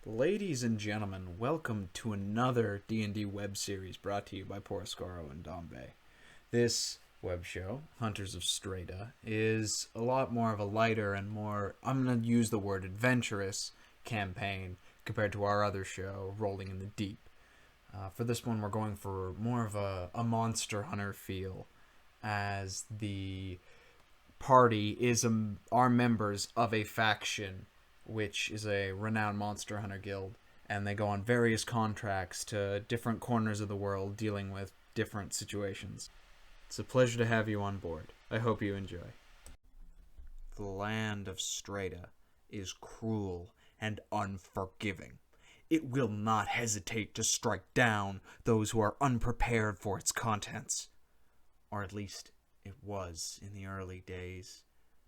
Ladies and gentlemen, welcome to another D&D web series brought to you by Poroscoro and Dombe. This web show, Hunters of Streda, is a lot more of a lighter and more, I'm going to use the word adventurous, campaign compared to our other show, Rolling in the Deep. For this one, we're going for more of a Monster Hunter feel, as the party are members of a faction which is a renowned monster hunter guild, and they go on various contracts to different corners of the world dealing with different situations. It's a pleasure to have you on board. I hope you enjoy. The land of Streda is cruel and unforgiving. It will not hesitate to strike down those who are unprepared for its contents. Or at least it was in the early days.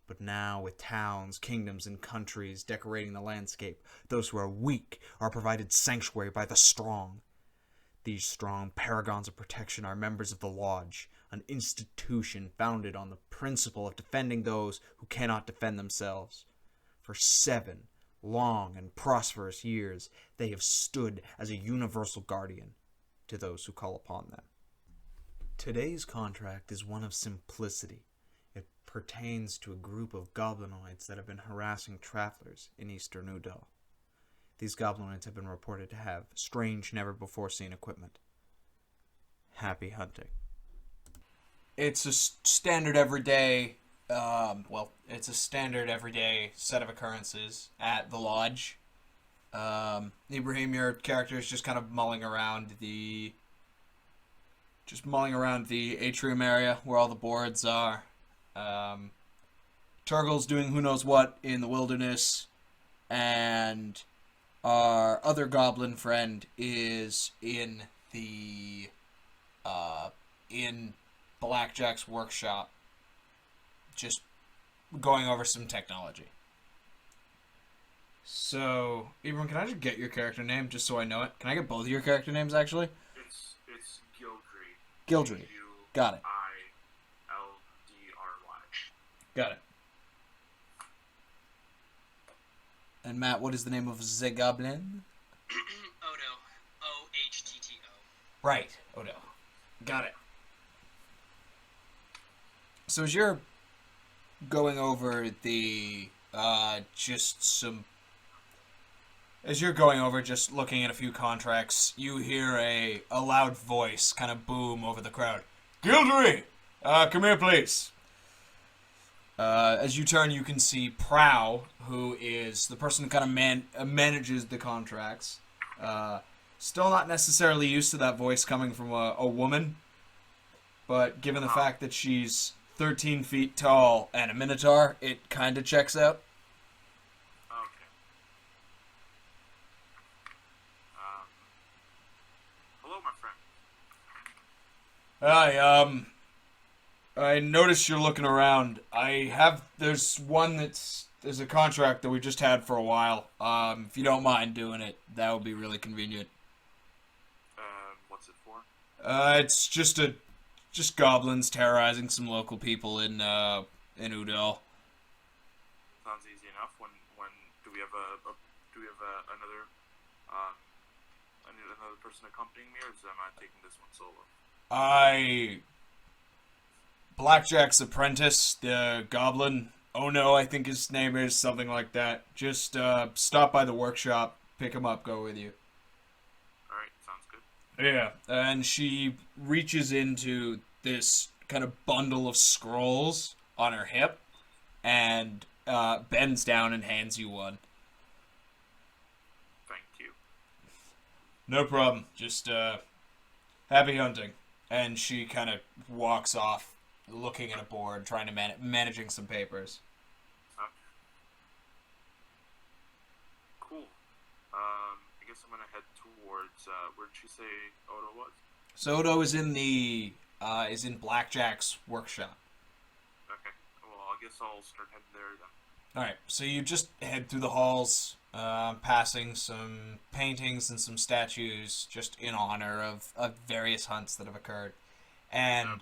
But now, with towns, kingdoms, and countries decorating the landscape, those who are weak are provided sanctuary by the strong. These strong paragons of protection are members of the Lodge, an institution founded on the principle of defending those who cannot defend themselves. For 7 long and prosperous years, they have stood as a universal guardian to those who call upon them. Today's contract is one of simplicity. It pertains to a group of goblinoids that have been harassing travelers in eastern Udal. These goblinoids have been reported to have strange, never-before-seen equipment. Happy hunting. It's a standard everyday, it's a standard everyday set of occurrences at the Lodge. Ibrahim, your character is just kind of mulling around the atrium area where all the boards are. Turgle's doing who knows what in the wilderness, and our other goblin friend is in the in Blackjack's workshop, just going over some technology. So, Ibrahim, can I just get your character name just so I know it? Can I get both of your character names actually? It's Gildry. Gildry. Got it. Got it. And Matt, what is the name of the goblin? Odo. O-H-T-T-O. Right, Odo. Got it. So as you're going over just looking at a few contracts, you hear a loud voice kind of boom over the crowd. Gildry! Come here, please. As you turn, you can see Prow, who is the person who kind of manages the contracts. Still not necessarily used to that voice coming from a woman, but given the fact that she's 13 feet tall and a minotaur, it kind of checks out. Okay. Hello, my friend. Hi, I noticed you're looking around. There's a contract that we just had for a while. If you don't mind doing it, that would be really convenient. What's it for? It's just goblins terrorizing some local people in Udal. Sounds easy enough. When do we have another person accompanying me, or am I taking this one solo? Blackjack's apprentice, the goblin. Oh no, I think his name is something like that. Just stop by the workshop, pick him up, go with you. Alright, sounds good. Yeah, and she reaches into this kind of bundle of scrolls on her hip and bends down and hands you one. Thank you. No problem. Just happy hunting. And she kind of walks off, looking at a board, trying to managing some papers. Okay. Cool. I guess I'm gonna head towards where'd she say Odo was? So Odo is in in Blackjack's workshop. Okay. Well, I guess I'll start heading there then. Alright, so you just head through the halls, passing some paintings and some statues just in honor of various hunts that have occurred. And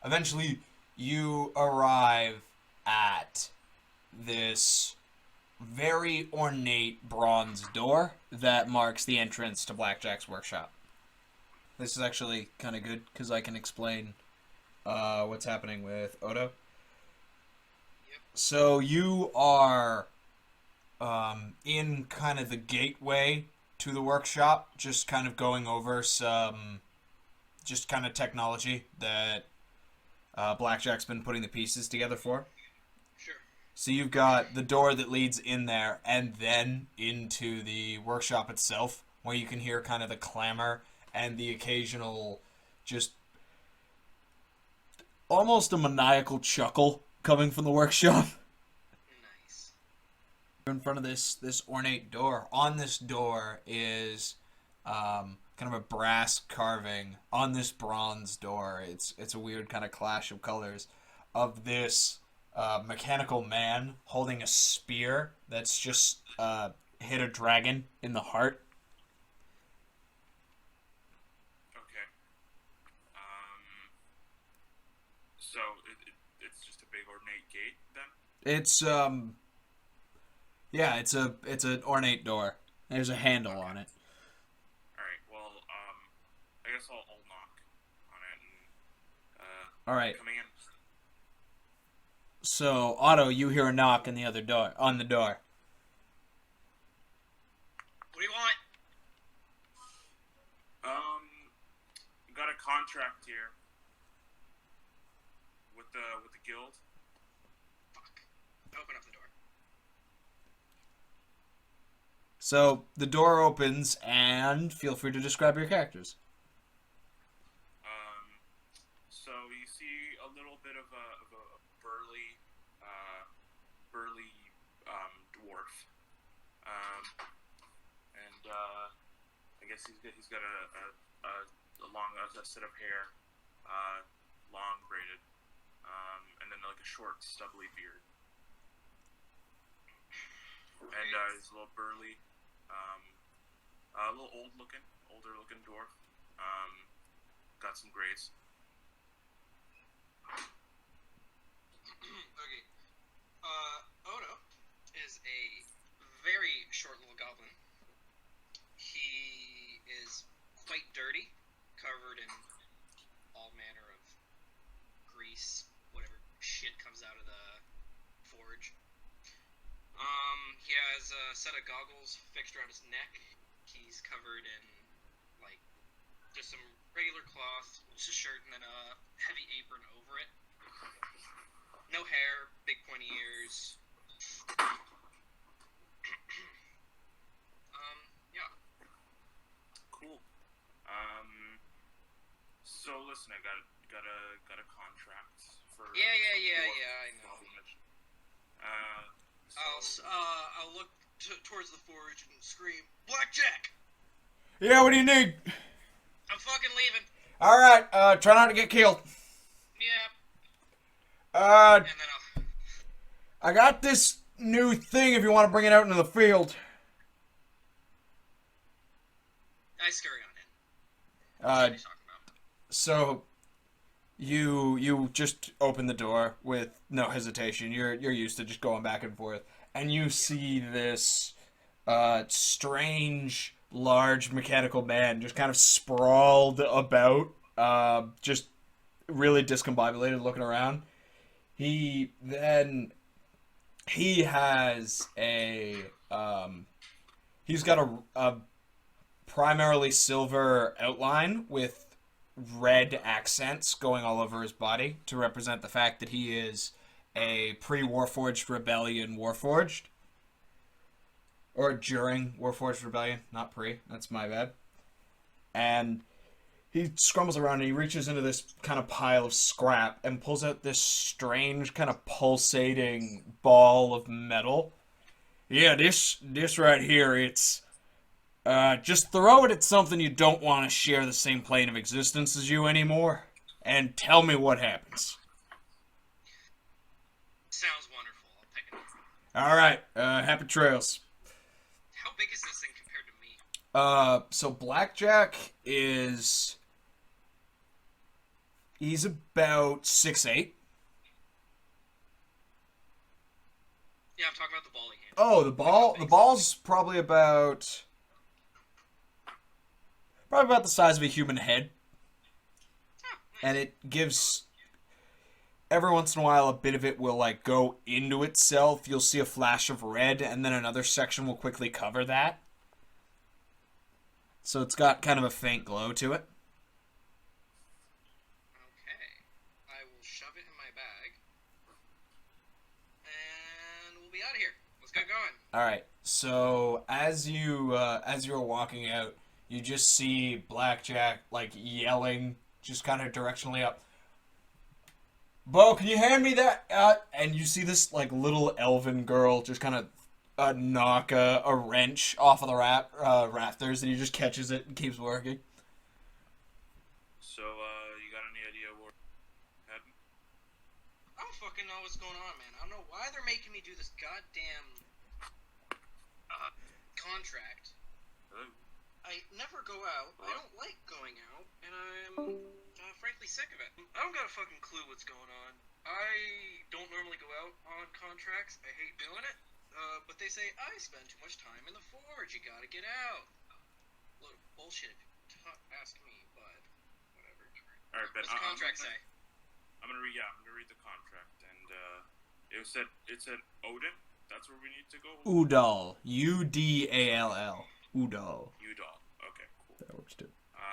eventually you arrive at this very ornate bronze door that marks the entrance to Blackjack's workshop. This is actually kind of good because I can explain what's happening with Odo. Yep. So you are in kind of the gateway to the workshop, just kind of going over some just kind of technology that Blackjack's been putting the pieces together for. Sure. So you've got the door that leads in there and then into the workshop itself, where you can hear kind of the clamor and the occasional just almost a maniacal chuckle coming from the workshop. Nice. In front of this ornate door. On this door is kind of a brass carving on this bronze door. It's a weird kind of clash of colors of this mechanical man holding a spear that's just hit a dragon in the heart. Okay. So it's just a big ornate gate then? It's yeah, it's an ornate door. There's a handle on it. Alright, well, I guess I'll knock on it and, All right. coming in. So Otto, you hear a knock on the other door. On the door. What do you want? Got a contract here with the guild. Fuck. Open up the door. So the door opens, and feel free to describe your characters. So you see a little bit of a burly, dwarf, and I guess he's got a long set of hair, long braided, and then like a short stubbly beard, and he's a little burly, a little older looking dwarf, got some grays. Okay. Odo is a very short little goblin. He is quite dirty, covered in all manner of grease, whatever shit comes out of the forge. He has a set of goggles fixed around his neck. He's covered in, like, just some regular cloth, just a shirt, and then a heavy apron over it. No hair, big pointy ears. Yeah. Cool. So listen, I got a contract for. Yeah, I know. So, I'll look towards the forge and scream, "Blackjack! Yeah, what do you need? I'm fucking leaving." All right, try not to get killed. Yeah. And then I got this new thing if you want to bring it out into the field. I scurry on in. Uh, What are you talking about? So you just open the door with no hesitation. You're used to just going back and forth, and you see this strange, large mechanical man just kind of sprawled about, just really discombobulated, looking around. He has he's got a primarily silver outline with red accents going all over his body to represent the fact that he is a pre-Warforged Rebellion Warforged. Or during Warforged Rebellion, not pre. That's my bad. And he scrumbles around and he reaches into this kind of pile of scrap and pulls out this strange kind of pulsating ball of metal. Yeah, this right here, it's just throw it at something you don't want to share the same plane of existence as you anymore, and tell me what happens. Sounds wonderful. I'll pick it up. All right, happy trails. How big is this thing compared to me? So Blackjack he's about 6'8". Yeah, I'm talking about the ball he handed. Oh, the ball. The ball's probably about the size of a human head, Oh, and nice. it gives every once in a while a bit of it will like go into itself. You'll see a flash of red, and then another section will quickly cover that. So it's got kind of a faint glow to it. Okay. I will shove it in my bag. And we'll be out of here. Let's get going. All right. So as you're walking out, you just see Blackjack like yelling, just kind of directionally up. Bo, can you hand me that? And you see this like little elven girl just kind of knock a wrench off of the rafters, and he just catches it and keeps working. So, you got any idea where we're heading? I don't fucking know what's going on, man. I don't know why they're making me do this goddamn contract. Hello? I never go out. I don't like going out, and I'm frankly sick of it. I don't got a fucking clue what's going on. I don't normally go out on contracts. I hate doing it. But they say I spend too much time in the forge. You gotta get out. Look, bullshit if you ask me, but whatever. All right, Ben. What's the contract say? I'm gonna read the contract, and it said Odin. That's where we need to go. Udall. Udall. Udall. Udall. Okay, cool. That works too. All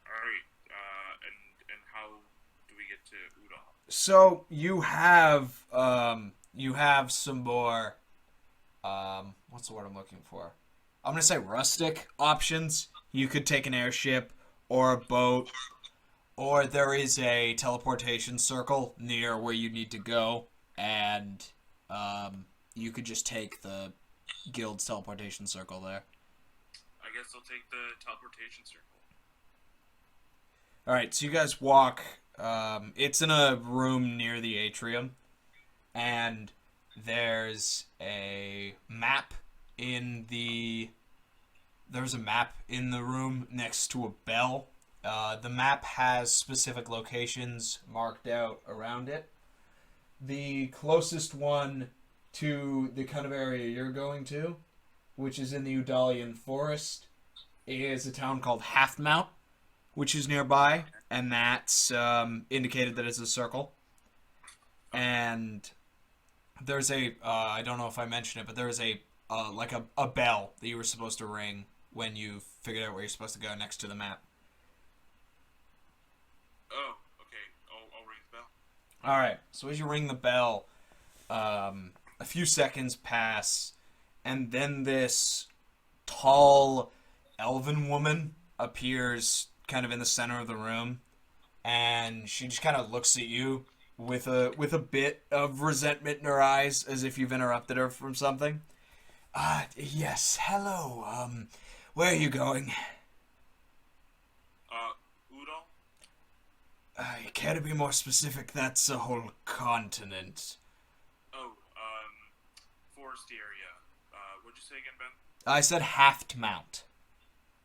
right. And how do we get to Udall? So you have some more what's the word I'm looking for? I'm gonna say rustic options. You could take an airship or a boat, or there is a teleportation circle near where you need to go, and you could just take the guild's teleportation circle there. I guess I'll take the teleportation circle. All right, so you guys walk. It's in a room near the atrium, and there's a map in the room next to a bell. The map has specific locations marked out around it. The closest one to the kind of area you're going to, which is in the Udalian Forest, is a town called Halfmount, which is nearby, and that's indicated that it's a circle. And there's I don't know if I mentioned it, but there is a bell that you were supposed to ring when you figured out where you're supposed to go next to the map. Oh, okay. I'll ring the bell. All right. So as you ring the bell, a few seconds pass, and then this tall elven woman appears kind of in the center of the room, and she just kind of looks at you with a bit of resentment in her eyes, as if you've interrupted her from something. Yes, hello. Where are you going? Udall? You care to be more specific? That's a whole continent. Oh, forest area. What'd you say again, Ben? I said Halfmount.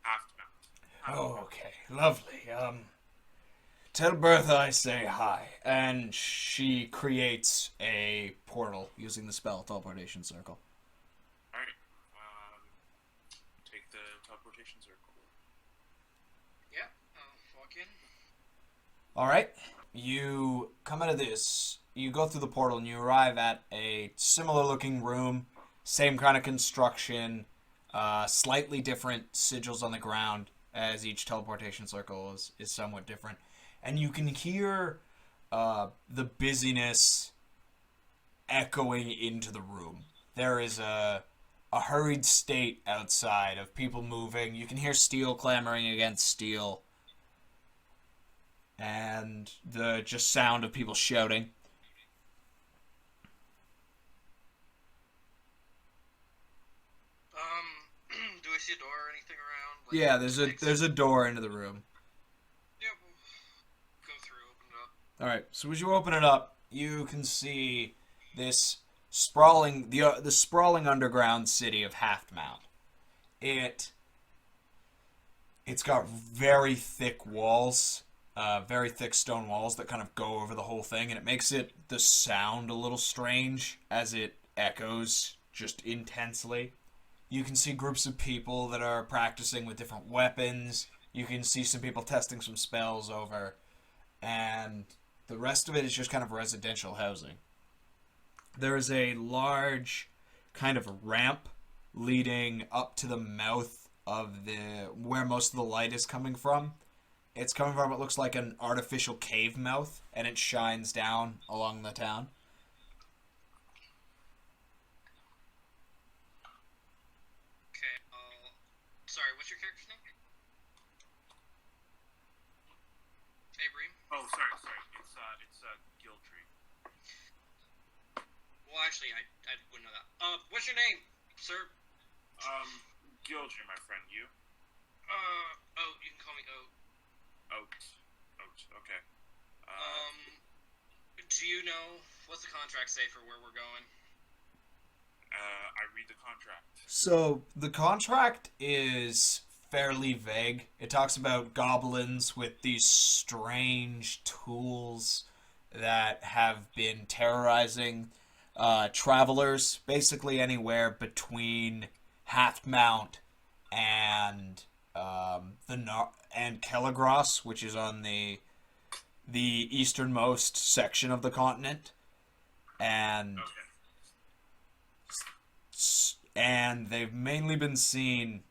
Halfmount. Oh, okay. Lovely. Tell Bertha I say hi. And she creates a portal using the spell teleportation circle. Alright. Take the teleportation circle. Yeah, I'll walk in. Alright. You come out of this. You go through the portal and you arrive at a similar looking room. Same kind of construction. Slightly different sigils on the ground, as each teleportation circle is somewhat different. And you can hear the busyness echoing into the room. There is a hurried state outside of people moving. You can hear steel clamoring against steel. And the just sound of people shouting. Do I see a door or anything around? Yeah, there's a door into the room. Yeah, we'll go through, open it up. All right, so as you open it up, you can see this sprawling the sprawling underground city of Halfmount. It's got very thick walls, very thick stone walls that kind of go over the whole thing, and it makes the sound a little strange as it echoes just intensely. You can see groups of people that are practicing with different weapons. You can see some people testing some spells over. And the rest of it is just kind of residential housing. There is a large kind of ramp leading up to the mouth of where most of the light is coming from. It's coming from what looks like an artificial cave mouth, and it shines down along the town. Okay, sorry, what's your character's name? Hey, Bream? Oh, sorry. It's Giltree. Well, actually, I wouldn't know that. What's your name, sir? Giltree, my friend. You? Oh, you can call me O. Oat. Okay. Do you know, what's the contract say for where we're going? I read the contract. So, the contract is fairly vague. It talks about goblins with these strange tools that have been terrorizing travelers basically anywhere between Half Mount and and Kelagros, which is on the easternmost section of the continent, and they've mainly been seen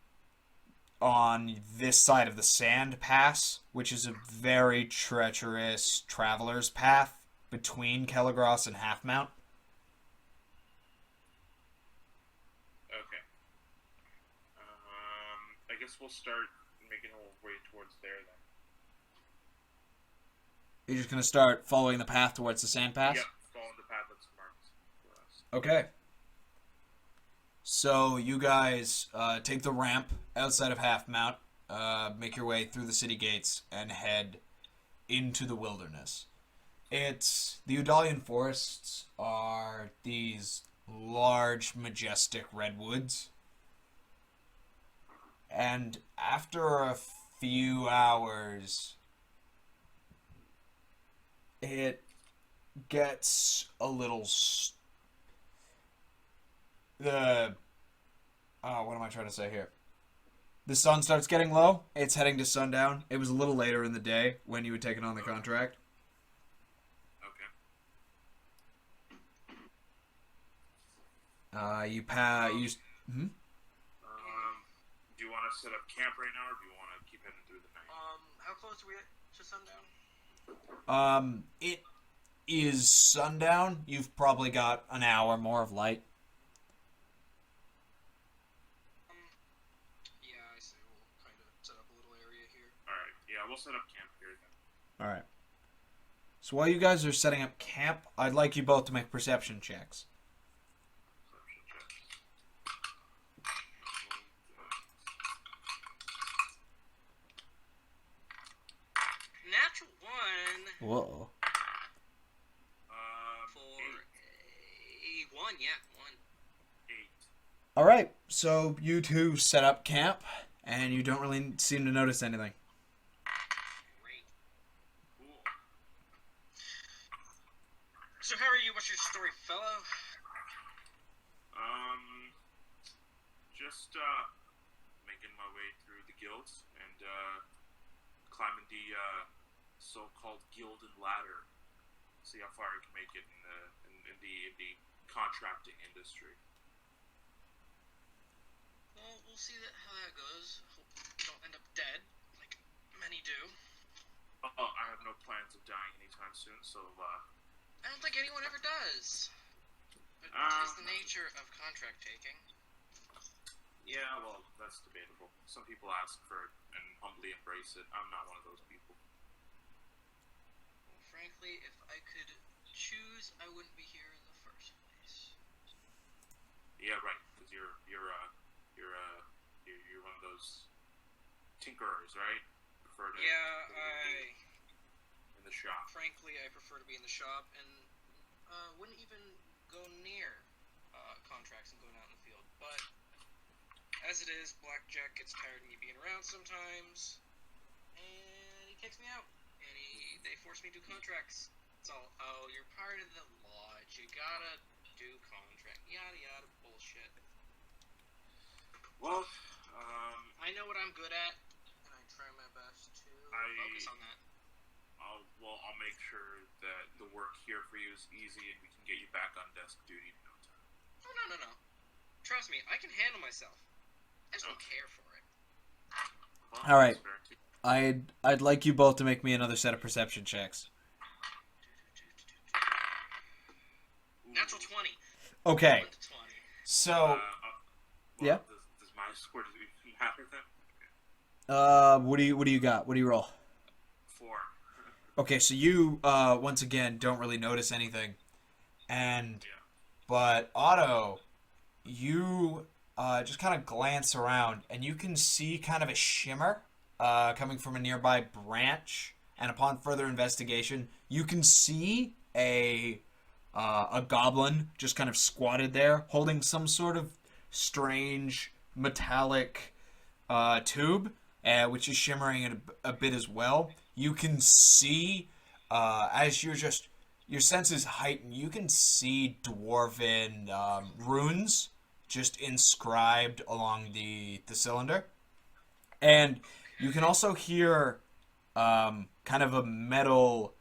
on this side of the Sand Pass, which is a very treacherous traveler's path between Kelagros and Half Mount. Okay. I guess we'll start making our way towards there then. You're just going to start following the path towards the Sand Pass? Yep, following the path that's marked for us. Okay. So you guys take the ramp outside of Half Mount, make your way through the city gates, and head into the wilderness. The Udalian forests are these large, majestic redwoods. And after a few hours, it gets a little what am I trying to say here? The sun starts getting low. It's heading to sundown. It was a little later in the day when you had taken on the contract. Okay. Do you want to set up camp right now, or do you want to keep heading through the night? How close are we to sundown? It is sundown. You've probably got an hour more of light. Yeah, I say we'll kind of set up a little area here. Alright, yeah, we'll set up camp here then. Alright. So while you guys are setting up camp, I'd like you both to make perception checks. Perception check. Natural 1 Whoa. for a 1, yeah, 1. 8. Alright, so you two set up camp, and you don't really seem to notice anything. Great. Cool. So how are you? What's your story, fellow? Just making my way through the guilds and climbing the so-called gilded ladder. See how far I can make it in the contracting industry. Well, we'll see how that goes. Hope you don't end up dead, like many do. Oh, I have no plans of dying anytime soon, so I don't think anyone ever does. But it is the nature of contract taking. yeah, well, that's debatable. Some people ask for it and humbly embrace it. I'm not one of those people. Well, frankly, if I could choose, I wouldn't be here in the first place. Yeah, right. Because you're one of those tinkerers, right? Prefer to in the shop. Frankly, I prefer to be in the shop and wouldn't even go near contracts and going out in the field. But as it is, Blackjack gets tired of me being around sometimes, and he kicks me out. And they force me to do contracts. It's all, oh, you're part of the lodge. You gotta do contract. Yada yada bullshit. Well, I know what I'm good at, and I try my best to focus on that. I'll make sure that the work here for you is easy, and we can get you back on desk duty in no time. Oh, no. Trust me, I can handle myself. I just don't care for it. Well, All right. that's fair, too. I'd like you both to make me another set of perception checks. Natural 20. Okay. 1 to 20. So, Well, yeah. Does my score matter then? What do you got? What do you roll? 4. Okay, so you once again don't really notice anything, and Yeah. but Otto, you just kind of glance around and you can see kind of a shimmer coming from a nearby branch, and upon further investigation, you can see a goblin just kind of squatted there, holding some sort of strange metallic tube, which is shimmering a bit as well. You can see, as your senses heighten, you can see dwarven runes just inscribed along the cylinder. And you can also hear kind of a metal,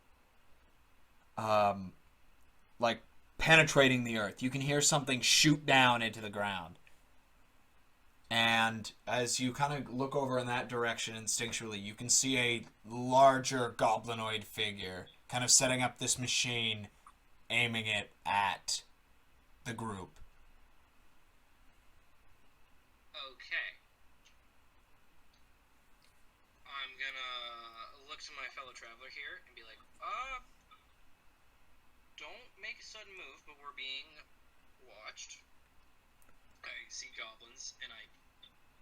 like, penetrating the earth. You can hear something shoot down into the ground. And as you kind of look over in that direction instinctually, you can see a larger goblinoid figure kind of setting up this machine, aiming it at the group. Okay. I'm gonna look to my fellow traveler here and be like, don't make a sudden move, but we're being watched. I see goblins, and I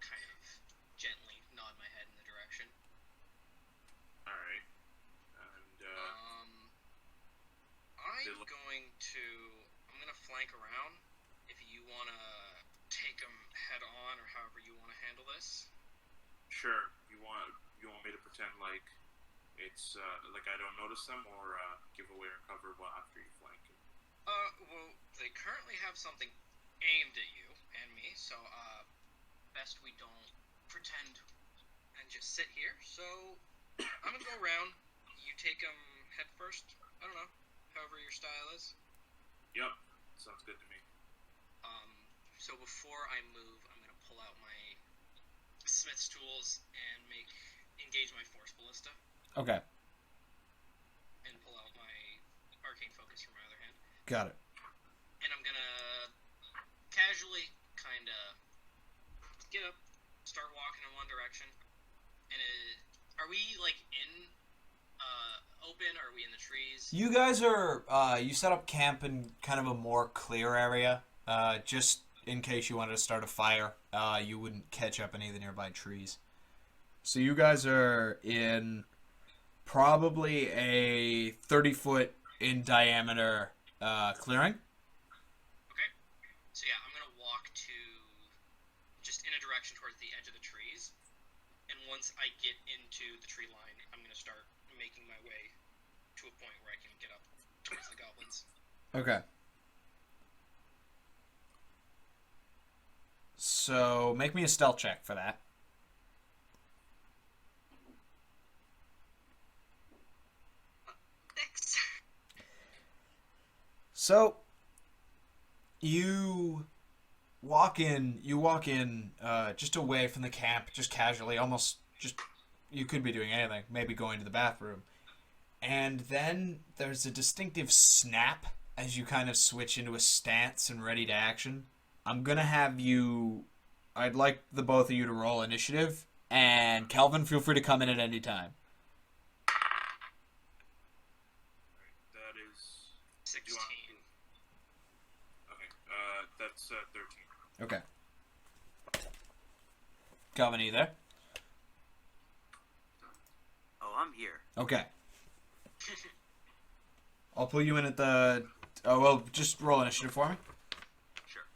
kind of gently nod my head in the direction. Alright. And, I'm gonna flank around. If you wanna take them head on, or however you wanna handle this. Sure. You want me to pretend like it's, like I don't notice them, or, give away or cover after you flank them? Well, they currently have something aimed at you and me, so, best we don't pretend and just sit here. So, I'm gonna go around. You take them head first. I don't know, however your style is. Yep, sounds good to me. So before I move, I'm gonna pull out my smith's tools and engage my force ballista. Okay. And pull out my arcane focus from my other hand. Got it. And I'm gonna casually kind of get up, start walking in one direction. And are we like in open? Or are we in the trees? You guys are you set up camp in kind of a more clear area, just in case you wanted to start a fire. You wouldn't catch up any of the nearby trees. So you guys are in probably a 30-foot in diameter clearing. Okay. So yeah, I'm gonna walk to just in a direction towards the edge of the trees, and once I get into the tree line, I'm gonna start making my way to a point where I can get up towards the goblins. Okay. So make me a stealth check for that. Thanks. So you walk in just away from the camp, just casually, almost just you could be doing anything, maybe going to the bathroom. And then there's a distinctive snap as you kind of switch into a stance and ready to action. I'm going to have I'd like the both of you to roll initiative, and Calvin, feel free to come in at any time. That is 16. Okay, that's 13. Okay. Calvin, are you there? Oh, I'm here. Okay. I'll pull you in at the... Oh, well, just roll initiative for me. Sure.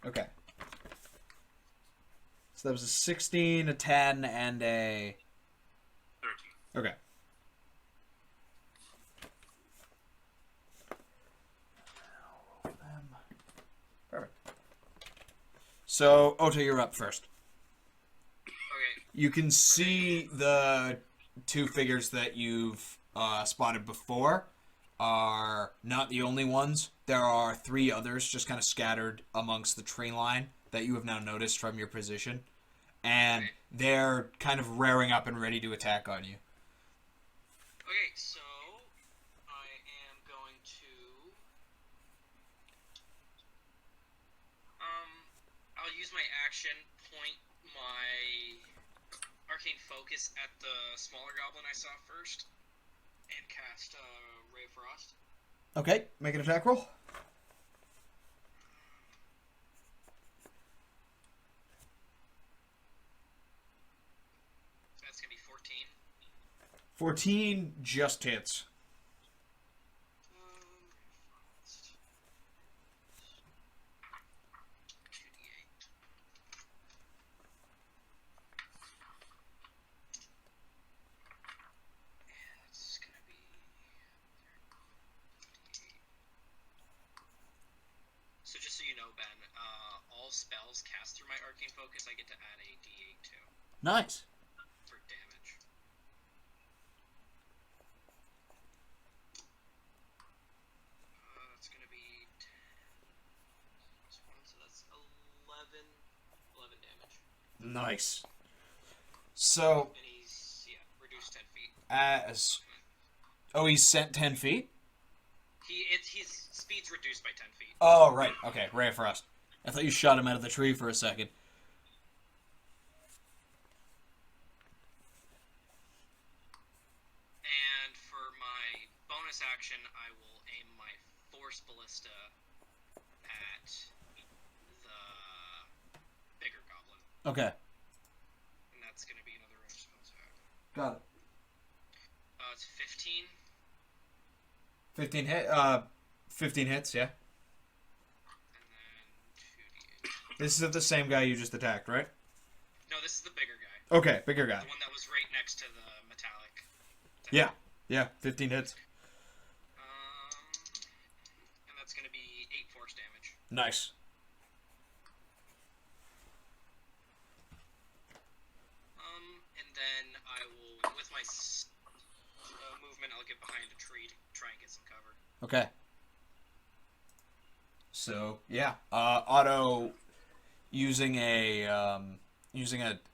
10. Okay. So that was a 16, a 10, and a... 13. Okay. So, Ota, you're up first. Okay. You can see the two figures that you've spotted before are not the only ones. There are 3 others just kind of scattered amongst the tree line that you have now noticed from your position. And they're kind of rearing up and ready to attack on you. Okay, so I am going to I'll use my action, point my arcane focus at the smaller goblin I saw first, and cast Ray of Frost. Okay, make an attack roll. That's gonna be 14. 14 just hits. Frost. 2d8. And that's gonna be 38. So just so you know, Ben, all spells cast through my arcane focus, I get to add a d8 to Nice. for damage. That's gonna be 10 plus 1, so that's 11 damage. Nice. So, And he's, reduced 10 feet. as... Oh, he's sent 10 feet? His speed's reduced by 10 feet. Oh, right. Okay, Ray of Frost. I thought you shot him out of the tree for a second. And for my bonus action, I will aim my Force Ballista at the bigger goblin. Okay. And that's going to be another range spell attack. Got it. It's 15. 15 hits, yeah. And then 2d8. This is the same guy you just attacked, right? No, this is the bigger guy. Okay, bigger guy. The one that was right next to the metallic. Yeah. Yeah, 15 hits. And that's going to be 8 force damage. Nice. And then I will, with my movement, I'll get behind a tree to try and get some cover. Okay. So, yeah. Otto, using a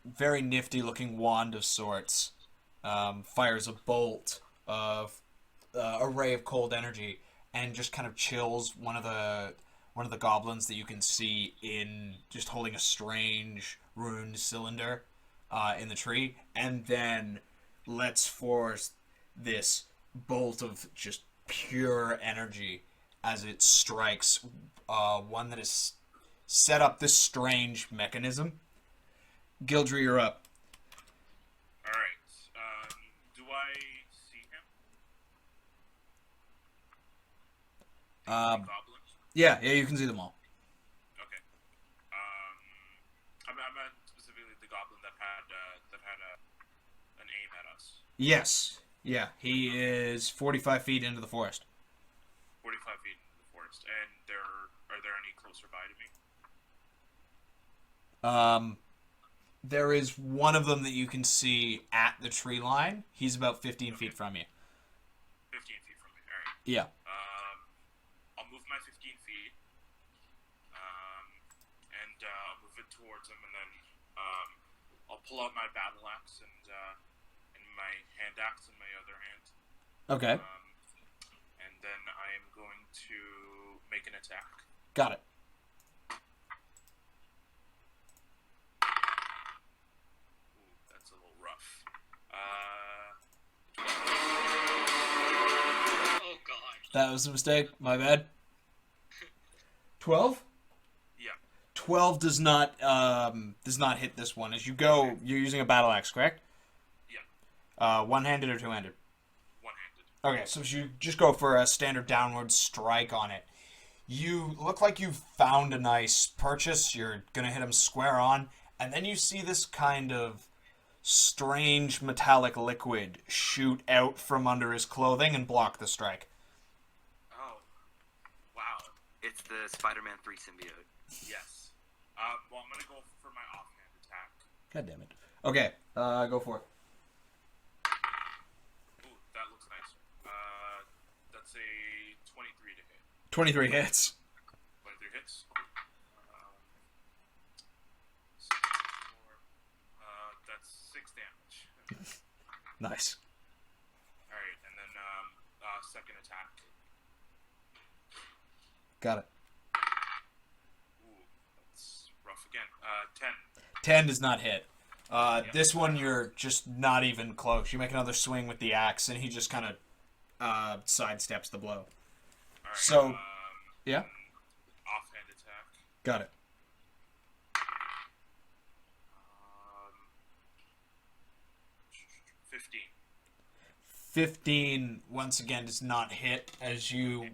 very nifty looking wand of sorts, fires a bolt of a ray of cold energy and just kind of chills one of the goblins that you can see in just holding a strange ruined cylinder in the tree, and then lets forth this bolt of just pure energy as it strikes one that has set up this strange mechanism. Gildry, you're up. Alright. Do I see him? Goblins? Yeah, you can see them all. Okay. I meant specifically the goblin that had an aim at us. Yes. Yeah, he is 45 feet into the forest. 45 feet into the forest. And are there any closer by to me? There is one of them that you can see at the tree line. He's about 15 feet from you. 15 feet from me. Alright. Yeah. I'll move my 15 feet. And I'll move it towards him, and then I'll pull out my battle axe and my hand axe in my other hand. Okay. And then I am going to make an attack. Got it. Ooh, that's a little rough. Oh god. That was a mistake. My bad. 12? Yeah. 12 does not hit this one. As you go, you're using a battle axe, correct? Yeah. One-handed or two-handed? One-handed. Okay, so you just go for a standard downward strike on it. You look like you've found a nice purchase. You're going to hit him square on. And then you see this kind of strange metallic liquid shoot out from under his clothing and block the strike. Oh. Wow. It's the Spider-Man 3 symbiote. Yes. Well, I'm God damn it. Okay, go for it. Ooh, that looks nice. That's a 23 to hit. 23 hits. 23 hits. That's 6 damage. Nice. Alright, and then second attack. Got it. Ooh, that's rough again. 10. 10 does not hit. This one, you're just not even close. You make another swing with the axe, and he just kind of sidesteps the blow. Alright, So, yeah? offhand attack. Got it. 15. 15, once again, does not hit as you...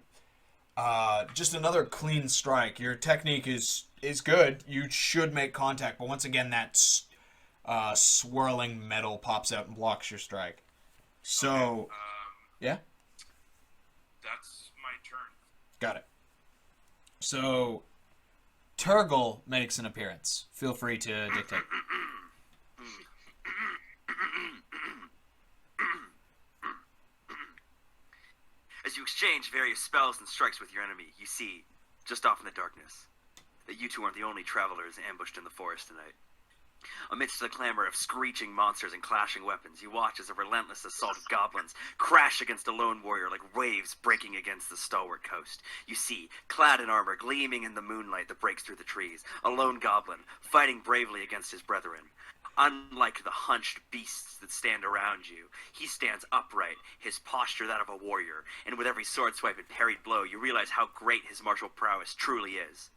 just another clean strike. Your technique is good. You should make contact, but once again, that swirling metal pops out and blocks your strike. So, Okay, yeah? that's my turn. Got it. So, Turgle makes an appearance. Feel free to dictate. As you exchange various spells and strikes with your enemy, you see, just off in the darkness, that you two aren't the only travelers ambushed in the forest tonight. Amidst the clamor of screeching monsters and clashing weapons, you watch as a relentless assault of goblins crash against a lone warrior like waves breaking against the stalwart coast. You see, clad in armor, gleaming in the moonlight that breaks through the trees, a lone goblin fighting bravely against his brethren. Unlike the hunched beasts that stand around you, he stands upright, his posture that of a warrior, and with every sword swipe and parried blow, you realize how great his martial prowess truly is.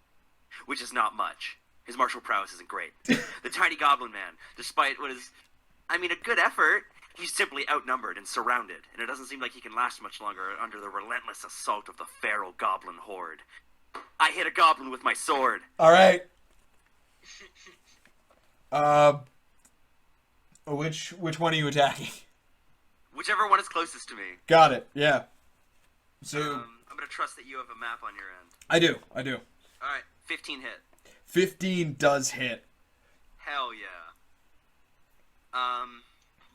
Which is not much. His martial prowess isn't great. The tiny goblin man, despite what is, a good effort, he's simply outnumbered and surrounded, and it doesn't seem like he can last much longer under the relentless assault of the feral goblin horde. I hit a goblin with my sword. All right. Which one are you attacking? Whichever one is closest to me. Got it. Yeah. So I'm gonna trust that you have a map on your end. I do. All right, 15 hit. 15 does hit. Hell yeah.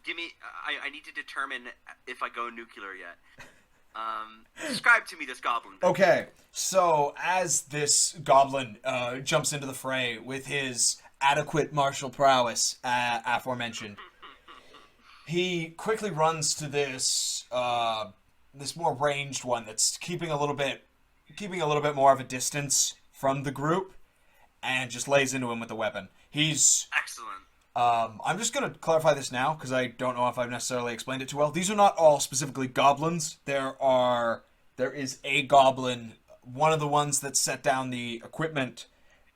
Give me. I need to determine if I go nuclear yet. Describe to me this goblin. Okay, so as this goblin jumps into the fray with his adequate martial prowess, aforementioned, he quickly runs to this this more ranged one that's keeping a little bit more of a distance from the group, and just lays into him with the weapon. He's excellent. I'm just going to clarify this now, because I don't know if I've necessarily explained it too well. These are not all specifically goblins. There is a goblin, one of the ones that set down the equipment,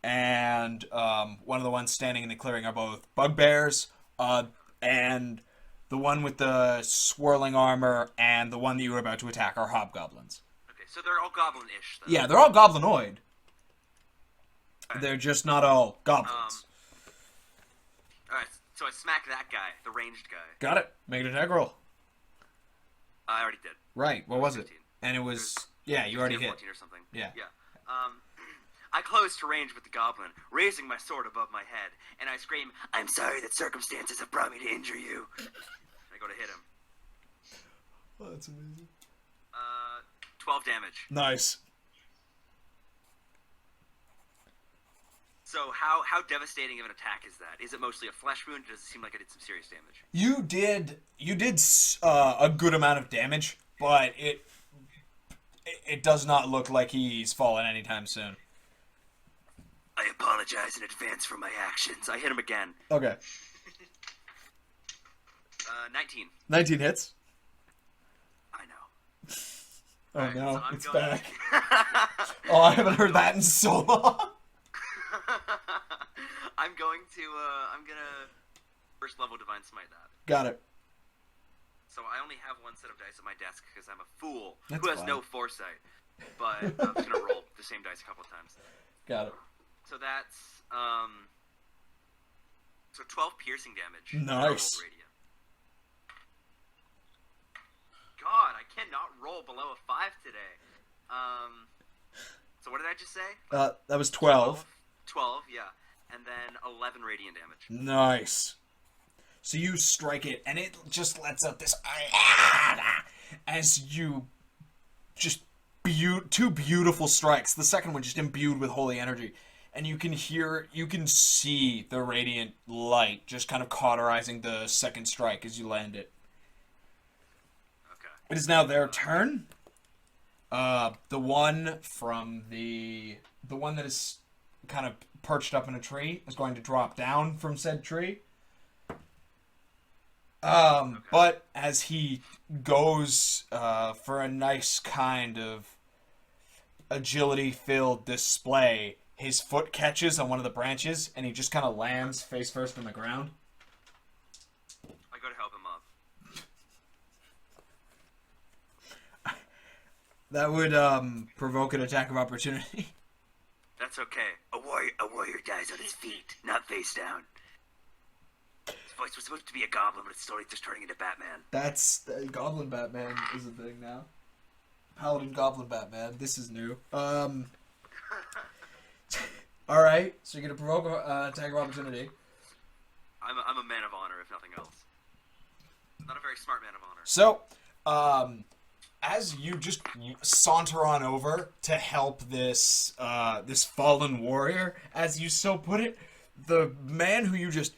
and one of the ones standing in the clearing are both bugbears, and the one with the swirling armor and the one that you were about to attack are hobgoblins. Okay, so they're all goblin-ish, though. Yeah, they're all goblinoid. Right. They're just not all goblins. Alright, so I smack that guy, the ranged guy. Got it. Make an attack roll. I already did. Right, what was 15. it? And it was... Yeah, you already hit. 14 or something. Yeah. Yeah. I close to range with the goblin, raising my sword above my head, and I scream, "I'm sorry that circumstances have brought me to injure you." I go to hit him. Oh, that's amazing. 12 damage. Nice. So how devastating of an attack is that? Is it mostly a flesh wound, or does it seem like I did some serious damage? You did a good amount of damage, but it does not look like he's fallen anytime soon. I apologize in advance for my actions. I hit him again. Okay. 19. 19 hits. I know. Oh right, no, so I'm it's going... back. Oh, I haven't heard that in so long. I'm gonna first level Divine Smite that. Got it. So I only have one set of dice at my desk because I'm a fool That's who has fine. no foresight. But I'm just gonna roll the same dice a couple of times. Got it. So that's 12 piercing damage. Nice. Radiant. God, I cannot roll below a 5 today. So what did I just say? That was 12. 12, yeah. and then 11 radiant damage. Nice. So you strike it, and it just lets out this as you just two beautiful strikes. The second one just imbued with holy energy, and you can see the radiant light just kind of cauterizing the second strike as you land it. Okay. It is now their turn. The one that is kind of perched up in a tree is going to drop down from said tree. But as he goes for a nice kind of agility-filled display, his foot catches on one of the branches, and he just kind of lands face first on the ground. I go to help him up. That would provoke an attack of opportunity. That's okay. A warrior dies on his feet, not face down. His voice was supposed to be a goblin, but it's slowly just turning into Batman. That's Goblin Batman is a thing now. Paladin Goblin Batman. This is new. All right. So you're gonna provoke an attack of opportunity. I'm a man of honor, if nothing else. Not a very smart man of honor. So, as you saunter on over to help this this fallen warrior, as you so put it, the man who you just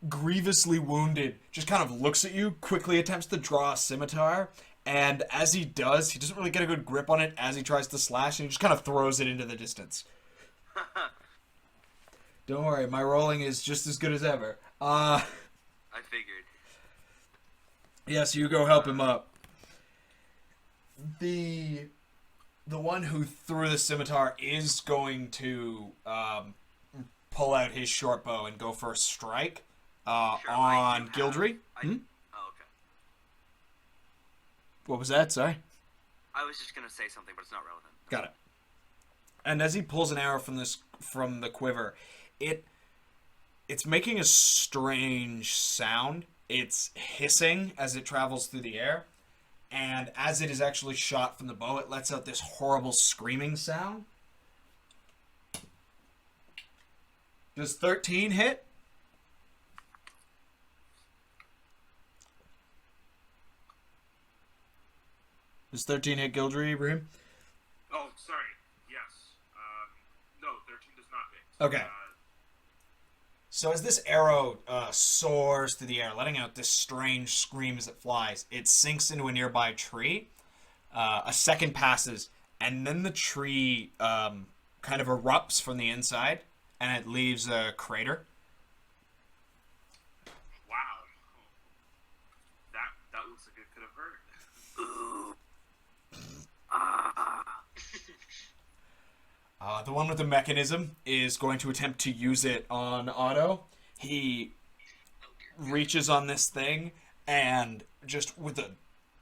grievously wounded just kind of looks at you, quickly attempts to draw a scimitar, and as he does, he doesn't really get a good grip on it as he tries to slash, and he just kind of throws it into the distance. Don't worry, my rolling is just as good as ever. I figured. Yeah, so you go help him up. The one who threw the scimitar is going to pull out his short bow and go for a strike on Gildry. Oh, okay. What was that? Sorry. I was just gonna say something, but it's not relevant. Got it. And as he pulls an arrow from the quiver, it's making a strange sound. It's hissing as it travels through the air, and as it is actually shot from the bow, it lets out this horrible screaming sound. Does 13 hit? Does 13 hit Gildry, Ibrahim? Oh, sorry. Yes. No, 13 does not hit. Okay. So as this arrow soars through the air, letting out this strange scream as it flies, it sinks into a nearby tree. A second passes, and then the tree kind of erupts from the inside, and it leaves a crater. Wow. That looks like it could have hurt. The one with the mechanism is going to attempt to use it on Otto. He reaches on this thing and just with a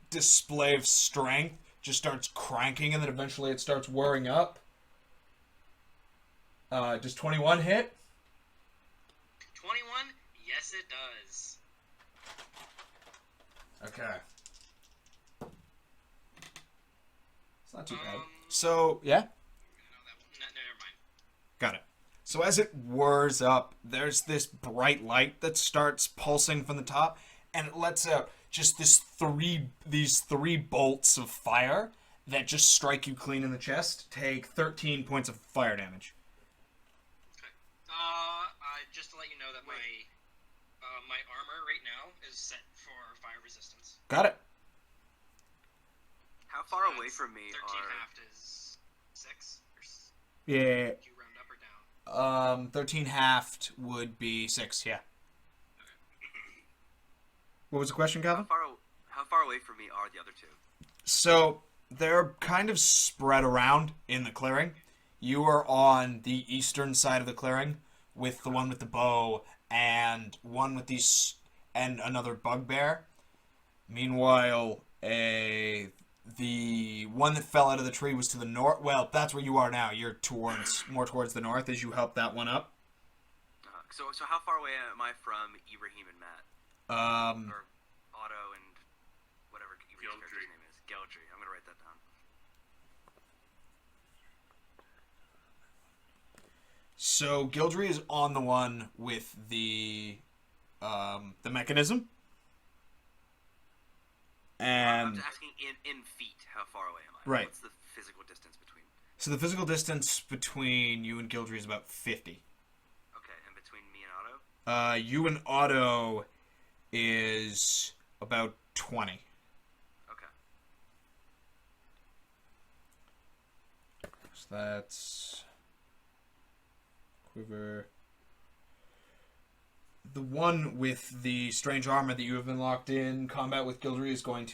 display of strength just starts cranking, and then eventually it starts whirring up. Does 21 hit? 21? Yes, it does. Okay. It's not too bad. So, yeah? Never mind. Got it. So as it whirs up, there's this bright light that starts pulsing from the top, and it lets out just these three bolts of fire that just strike you clean in the chest. Take 13 points of fire damage. Okay. Just to let you know that my armor right now is set for fire resistance. Got it. How far away from me 13 are... halved is 6? Yeah. Do you round up or down? 13 halved would be 6, yeah. What was the question, Calvin? How far away from me are the other two? So, they're kind of spread around in the clearing. You are on the eastern side of the clearing with the one with the bow and one with these and another bugbear. Meanwhile, the one that fell out of the tree was to the north. Well, that's where you are now. You're more towards the north as you help that one up. So how far away am I from Ibrahim and Matt? Or Otto and whatever Ibrahim's character's name is. Geldry. I'm gonna write that down. So Gildry is on the one with the mechanism. And I'm just asking in feet, how far away am I? Right. What's the physical distance between? So the physical distance between you and Gildry is about 50. Okay, and between me and Otto? You and Otto is about 20. Okay. So that's Quiver. The one with the strange armor that you have been locked in combat with Gildry is going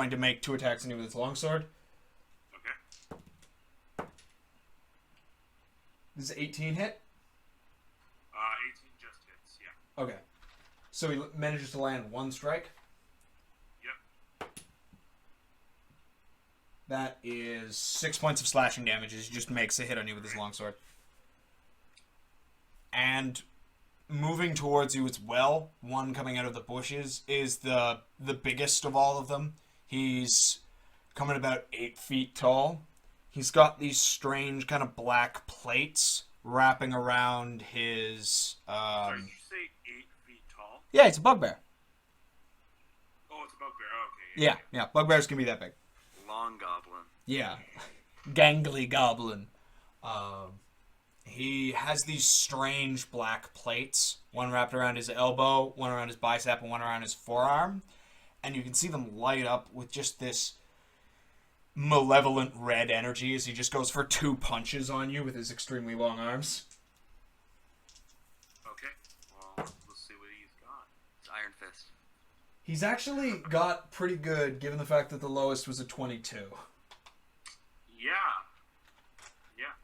to make 2 attacks on you with its longsword. Okay. This is 18 hit. 18 just hits. Yeah. Okay. So he manages to land 1 strike. Yep. That is 6 points of slashing damage as he just makes a hit on you with his longsword. And moving towards you as well, one coming out of the bushes, is the biggest of all of them. He's coming about 8 feet tall. He's got these strange kind of black plates wrapping around his... Sorry, did you say 8 feet tall? Yeah, it's a bugbear. Oh, it's a bugbear. Oh, okay. Yeah, bugbears can be that big. Long goblin. Yeah. Gangly goblin. He has these strange black plates, one wrapped around his elbow, one around his bicep, and one around his forearm. And you can see them light up with just this malevolent red energy as he just goes for 2 punches on you with his extremely long arms. Okay. Well, let's see what he's got. It's Iron Fist. He's actually got pretty good, given the fact that the lowest was a 22. Yeah. Yeah.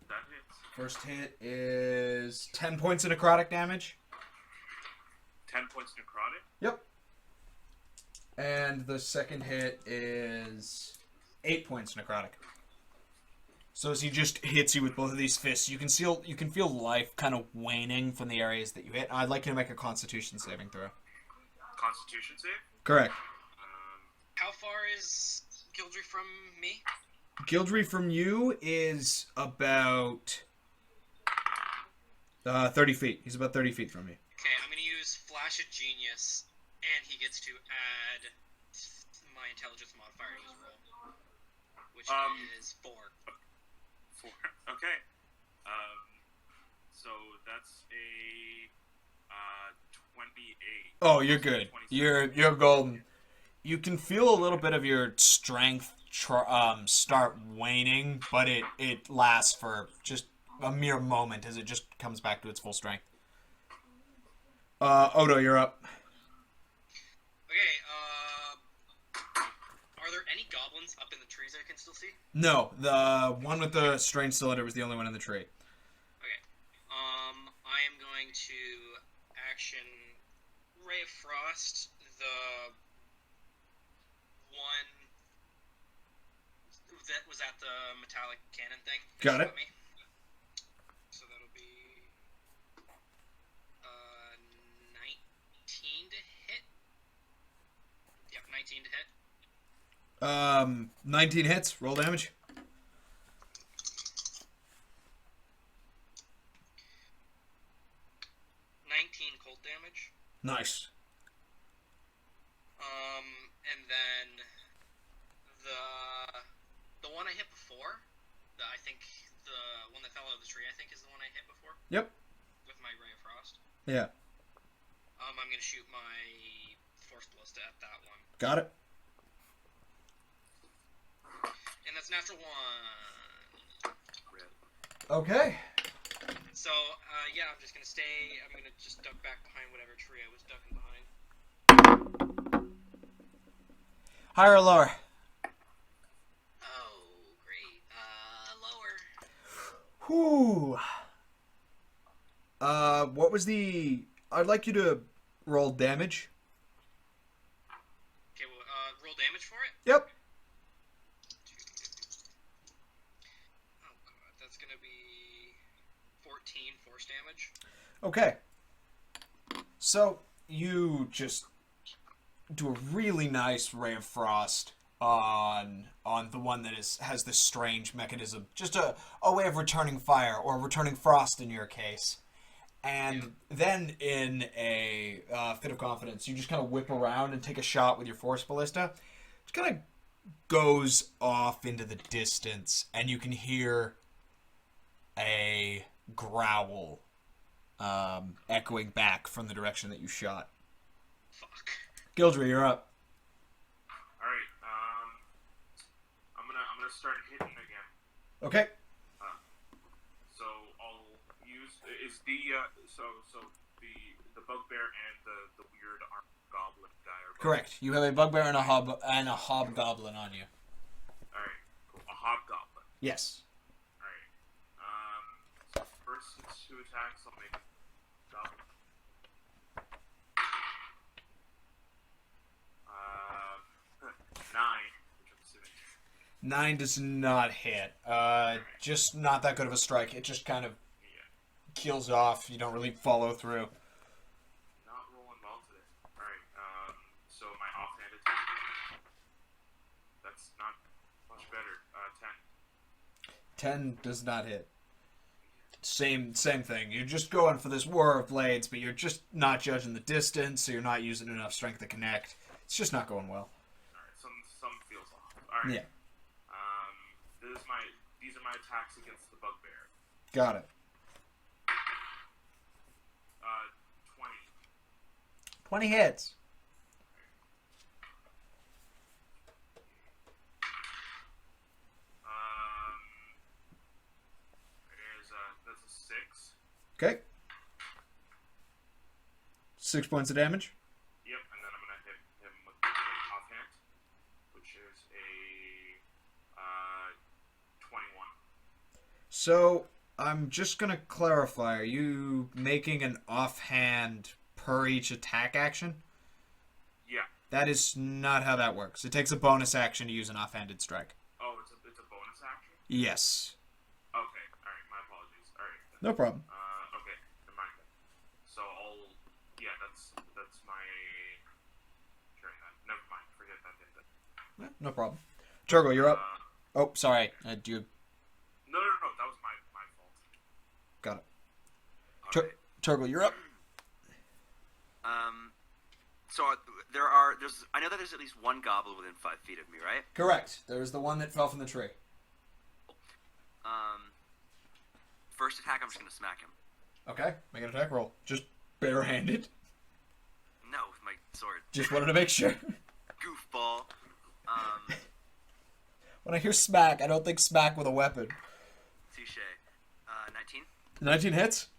That hits. First hit is 10 points of necrotic damage. 10 points necrotic. Yep. And the second hit is 8 points necrotic. So as he just hits you with both of these fists, you can feel life kind of waning from the areas that you hit. I'd like you to make a Constitution saving throw. Constitution save. Correct. How far is Gildry from me? Gildry from you is about 30 feet. He's about 30 feet from you. Okay, I'm gonna use Flash of Genius, and he gets to add my intelligence modifier to his roll, which is 4. 4. Okay. So that's a 28. Oh, you're good. You're golden. You can feel a little bit of your strength start waning, but it lasts for just a mere moment as it just comes back to its full strength. Odo, you're up. Okay, are there any goblins up in the trees I can still see? No, the one with the strange cylinder was the only one in the tree. Okay. I am going to action Ray of Frost, the one that was at the metallic cannon thing. Got it. Me. So that'll be 19 to hit. Yep, 19 to hit. 19 hits. Roll damage. 19 cold damage. Nice. And then the one I hit before, I think the one that fell out of the tree, I think is the one I hit before. Yep. With my Ray of Frost. Yeah. I'm gonna shoot my Force Ballista at that one. Got it. And that's natural 1. Okay. So, yeah, I'm just gonna stay. I'm gonna just duck back behind whatever tree I was ducking behind. Higher or lower? Oh, great. Lower. Whew. What was the... I'd like you to roll damage. Okay, well, roll damage for it? Yep. Oh, God, that's gonna be 14 force damage. Okay. So, you just do a really nice Ray of Frost on the one that has this strange mechanism. Just a way of returning fire, or returning frost in your case. And then in a fit of confidence, you just kind of whip around and take a shot with your force ballista. It kind of goes off into the distance, and you can hear a growl echoing back from the direction that you shot. Fuck. Gildry, you're up. All right. I'm gonna start hitting again. Okay. So I'll use the bugbear and the weird armed goblin guy are both. Correct. You have a bugbear and a hobgoblin on you. All right. Cool. A hobgoblin. Yes. All right. So first it's 2 attacks. I'll make goblin. 9, which I'm assuming. 9 does not hit. Just not that good of a strike. It just kind of kills off. You don't really follow through. Not rolling well today. Alright, so my offhand attack. That's not much better. 10. 10 does not hit. Same thing. You're just going for this war of blades, but you're just not judging the distance, so you're not using enough strength to connect. It's just not going well. Alright, some feels off. Alright. Yeah. These are my attacks against the bugbear. Got it. 20. 20 hits. That's a 6. Okay. 6 points of damage. Yep, and then I'm gonna hit him with the offhand, which is a 21. So, I'm just going to clarify. Are you making an offhand per each attack action? Yeah. That is not how that works. It takes a bonus action to use an offhanded strike. Oh, it's a bonus action? Yes. Okay, alright, my apologies. Alright. No problem. Okay, never mind then. So that's my turn then. Never mind, forget that then. Yeah, no problem. Turgle, you're up. Oh, sorry. Do you... No, that was my fault. Got it. Alright. Turgle, you're up. So I know that there's at least one goblin within 5 feet of me, right? Correct. There's the one that fell from the tree. First attack, I'm just gonna smack him. Okay, make an attack roll. Just barehanded. No, with my sword. Just wanted to make sure. Goofball. When I hear smack, I don't think smack with a weapon. Touche. 19. 19 hits?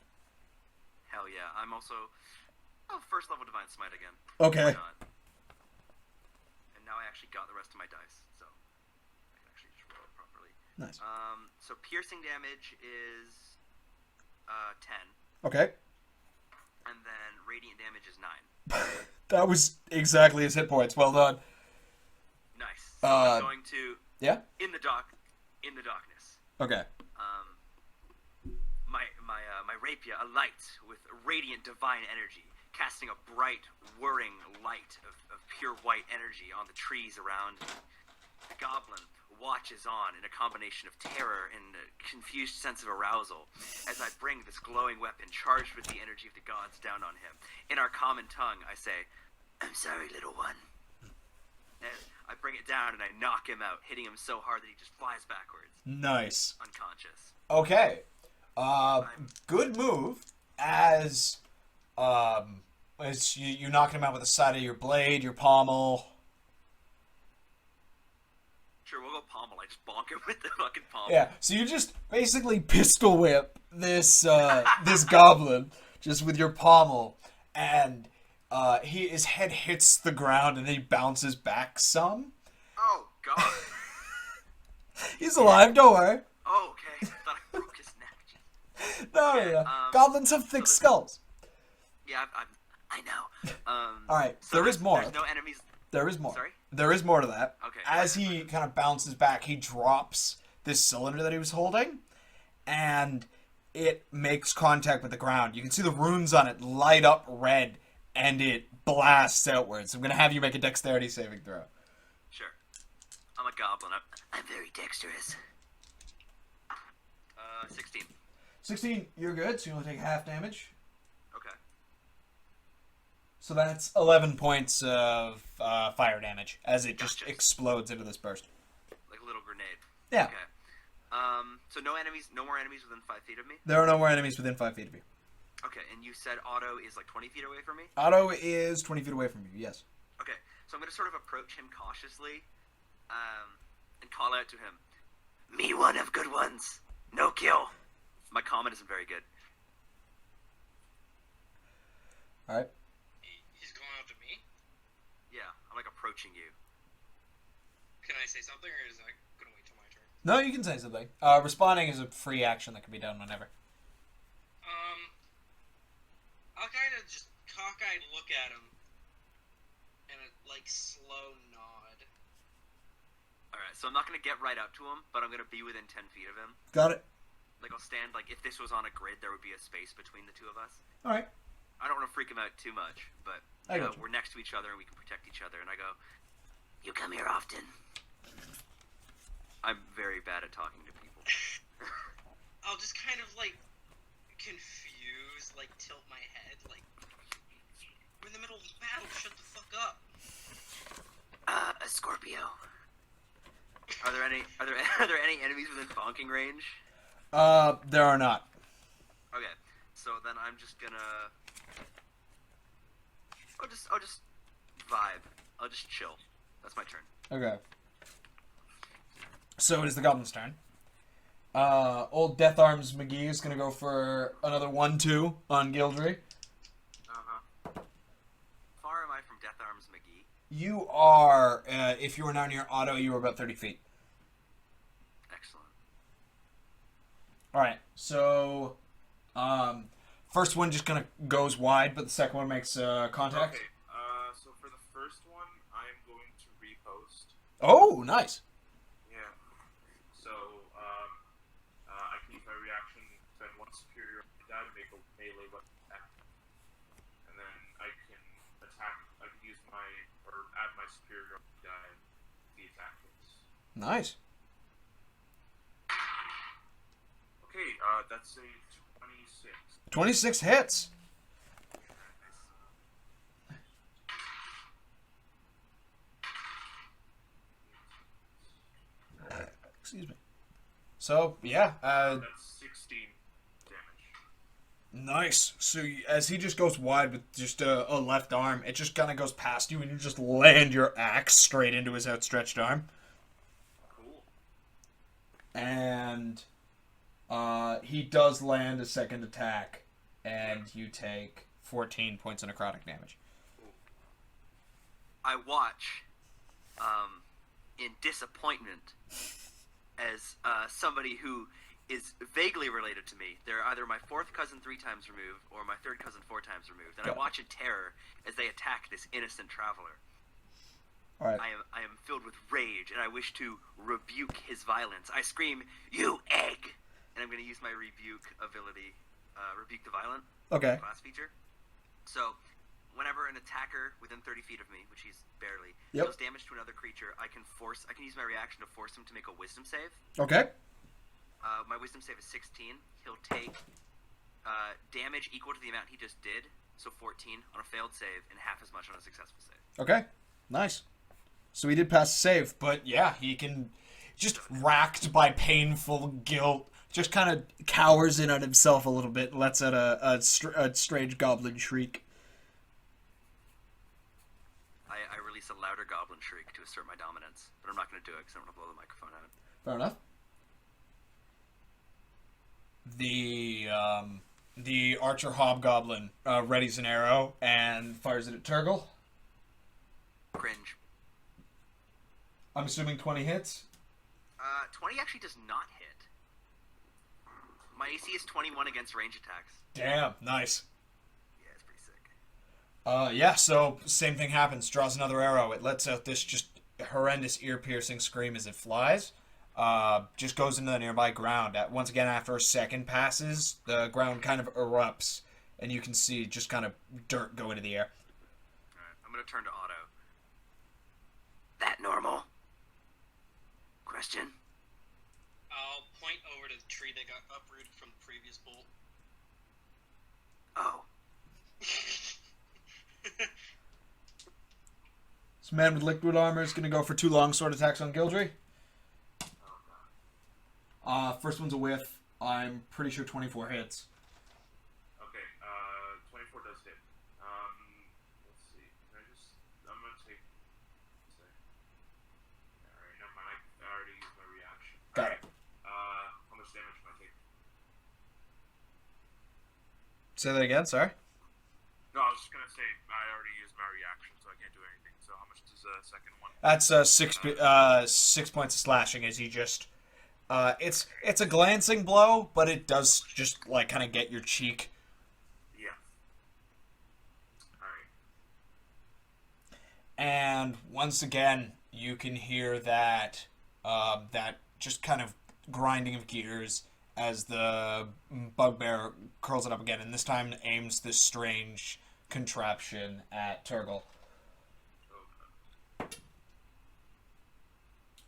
Hell yeah. I'm also first level divine smite again. Okay. Why not? And now I actually got the rest of my dice, so I can actually just roll it properly. Nice. So piercing damage is 10, Okay. and then radiant damage is 9. That was exactly his hit points. Well done. Nice. So I'm going to Yeah? in the darkness. Okay. My rapier alight with radiant divine energy, casting a bright, whirring light of pure white energy on the trees around me. The goblin watches on in a combination of terror and a confused sense of arousal as I bring this glowing weapon charged with the energy of the gods down on him. In our common tongue, I say, "I'm sorry, little one." And I bring it down and I knock him out, hitting him so hard that he just flies backwards, Nice. unconscious. Okay. Good move as you knocking him out with the side of your blade, your pommel. Sure, we'll go pommel. I just bonk him with the fucking pommel. Yeah, so you just basically pistol whip this this goblin just with your pommel, and his head hits the ground and then he bounces back some. Oh, God. He's alive, don't worry. Oh, okay. I thought I broke his neck. No. Goblins have thick skulls. Yeah, I know. Alright, So there is more. There's no enemies. There is more. Sorry? There is more to that. Okay. As he kind of bounces back, he drops this cylinder that he was holding, and it makes contact with the ground. You can see the runes on it light up red, and it blasts outwards. I'm going to have you make a dexterity saving throw. Sure. a goblin. I'm very dexterous. 16. 16, you're good, so you only take half damage. Okay. So that's 11 points of fire damage as it just Gotcha. explodes into this burst. Like a little grenade. Yeah. Okay. So no more enemies within 5 feet of me? There are no more enemies within 5 feet of you. Okay, and you said Otto is like 20 feet away from me? Otto is 20 feet away from you, yes. Okay, so I'm going to sort of approach him cautiously, and call out to him, "Me one of good ones. No kill." My comment isn't very good. Alright. He's going out to me? Yeah, I'm like approaching you. Can I say something, or is that going to wait till my turn? No, you can say something. Responding is a free action that can be done whenever. I'll kind of just cockeyed look at him, and a, slow nod. Alright, so I'm not going to get right up to him, but I'm going to be within 10 feet of him. Got it. Like, I'll stand, if this was on a grid, there would be a space between the two of us. Alright. I don't want to freak him out too much, but I got you. we're next to each other and we can protect each other. And I go, "You come here often." I'm very bad at talking to people. I'll just kind of, confused, tilt my head, we're in the middle of battle, shut the fuck up. A Scorpio. Are there any enemies within bonking range? There are not. Okay, so then I'm just gonna. I'll just vibe. I'll just chill. That's my turn. Okay. So it is the goblin's turn. Old Death Arms McGee is going to go for another 1-2 on Gildry. Far am I from Death Arms McGee? You are, if you were now near Otto, you were about 30 feet. Excellent. Alright, so, first one just kind of goes wide, but the second one makes contact. Okay, so for the first one, I'm going to repost. Oh, nice. Yeah. So, I can use my reaction, spend one superior die to make a melee weapon attack. And then I can use add my superior die to the attack hits. Nice. Okay, that's a 26. 26 hits. Excuse me. So, yeah, That's 16 damage. nice. So as he just goes wide with just a left arm, it just kind of goes past you and you just land your axe straight into his outstretched arm. Cool. And he does land a second attack, and you take 14 points of necrotic damage. I watch, in disappointment, as somebody who is vaguely related to me. They're either my fourth cousin 3 times removed, or my third cousin 4 times removed. And I watch in terror as they attack this innocent traveler. All right. I am filled with rage, and I wish to rebuke his violence. I scream, "You egg!" And I'm going to use my rebuke ability, rebuke the violent Okay. class feature. So, whenever an attacker within 30 feet of me, which he's barely, Yep. deals damage to another creature, I can use my reaction to force him to make a wisdom save. Okay. My wisdom save is 16. He'll take damage equal to the amount he just did, so 14 on a failed save, and half as much on a successful save. Okay. Nice. So he did pass the save, but yeah, he can, just racked by painful guilt, just kind of cowers in on himself a little bit and lets out a strange goblin shriek. I release a louder goblin shriek to assert my dominance, but I'm not going to do it because I don't want to blow the microphone out. Fair enough. The archer hobgoblin readies an arrow and fires it at Turgle. Cringe. I'm assuming 20 hits. 20 actually does not hit. My AC is 21 against range attacks. Damn, nice. Yeah, it's pretty sick. Yeah, so same thing happens. Draws another arrow. It lets out this just horrendous ear-piercing scream as it flies. Just goes into the nearby ground. Once again, after a second passes, the ground kind of erupts, and you can see just kind of dirt go into the air. Alright, I'm going to turn to Otto. That normal? Question? I'll point over to the tree that got uprooted from the previous bolt. Oh. This man with liquid armor is going to go for 2 longsword attacks on Gildry. First one's a whiff. I'm pretty sure 24 hits. Okay, 24 does hit. Let's see. I'm gonna take. Alright, never mind. I already used my reaction. Got it. How much damage am I taking? Say that again, sorry? No, I was just gonna say I already used my reaction, so I can't do anything. So how much does the second one? That's 6 points of slashing as he just... it's a glancing blow, but it does just, like, kind of get your cheek. Yeah. Alright. And once again, you can hear that that just kind of grinding of gears as the bugbear curls it up again, and this time aims this strange contraption at Turgle.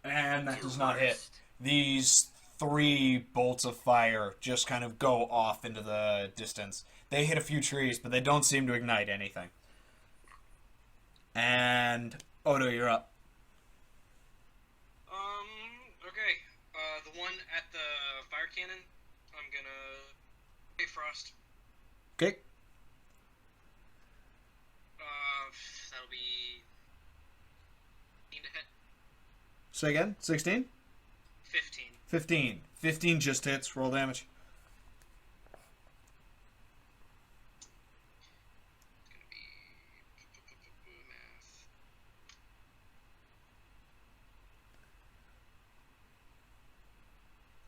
And that does not hit. These 3 bolts of fire just kind of go off into the distance. They hit a few trees, but they don't seem to ignite anything. And Odo, you're up. Okay. The one at the fire cannon, I'm gonna... Hey, Frost. Okay. That'll be... 15 to hit. Say again? 16? 15. 15. 15 just hits. Roll damage. It's gonna be... math.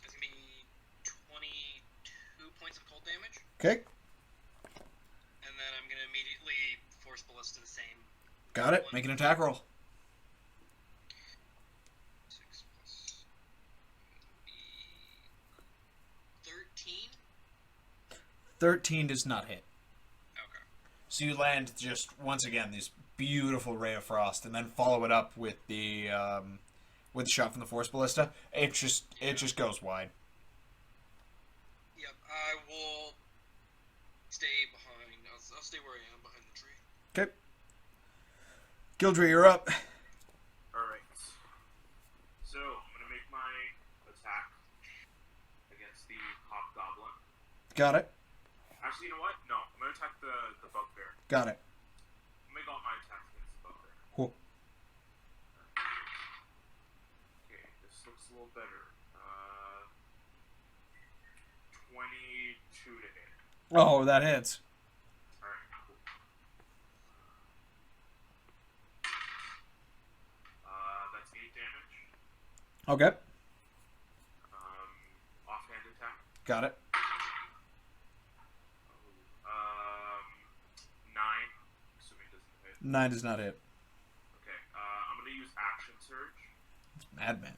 It's gonna be 22 points of cold damage. Okay. And then I'm gonna immediately force ballista the same. Got it. Make an attack roll. 6 plus... 13? 13 does not hit. Okay. So you land just, once again, this beautiful ray of frost, and then follow it up with the shot from the force ballista. It just goes wide. Yep, I will stay behind. I'll stay where I am, behind the tree. Okay. Gildry, you're up. Alright. So, I'm gonna make my attack against the hobgoblin. Got it. Actually, you know what? No, I'm gonna attack the bugbear. Got it. I'll make all my attacks against the bugbear. Cool. Okay, this looks a little better. 22 to hit. Oh, that hits. Alright, cool. That's 8 damage. Okay. Offhand attack. Got it. 9. Assuming it doesn't hit. 9 does not hit. Okay, I'm gonna use action surge. It's Madman.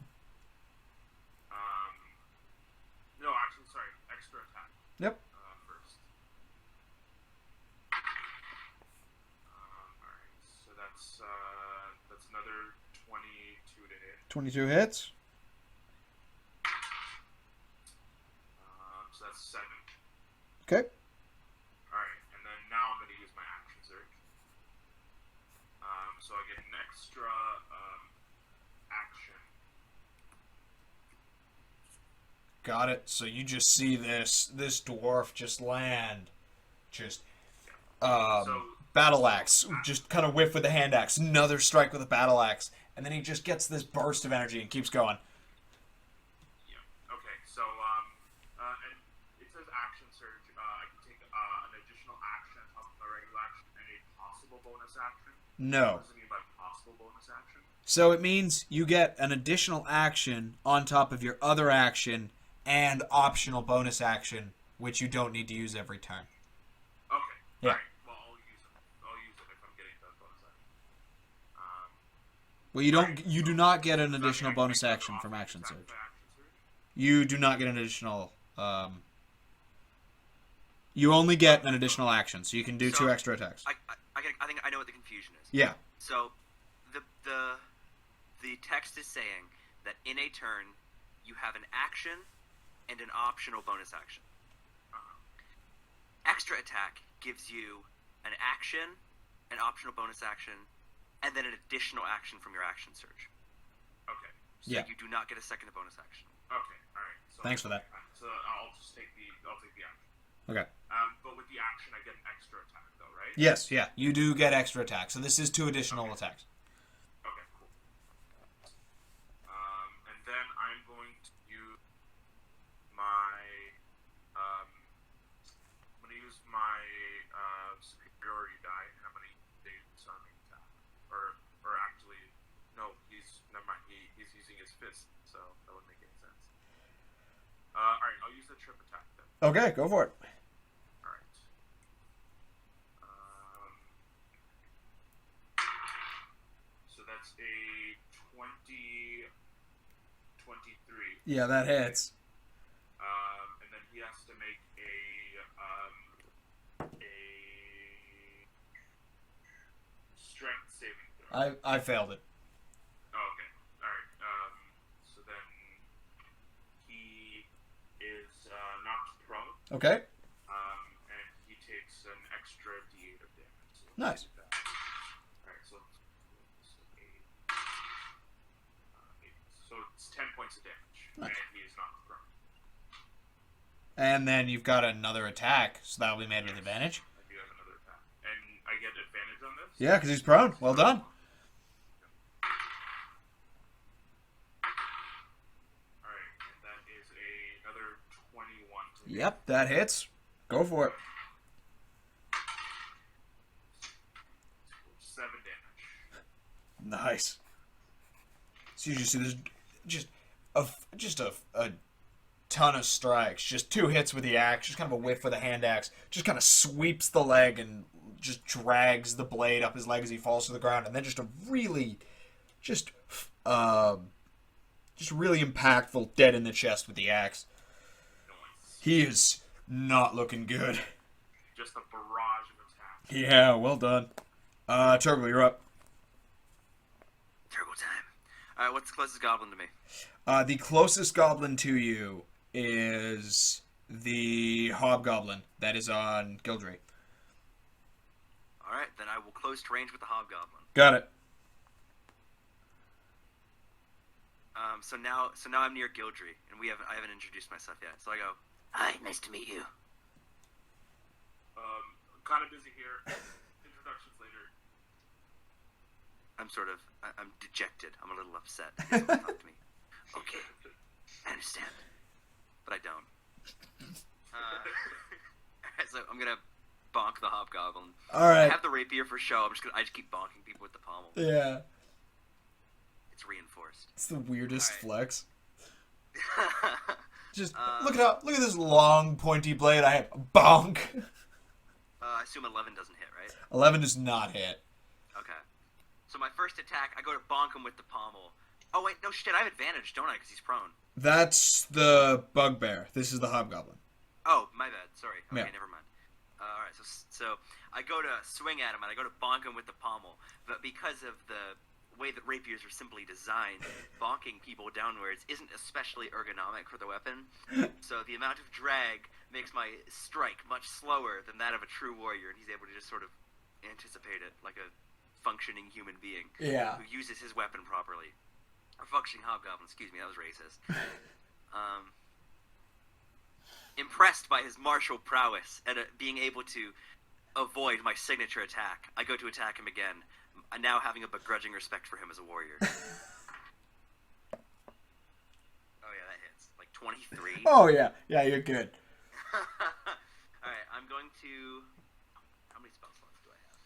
No, actually, sorry, extra attack. Yep. First. Alright, so that's another 22 to hit. 22 hits. So that's 7. Okay. Alright, and then now I'm gonna use my action surge. So I get an extra action. Got it. So you just see this dwarf just land. Just battle axe. Just kind of whiff with a hand axe. Another strike with a battle axe. And then he just gets this burst of energy and keeps going. Yeah. Okay. So and it says action surge. I can take an additional action on top of my regular action and a possible bonus action. No. What does it mean by possible bonus action? So it means you get an additional action on top of your other action and optional bonus action, which you don't need to use every turn. Okay. Yeah. Alright. Well, I'll use it. I'll use it if I'm getting that bonus action. Well, you don't. You do not get an So additional I can bonus make action an from action attack surge. by action surge? You do not get an additional. You only get an additional action, so you can do So, 2 extra attacks. I think I know what the confusion is. Yeah. So, the text is saying that in a turn, you have an action and an optional bonus action. Extra attack gives you an action, an optional bonus action, and then an additional action from your action surge. Okay. So you do not get a second bonus action. Okay. All right. So, Thanks for that. So I'll take the action. Okay. But with the action, I get an extra attack, though, right? Yes, yeah. You do get extra attacks. So this is 2 additional attacks. Okay, cool. And then I'm going to use my superiority die, and I'm going to use a disarming attack. Or actually, no, never mind. He's using his fist, so that wouldn't make any sense. All right, I'll use the trip attack then. Okay, go for it. All right. So that's a 23. Yeah, that hits. And then he has to make a strength saving throw. I failed it. Oh, okay. All right. So then he is knocked prone. Okay. And he takes an extra D8 of damage. So Nice. All right. So eight. So it's 10 points of damage, Nice. and he is knocked prone. And then you've got another attack, so that'll be made with advantage. I do have another attack, and I get advantage on this. Yeah, because he's prone. Well done. All right, and that is another 21 to hit. Yep, that hits. Go for it. 7 damage. Nice. So you just see there's just a ton of strikes. Just 2 hits with the axe, just kind of a whiff with a hand axe. Just kind of sweeps the leg and just drags the blade up his leg as he falls to the ground. And then just a really really impactful dead in the chest with the axe. Nice. He is not looking good. Just a barrage of attacks. Yeah, well done. Turbo, you're up. Turbo time. Alright, what's the closest goblin to me? The closest goblin to you is the hobgoblin that is on Gildray. Alright, then I will close to range with the hobgoblin. Got it. So now I'm near Gildry, and I haven't introduced myself yet. So I go, hi, nice to meet you. Kind of busy here. Introductions later. I'm dejected. I'm a little upset. You guys wanna talk to me. Okay, I understand, but I don't. So I'm gonna bonk the hobgoblin. All right. I have the rapier for show. I just keep bonking people with the pommel. Yeah. It's reinforced. It's the weirdest Alright. flex. Just look at this long pointy blade I have. Bonk. I assume 11 doesn't hit, right? 11 does not hit. Okay. So my first attack, I go to bonk him with the pommel. Oh wait, no shit, I have advantage, don't I? Because he's prone. That's the bugbear. This is the hobgoblin. Oh, my bad. Sorry. Okay, Yeah. never mind. All right. So I go to swing at him and I go to bonk him with the pommel, but because of the way that rapiers are simply designed, bonking people downwards isn't especially ergonomic for the weapon. So the amount of drag makes my strike much slower than that of a true warrior, and he's able to just sort of anticipate it like a functioning human being Yeah. who uses his weapon properly. Or functioning hobgoblin, excuse me, that was racist. Impressed by his martial prowess and being able to avoid my signature attack, I go to attack him again, now having a begrudging respect for him as a warrior. Oh yeah, that hits. Like 23. Oh, yeah. Yeah, you're good. Alright, I'm going to... How many spell slots do I have?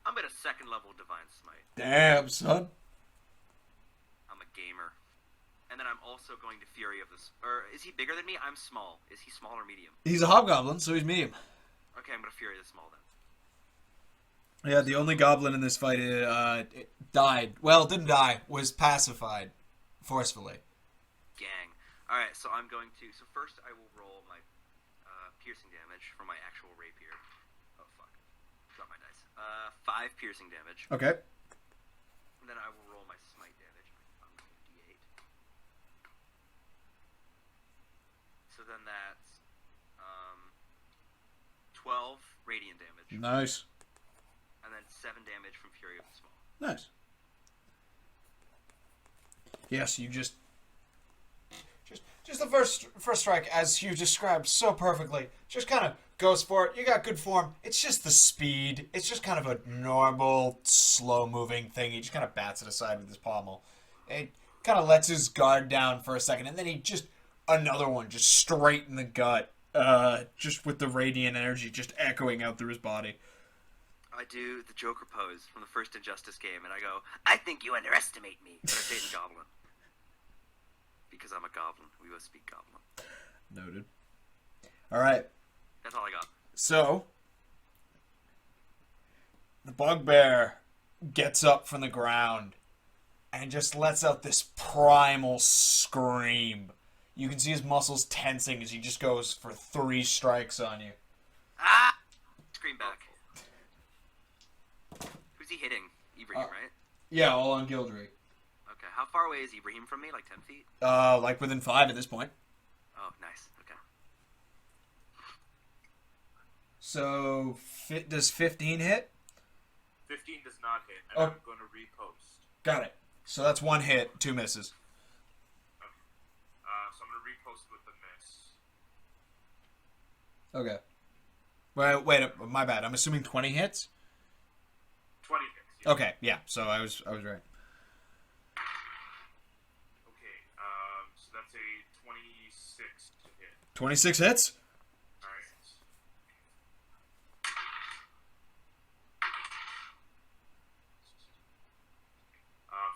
I'm at a second level Divine Smite. Damn, son. I'm a gamer. And then I'm also going to Fury of this... Or, is he bigger than me? I'm small. Is he small or medium? He's a hobgoblin, so he's medium. Okay, I'm going to Fury the small then. Yeah, the only goblin in this fight died. Well, didn't die. Was pacified forcefully. Gang. Alright, so I'm going to... So first I will roll my piercing damage from my actual rapier. Oh, fuck. Drop my dice. 5 piercing damage. Okay. And then I will roll my smite damage. I'm going to D8. then that's 12 radiant damage. Nice. And then 7 damage from Fury of the Small. Nice. Yes, you just the first strike, as you described so perfectly, just kind of goes for it. You got good form. It's just the speed. It's just kind of a normal, slow-moving thing. He just kind of bats it aside with his pommel. It kind of lets his guard down for a second, and then he just another one just straight in the gut, just with the radiant energy just echoing out through his body. I do the Joker pose from the first Injustice game, and I go, I think you underestimate me. But I say it in Goblin. Because I'm a Goblin. We both speak Goblin. Noted. All right. That's all I got. So, the bugbear gets up from the ground and just lets out this primal scream. You can see his muscles tensing as he just goes for 3 strikes on you. Ah! Scream back. Who's he hitting? Ibrahim, right? Yeah, all on Gildry. Okay. How far away is Ibrahim from me? Like 10 feet? Like within 5 at this point. Oh, nice. Okay. So, does 15 hit? 15 does not hit, and I'm going to repost. Got it. So that's 1 hit, 2 misses. Okay. So I'm going to repost with the miss. Okay. Wait, my bad. I'm assuming 20 hits? 20 hits. Yeah. Okay, yeah. So I was right. Okay. So that's a 26 to hit. 26 hits? All right.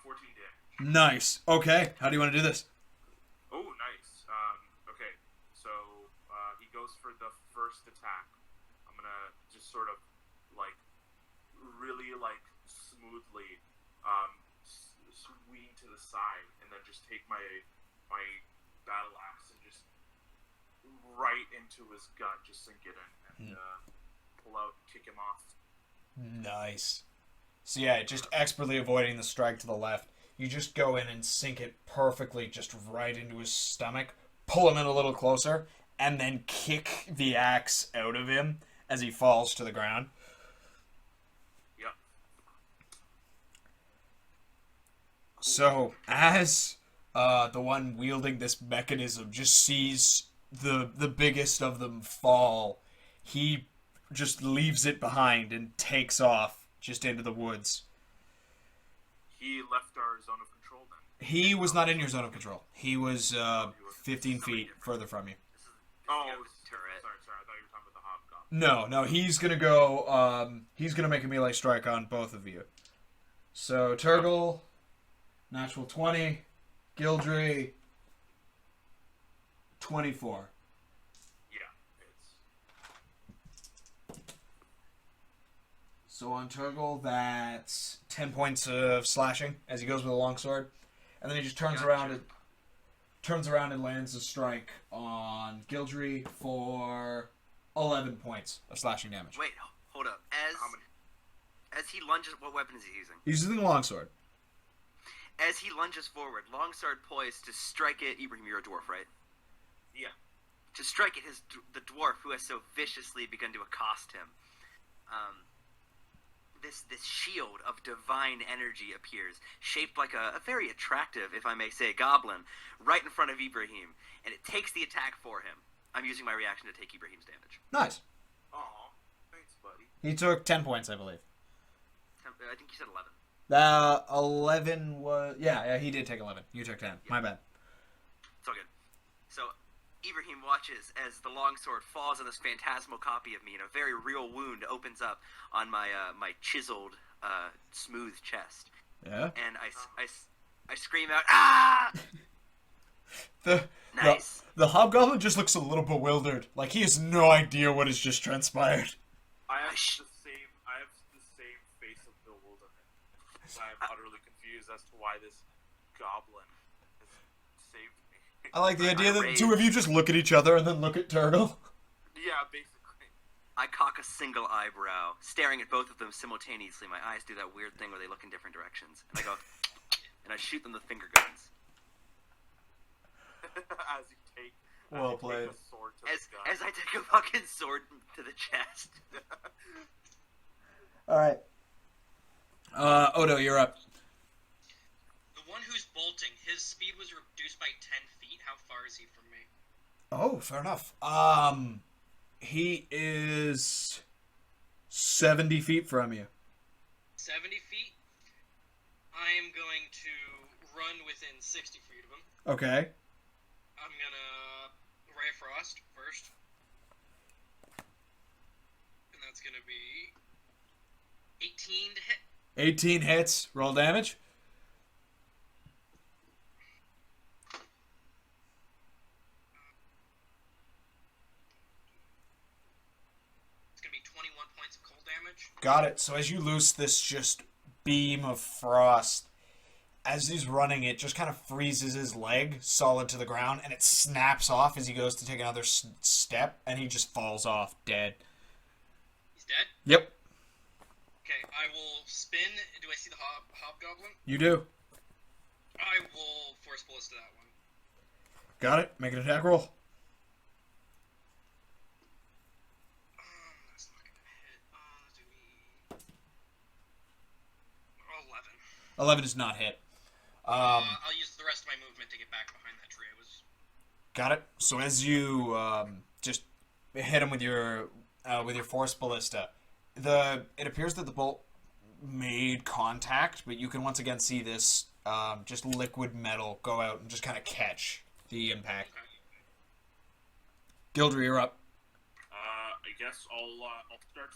14 damage. Nice. Okay. How do you want to do this? Oh, nice. Okay. So he goes for the first attack. I'm gonna just sort of really smoothly swing to the side, and then just take my battle axe and just right into his gut, just sink it in, and pull out, kick him off. Nice. So yeah, just expertly avoiding the strike to the left. You just go in and sink it perfectly just right into his stomach, pull him in a little closer, and then kick the axe out of him as he falls to the ground. Yep. So, as the one wielding this mechanism just sees the biggest of them fall, he just leaves it behind and takes off just into the woods. He left our zone of control then. He was not in your zone of control. He was 15 feet further from you. Oh, turret. sorry. I thought you were talking about the hobgoblin. No, he's gonna go. He's gonna make a melee strike on both of you. So Turgle, natural 20, Gildry, 24. Yeah, it's So on Turgle, that's 10 points of slashing as he goes with a longsword, and then he just turns around and lands a strike on Gildry for 11 points of slashing damage. Wait, hold up. how many? As he lunges, what weapon is he using? He's using a longsword. As he lunges forward, longsword poised to strike at Ibrahim. You're a dwarf, right? Yeah. To strike at the dwarf who has so viciously begun to accost him. This shield of divine energy appears, shaped like a very attractive, if I may say, goblin, right in front of Ibrahim, and it takes the attack for him. I'm using my reaction to take Ibrahim's damage. Nice. Aw, thanks, buddy. He took 10 points, I believe. I think you said 11. 11 was... Yeah, he did take 11. You took 10. Yeah. My bad. It's all good. So, Ibrahim watches as the longsword falls on this phantasmal copy of me, and a very real wound opens up on my chiseled, smooth chest. Yeah? And I scream out, "Ah!" Nice. The hobgoblin just looks a little bewildered. Like, he has no idea what has just transpired. I have the same face of bewilderment. I'm utterly confused as to why this goblin has saved me. I like the idea that the two of you just look at each other and then look at Turtle. Yeah, basically. I cock a single eyebrow, staring at both of them simultaneously. My eyes do that weird thing where they look in different directions. And I go, and I shoot them with finger guns. As you take Well Take played. a sword to the gut. As I take a fucking sword to the chest. All right. Odo, you're up. The one who's bolting, his speed was reduced by 10 feet. How far is he from me? Oh, fair enough. He is 70 feet from you. 70 feet? I am going to run within 60 feet of him. Okay. I'm gonna Ray of Frost first. And that's gonna be 18 to hit. 18 hits. Roll damage. It's gonna be 21 points of cold damage. Got it. So as you loose this just beam of frost, as he's running, it just kind of freezes his leg solid to the ground, and it snaps off as he goes to take another step, and he just falls off dead. He's dead? Yep, Okay, I will spin. Do I see the hobgoblin? you do. I will force ballista that one. Got it. Make an attack roll. That's not gonna hit. Do we... 11. 11 does not hit. I'll use the rest of my movement to get back behind that tree. I was... Got it. So as you just hit him with your force ballista, it appears that the bolt made contact, but you can once again see this just liquid metal go out and just kind of catch the impact. Okay. Gildry, you're up. I guess I'll start.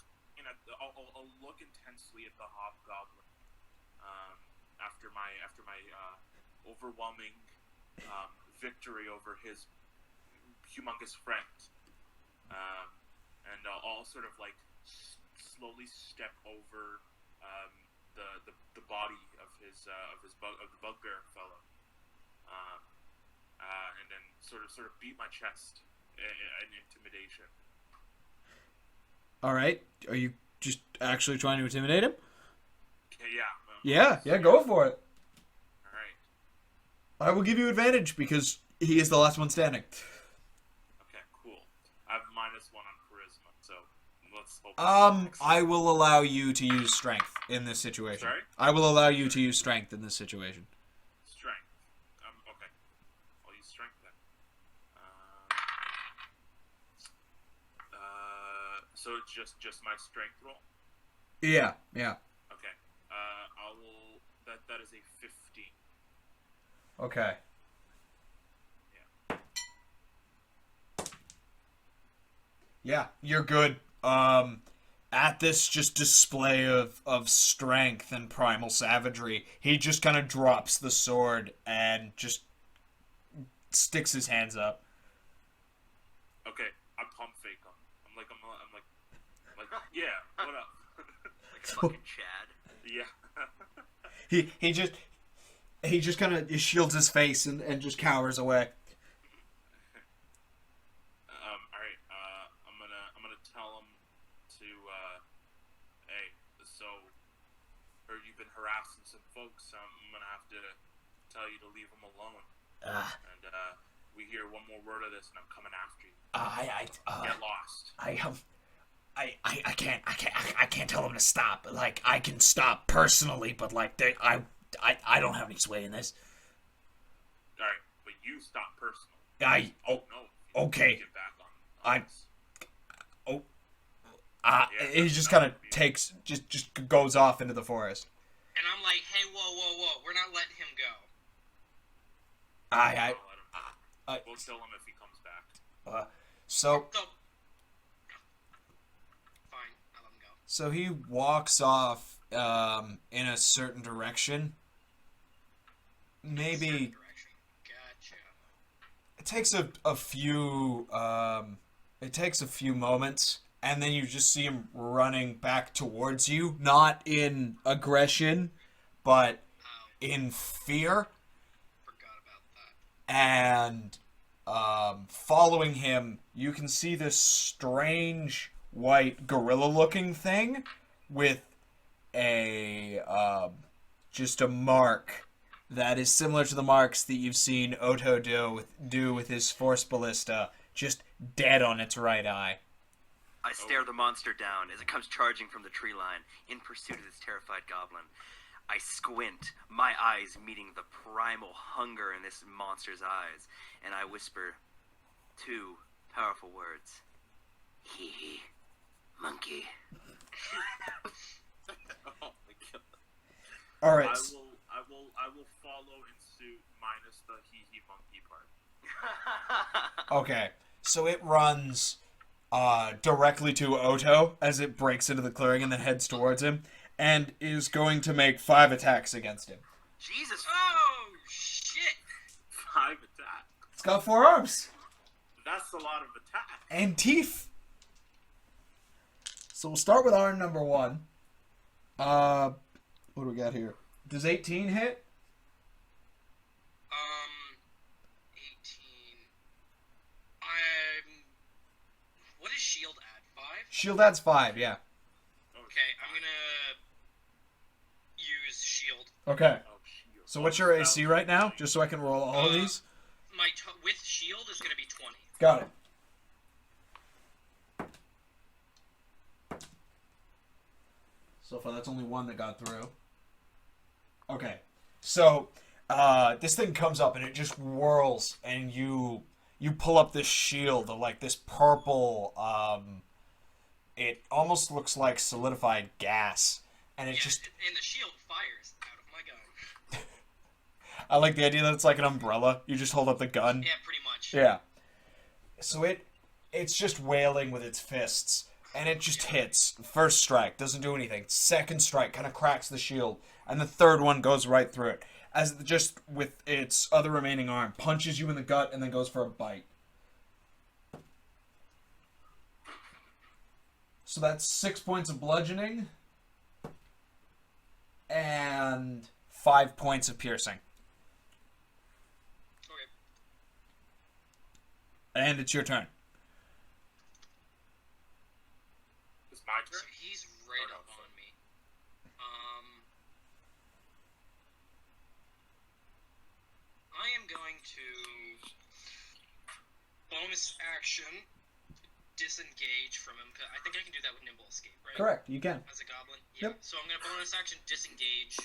I'll look intensely at the hobgoblin. After my overwhelming victory over his humongous friend, and I'll sort of like slowly step over the body of the bugbear fellow, and then sort of beat my chest in intimidation. All right. Are you just actually trying to intimidate him? Okay, yeah. Yeah, go for it. All right. I will give you advantage because he is the last one standing. Okay, cool. I have -1 on charisma, so let's hope. I will allow you to use strength in this situation. Sorry? I will allow you to use strength in this situation. Strength. Okay. I'll use strength then. So it's just my strength roll. Yeah. Okay. I will. That is a 15. Okay. Yeah, you're good. At this just display of strength and primal savagery, he just kind of drops the sword and just sticks his hands up. Okay, I pump fake him. I'm like, yeah, what up? Like fucking Chad. Yeah. He just kind of shields his face and just cowers away. Alright, I'm gonna tell him to, hey, so, heard you've been harassing some folks, I'm gonna have to tell you to leave them alone. And, we hear one more word of this and I'm coming after you. Get lost. I can't tell him to stop. Like, I can stop personally, but like, I don't have any sway in this. Alright, but you stop personally. No. Okay. Get back on this. He just kind of just goes off into the forest. And I'm like, hey, whoa. We're not letting him go. I'll let him. We'll kill him if he comes back. So Fine, I'll let him go. So he walks off in a certain direction. Maybe Certain direction. Gotcha. it takes a few moments, and then you just see him running back towards you, not in aggression, but in fear. Forgot about that. And following him, you can see this strange white gorilla-looking thing with a just a mark that is similar to the marks that you've seen Oto do with his Force Ballista, just dead on its right eye. I stare the monster down as it comes charging from the tree line in pursuit of this terrified goblin. I squint, my eyes meeting the primal hunger in this monster's eyes, and I whisper two powerful words. Hee hee, monkey. Oh my god. All right. I will follow in suit minus the hee monkey part. Okay. So it runs directly to Oto as it breaks into the clearing and then heads towards him, and is going to make 5 attacks against him. Jesus. Oh, shit! 5 attacks. It's got 4 arms That's a lot of attacks. and teeth. So we'll start with arm number 1. What do we got here? Does 18 hit? 18. What is shield at? 5? Shield adds 5, yeah. Okay, I'm gonna use shield. Okay. Oh, shield. So what's your AC right now? Just so I can roll all of these. My with shield is gonna be 20. Got it. So far, that's only one that got through. Okay. So, this thing comes up and it just whirls, and you pull up this shield of like this purple. It almost looks like solidified gas, and it just. And the shield fires out of my gun. I like the idea that it's like an umbrella. You just hold up the gun. Yeah, pretty much. Yeah. So it's just wailing with its fists, and it just hits. First strike doesn't do anything. Second strike kind of cracks the shield, and the third one goes right through it. As it just with its other remaining arm punches you in the gut and then goes for a bite. So that's 6 points of bludgeoning and 5 points of piercing. Okay. And it's your turn. It's my So turn? he's right Oh, no, up sorry. on me. I am going to bonus action disengage from him. I think I can do that with nimble escape, right? Correct, you can. As a goblin. Yeah. Yep. So I'm gonna bonus action disengage.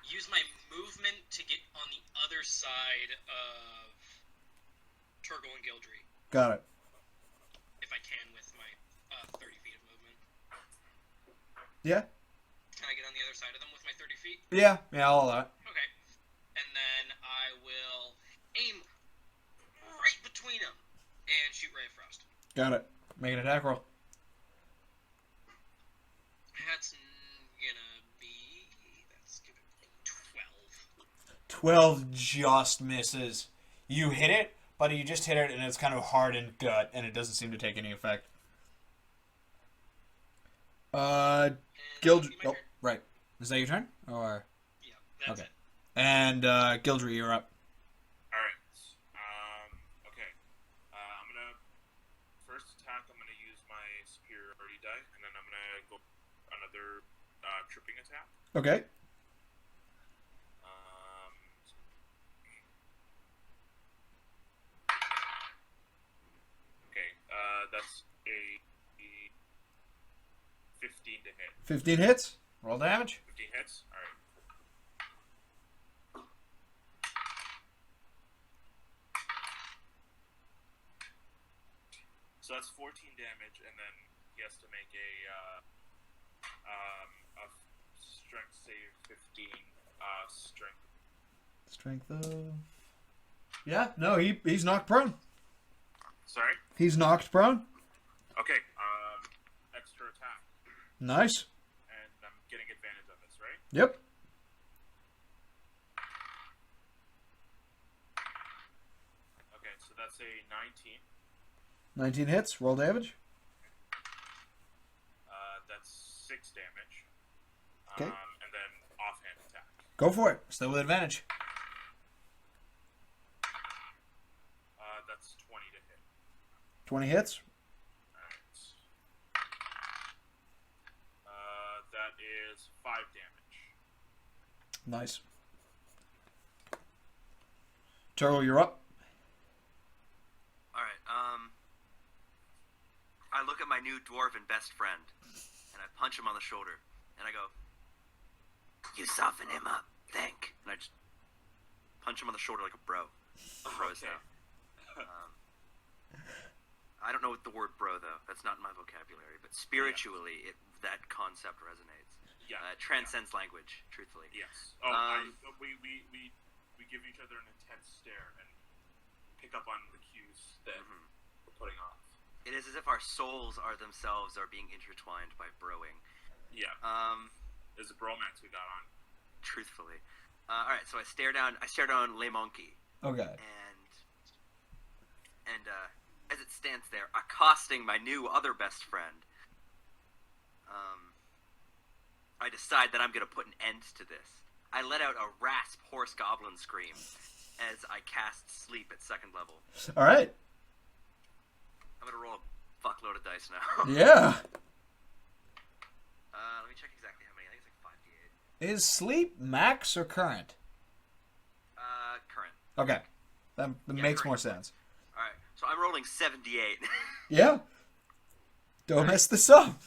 Use my movement to get on the other side of Turgle and Gildry, Got it. if I can, with my 30 feet of movement. Yeah? Can I get on the other side of them with my 30 feet? Yeah, all that. Okay. And then I will aim right between them and shoot Ray of Frost. Got it. Make an attack roll. That's gonna be 12. 12 just misses. You hit it, but you just hit it and it's kind of hard in gut and it doesn't seem to take any effect. And Gildry. that'll be my Oh, turn. right. Is that your turn? Or Yeah, that's okay. it. And Gildry, you're up. Alright. Okay. I'm gonna first attack. I'm gonna use my superiority die, and then I'm gonna go another tripping attack. Okay. Okay. That's a 15 to hit. 15 hits. Roll damage. 15 hits. All right. So that's 14 damage, and then he has to make a strength save 15 strength. Strength though. Yeah, no, he's knocked prone. Sorry. He's knocked prone. Okay. Extra attack, Nice. and I'm getting advantage on this, right? Yep. Okay, so that's a 19. 19 hits. Roll damage. That's 6 damage. Okay. And then offhand attack. Go for it. Still with advantage. That's 20 to hit. 20 hits. Alright. That is 5 damage. Nice. Turtle, you're up. All right. I look at my new dwarven best friend, and I punch him on the shoulder, and I go, "You soften him up, think." And I just punch him on the shoulder like a bro. Bros Okay. now. I don't know what the word bro though. That's not in my vocabulary. But spiritually, that concept resonates. Yeah. Transcends language. Truthfully. Yes. Oh, we give each other an intense stare and pick up on the cues that we're putting off. It is as if our souls are being intertwined by broing. Yeah. There's a bromance we got on. Truthfully. All right. So I stare down Le Monkey. Okay. And as it stands there, accosting my new other best friend, I decide that I'm going to put an end to this. I let out a rasp hoarse goblin scream as I cast Sleep at 2nd level. All right. I'm going to roll a fuckload of dice now. Yeah. Let me check exactly how many. I think it's like 5d8. Is sleep max or current? Current. Okay. That makes current. more sense. All right. So I'm rolling 78. Yeah. Don't mess this up.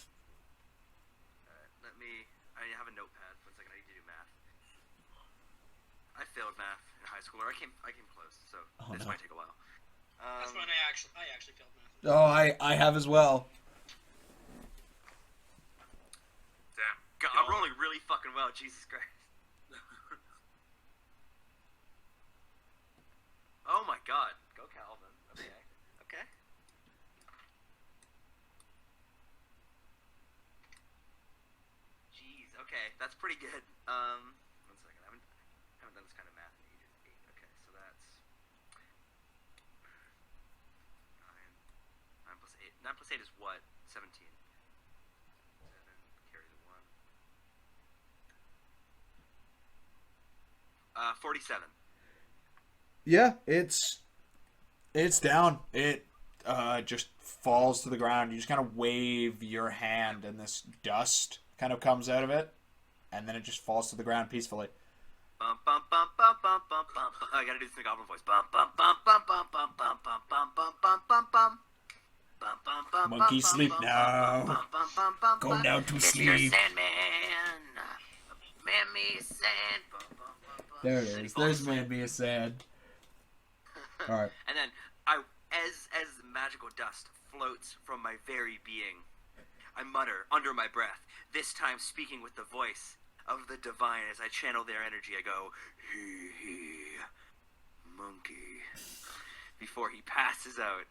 I have a notepad. 1 second, I need to do math. I failed math in high school, or I came close, so this might take a while. That's when I actually failed math. Oh, I have as well. Damn. God, I'm rolling really fucking well, Jesus Christ. Oh my God. Go Calvin. Okay. Jeez, okay, that's pretty good. 1 second, I haven't done this kind of math in ages. 8, okay, so that's 9 plus 8. 9 plus 8 is what? 17. 7, carry the 1. 47. Yeah, it's down. It just falls to the ground. You just kind of wave your hand, and this dust kind of comes out of it, and then it just falls to the ground peacefully. Bum bum bum bum bum bum bum. I gotta do this in the goblin voice. Bum bum bum bum bum bum bum bum bum bum bum bum bum. Monkey, sleep now. Go down to sleep. Mr. Sandman. Mammy Sand. There it is. There's Man Be a Sad. All right. And then as the magical dust floats from my very being, I mutter under my breath, this time speaking with the voice of the divine as I channel their energy. I go, he, monkey, before he passes out.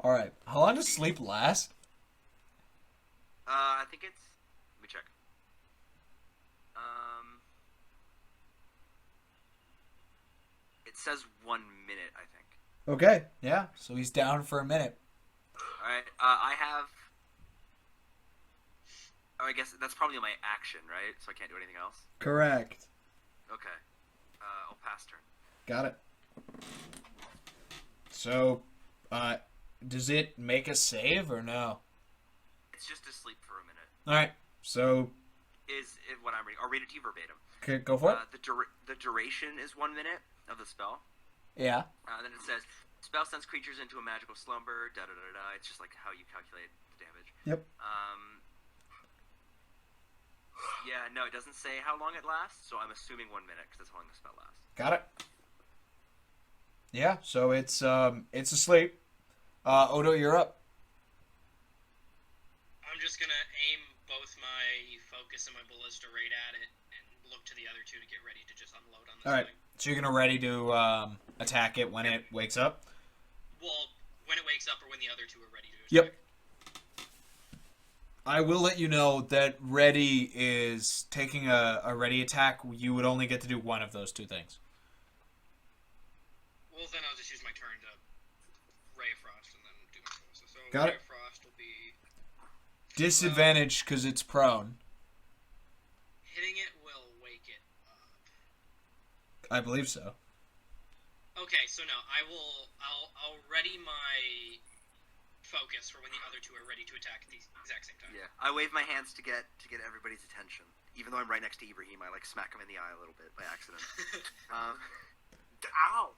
All right. How long does sleep last? I think it's. Let me check. It says 1 minute, I think. Okay. Yeah. So he's down for a minute. All right. I have. Oh, I guess that's probably my action, right? So I can't do anything else. Correct. Okay. I'll pass turn. Got it. So, does it make a save or no? It's just to sleep for a minute. All right. So, Is what I'm reading. I'll read it to you verbatim. okay, go for it. The duration is 1 minute of the spell. Yeah. Then it says, spell sends creatures into a magical slumber, da-da-da-da. It's just like how you calculate the damage. Yep. Yeah, no, it doesn't say how long it lasts, so I'm assuming 1 minute, because that's how long the spell lasts. Got it. Yeah. So it's asleep. Odo, you're up. I'm just gonna aim both my focus and my ballista right at it, and look to the other two to get ready to just unload on this All right. thing. So you're gonna ready to attack it when it wakes up. Well, when it wakes up, or when the other two are ready to Yep. attack. I will let you know that ready is taking a ready attack. You would only get to do one of those two things. Well, then I'll just use my turn to Ray of Frost and then do my ballista. So Got Ray it. of Frost will be Disadvantage because it's prone. hitting it will wake it up. I believe so. Okay, so no, I'll ready my focus for when the other two are ready to attack at the exact same time. Yeah, I wave my hands to get everybody's attention. Even though I'm right next to Ibrahim, I like smack him in the eye a little bit by accident. Ow!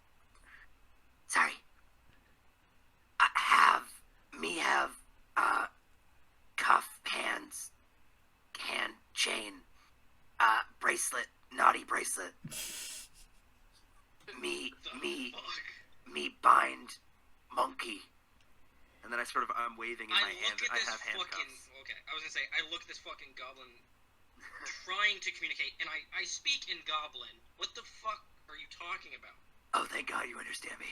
Sorry. Have cuff, hands, hand, chain, bracelet, naughty bracelet. Me bind, monkey. And then I'm waving in my hand. I have handcuffs. Okay, I was gonna say, I look at this fucking goblin trying to communicate, and I speak in goblin. What the fuck are you talking about? Oh, thank God you understand me.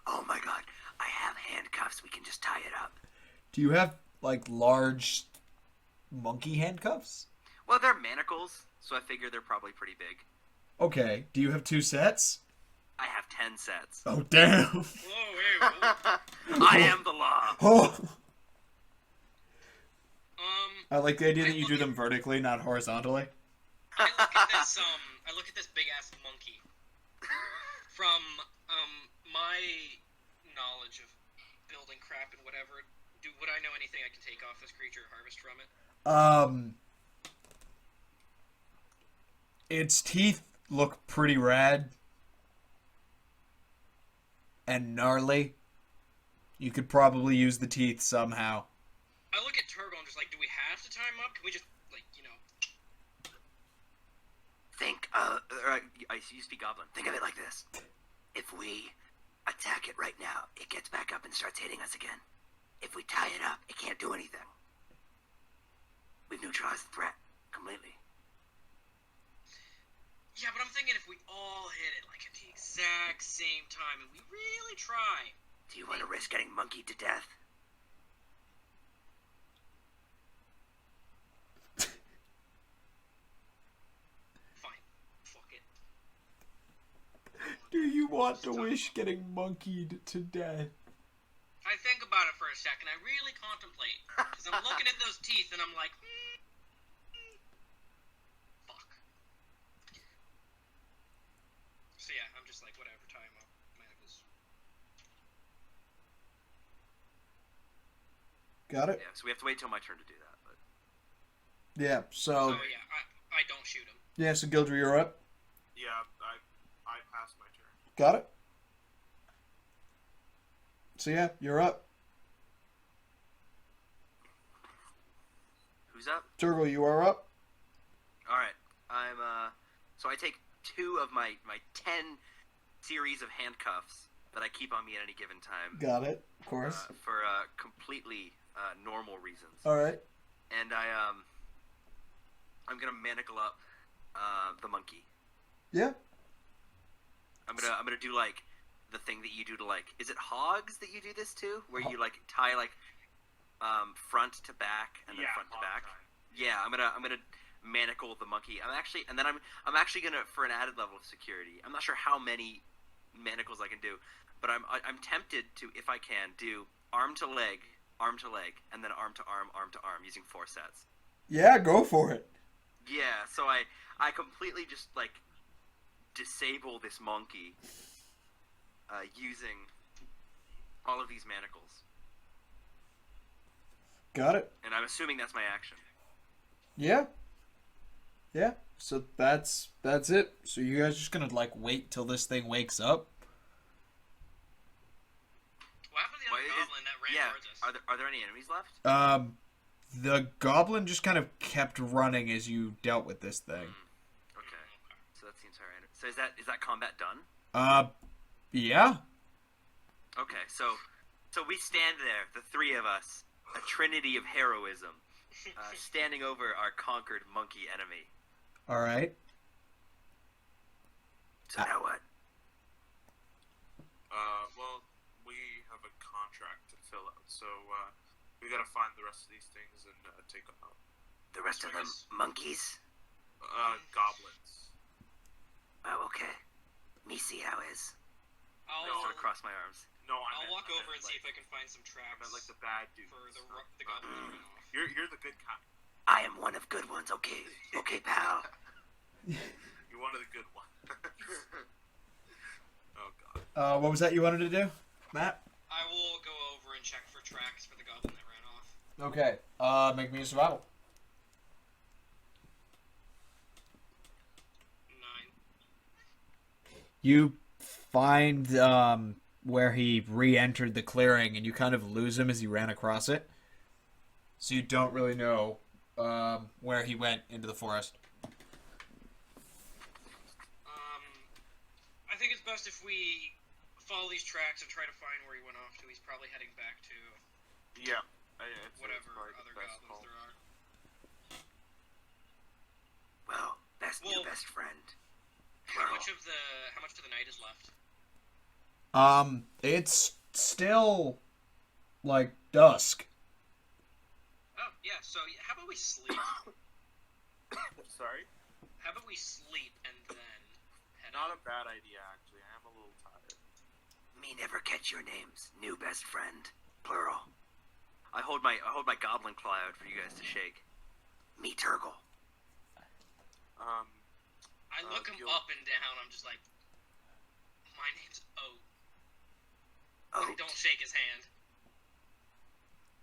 Oh my God. I have handcuffs. We can just tie it up. Do you have, like, large monkey handcuffs? Well, they're manacles, so I figure they're probably pretty big. Okay. Do you have 2 sets? I have 10 sets. Oh, damn. Whoa, wait, I am the law. Oh. I I like the idea that you do them vertically, not horizontally. I look at this big ass monkey. From my knowledge of building crap and whatever, would I know anything I can take off this creature or harvest from it? Its teeth look pretty rad and gnarly. You could probably use the teeth somehow. I look at Turgle and just like, do we have to tie him up? Can we just, like, you know... You speak Goblin. Think of it like this. If we attack it right now, it gets back up and starts hitting us again. If we tie it up, it can't do anything. We've neutralized the threat completely. Yeah, but I'm thinking if we all hit it, like, at the exact same time, and we really try... Do you want to risk getting monkeyed to death? Fine. Fuck it. Do you want to wish getting monkeyed to death? I think about it for a second. I really contemplate. Because I'm looking at those teeth, and I'm like... fuck. So yeah, I'm just like, whatever, tie him up. Manacles. Got it? Yeah, so we have to wait till my turn to do that. But Yeah, So yeah, I don't shoot him. Yeah, so Gildry, you're up. Yeah, I passed my turn. Got it? So yeah, you're up. who's up? Turgle, you are up. All right. So I take 2 of my 10 series of handcuffs that I keep on me at any given time. Got it, of course. For completely normal reasons. All right. And I'm gonna manacle up the monkey. Yeah. I'm gonna do like the thing that you do to, like, is it hogs that you do this to, where you like tie like front to back and then front to back. Time. Yeah, I'm gonna manacle the monkey. I'm actually gonna, for an added level of security, I'm not sure how many manacles I can do, but I'm tempted to, if I can, do arm to leg, and then arm to arm using 4 sets. Yeah, go for it. Yeah, so I completely just like disable this monkey using all of these manacles. Got it. And I'm assuming that's my action. Yeah. Yeah. So that's it. So you guys just gonna like wait till this thing wakes up? What happened to the other goblin that ran towards us? Are there any enemies left? The goblin just kind of kept running as you dealt with this thing. Okay. So that seems alright. So is that combat done? Yeah. Okay, so we stand there, the 3 of us, a trinity of heroism, standing over our conquered monkey enemy. All right. So now what? Well, we have a contract to fill out, so we gotta find the rest of these things and take them out. The rest of them monkeys? Goblins. Oh, okay. Me see how is. I'll Sort of cross my arms. No, I'll walk over and see if I can find some I tracks meant like the bad dudes. for the goblin that ran off. You're the good kind. I am one of good ones, okay? Okay, pal. You're one of the good ones. Oh god. What was that you wanted to do, Matt? I will go over and check for tracks for the goblin that ran off. Okay. Make me a survival. 9. You find where he re-entered the clearing, and you kind of lose him as he ran across it. So you don't really know where he went into the forest. I think it's best if we follow these tracks and try to find where he went off to. He's probably heading back to Yeah. whatever other goblins there are. Well, your Well, best friend. How much of the night is left? It's still like dusk. Oh yeah. So how about we sleep? Sorry? How about we sleep and then head Not out? a bad idea, actually. I am a little tired. Me never catch your names. New best friend. Plural. I hold my goblin claw out for you guys to shake. Me Turgle. I look him Gil- up and down. I'm just like, my name's Oat. Oh, Don't shake his hand.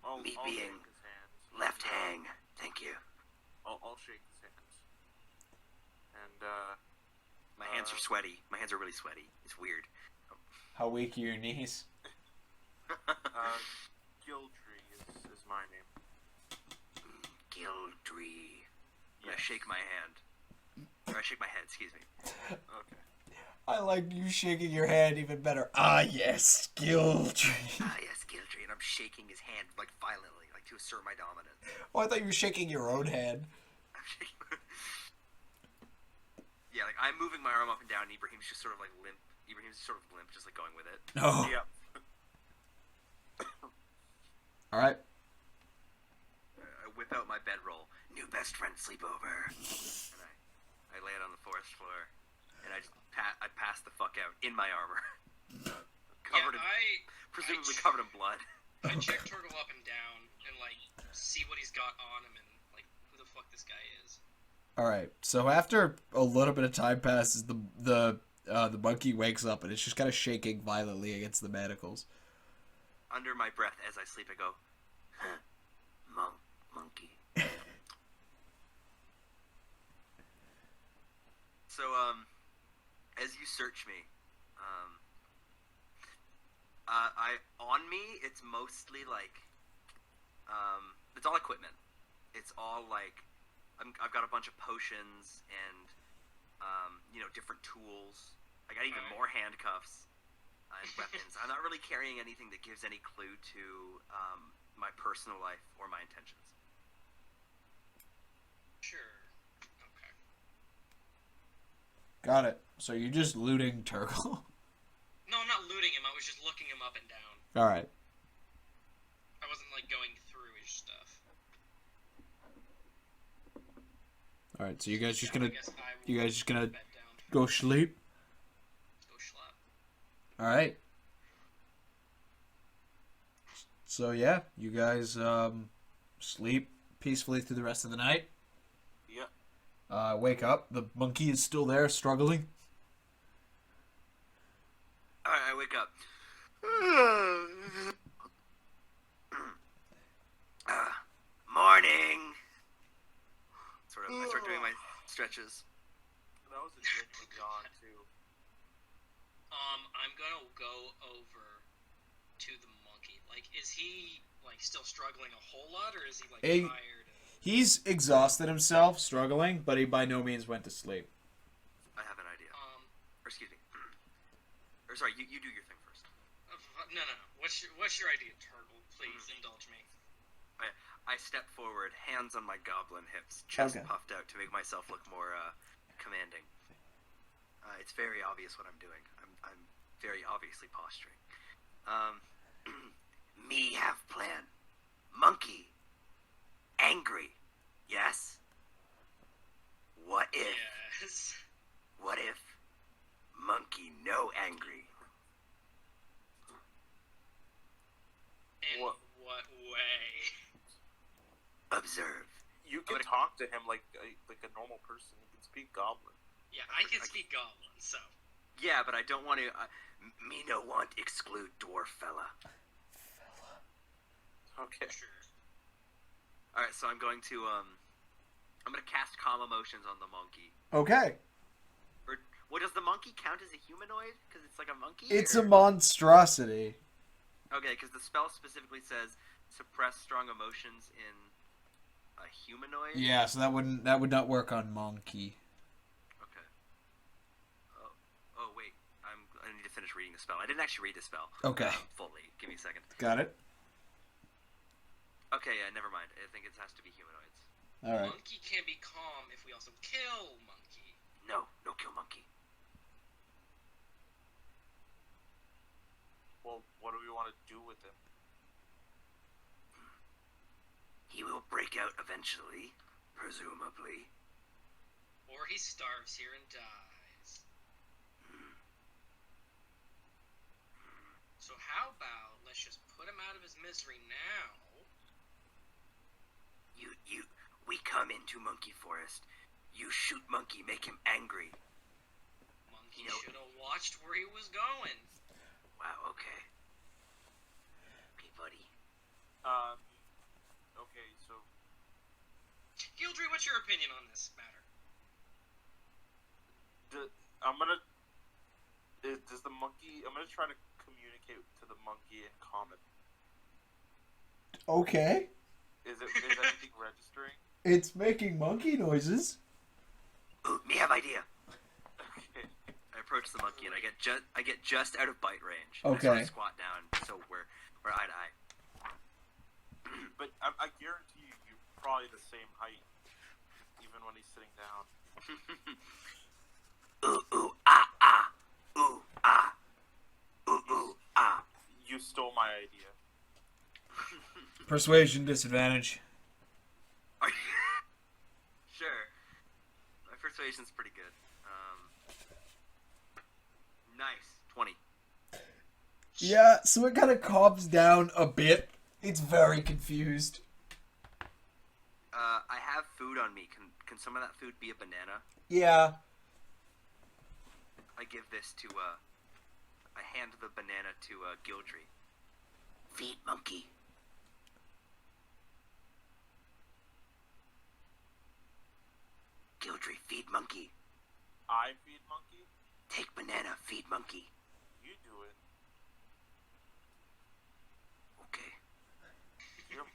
I'll Me shake being his hands. left hang. Thank you. I'll shake his hands. And, My hands are sweaty. My hands are really sweaty. It's weird. How weak are your knees? Gildry is my name. Gildry. I Yes. shake my hand. Or I shake my head, excuse me. Okay. I like you shaking your hand even better. Ah, yes, Gildry. Ah, yes, Gildry. And I'm shaking his hand, like, violently, like, to assert my dominance. Oh, I thought you were shaking your own hand. I'm shaking... Yeah, like, I'm moving my arm up and down, and Ibrahim's just sort of, like, limp. Ibrahim's sort of limp, just, like, going with it. No. Yeah. All right. I whip out my bedroll. New best friend sleepover. And I lay it on the forest floor. And I just I pass the fuck out in my armor. Covered presumably covered in blood. I check Turtle up and down and like see what he's got on him and like who the fuck this guy is. All right. So after a little bit of time passes, the monkey wakes up and it's just kind of shaking violently against the manacles. Under my breath as I sleep, I go, huh, monkey. So, as you search me, on me, it's mostly like, it's all equipment. It's all like, I've got a bunch of potions and, different tools. I got even more handcuffs and weapons. I'm not really carrying anything that gives any clue to, my personal life or my intentions. Sure. Okay. Got it. So you're just looting Turgle. No, I'm not looting him. I was just looking him up and down. All right. I wasn't like going through his stuff. All right. So you guys just I gonna guess I will you guys just gonna bed down. go sleep? Go schlap. All right. So yeah, you guys sleep peacefully through the rest of the night. Yeah. Wake up. The monkey is still there, struggling. Alright, I wake up. Morning! I start doing my stretches. That was a genuine yawn, too. I'm gonna go over to the monkey. Like, is he like still struggling a whole lot, or is he like tired? He's exhausted himself, struggling, but he by no means went to sleep. I have an idea. Or excuse me. Or sorry, you do your thing first. No. What's your idea, Turtle? Please indulge me. I step forward, hands on my goblin hips, chest Okay. puffed out to make myself look more commanding. It's very obvious what I'm doing. I'm very obviously posturing. Me have plan. Monkey. Angry. Yes? What if? Yes. What if? Monkey no angry. In What? what way? Observe. You can talk to him like a normal person. You can speak Goblin. Yeah, I can speak Goblin, so. Yeah, but I don't want to. Me no want exclude dwarf fella. Okay. Sure. All right, so I'm going to cast calm emotions on the monkey. Okay. Or Well, does the monkey count as a humanoid? Because it's like a monkey? It's a monstrosity. Okay, because the spell specifically says suppress strong emotions in a humanoid? Yeah, so that would not work on monkey. Okay. Oh wait. I need to finish reading the spell. I didn't actually read the spell. Okay. Fully. Give me a second. Got it? Okay, never mind. I think it has to be humanoids. Alright. Monkey can be calm if we also kill monkey. No kill monkey. Well, what do we want to do with him? He will break out eventually, presumably. Or he starves here and dies. So how about let's just put him out of his misery now? We come into Monkey Forest. You shoot Monkey, make him angry. Monkey should have watched where he was going. Wow, okay. Okay, buddy. Okay, so Gildry, what's your opinion on this matter? I'm gonna try to communicate to the monkey in common. Okay. Is anything registering? It's making monkey noises. Ooh, me have idea. Okay. I approach the monkey and I get just out of bite range. Okay. I sort of squat down so we're eye to eye. But I guarantee you're probably the same height, even when he's sitting down. Ooh ah ah. Ooh ah. Ooh ah. You stole my idea. Persuasion disadvantage. Are you... Sure. My persuasion's pretty good. Nice. 20. Yeah, so it kind of calms down a bit. It's very confused. I have food on me. Can some of that food be a banana? Yeah. I give this to, I hand the banana to, Gildry. Feed monkey. Gildry, feed monkey. I feed monkey? Take banana, feed monkey. You do it. Okay.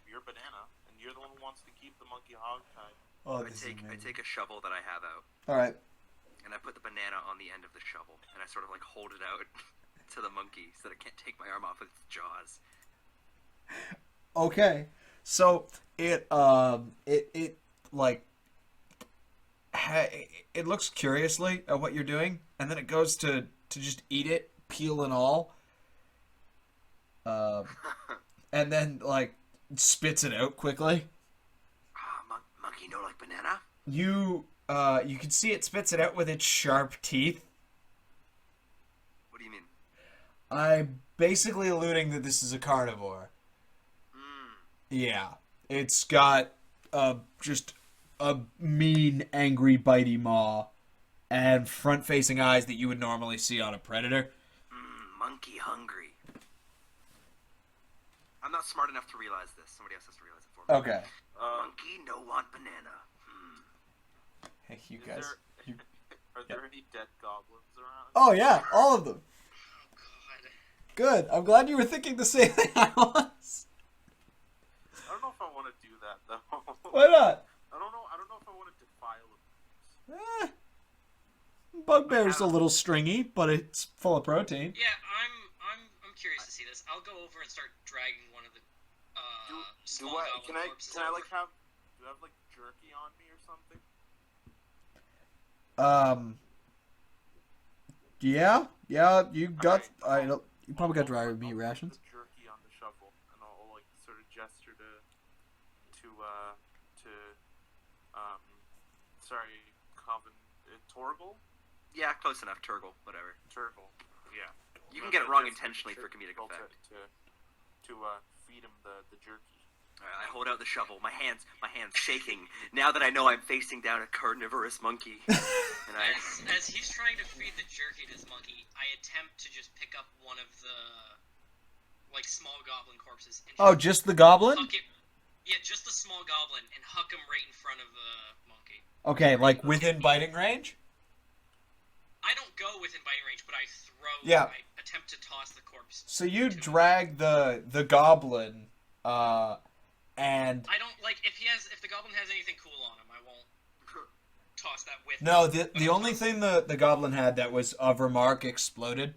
You're banana, and you're the one who wants to keep the monkey hogtied. Oh, I take a shovel that I have out, Alright. and I put the banana on the end of the shovel, and I sort of like hold it out to the monkey so that it can't take my arm off with its jaws. Okay. So it looks curiously at what you're doing, and then it goes to just eat it, peel and all. And then like spits it out quickly. Monkey no like banana? You can see it spits it out with its sharp teeth. What do you mean? I'm basically alluding that this is a carnivore. Yeah. It's got just a mean, angry, bitey maw and front-facing eyes that you would normally see on a predator. Monkey hungry. I'm not smart enough to realize this. Somebody else has to realize it for me. Okay. Monkey no want banana. Hey, you guys. Are there any dead goblins around? Oh, yeah. All of them. Oh god. Good. I'm glad you were thinking the same thing I was. I don't know if I want to do that though. Why not? I don't know if I want to defile them. Bugbear's a little stringy, but it's full of protein. Yeah, I'm curious to see this. I'll go over and start dragging one of the small goblin corpses Can I over. like have like jerky on me or something? Yeah, you got. Alright, You probably got dry I'll meat put rations. The jerky on the shovel, and I'll like sort of gesture to Coven Torgal? Yeah, close enough. Turgle, whatever. Turgle, yeah. You can get it wrong intentionally for comedic effect. To feed him the jerky. Alright, I hold out the shovel, my hands shaking, now that I know I'm facing down a carnivorous monkey. And As he's trying to feed the jerky to this monkey, I attempt to just pick up one of the like small goblin corpses and Just the goblin? huck it. Yeah, just the small goblin, and huck him right in front of the monkey. Okay, like within biting range? I don't go within biting range, but I throw. Yeah. I attempt to toss the corpse. So you drag the goblin, and I don't like if the goblin has anything cool on him, I won't toss that with. no, him. the only thing the goblin had that was of remark exploded.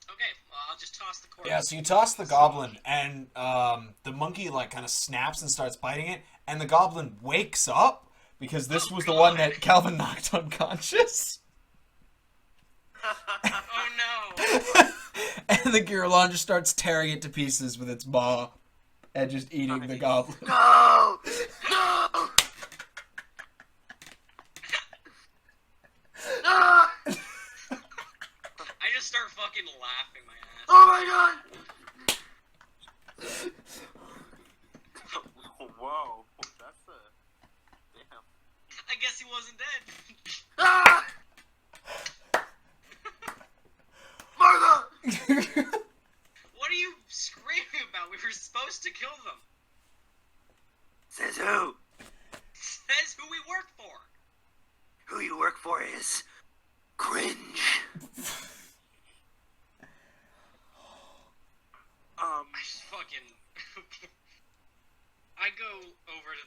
Okay, well, I'll just toss the corpse. Yeah, so you toss the goblin, and the monkey like kind of snaps and starts biting it, and the goblin wakes up because this was the one that Calvin knocked unconscious. Oh no! And the Girlon just starts tearing it to pieces with its maw and just eating the goblin. No! No! Ah! I just start fucking laughing my ass. Oh my god! Whoa, that's a damn. I guess he wasn't dead. Ah! Martha! What are you screaming about? We were supposed to kill them. Says who? Says who we work for. Who you work for is cringe. I just fucking. I go over to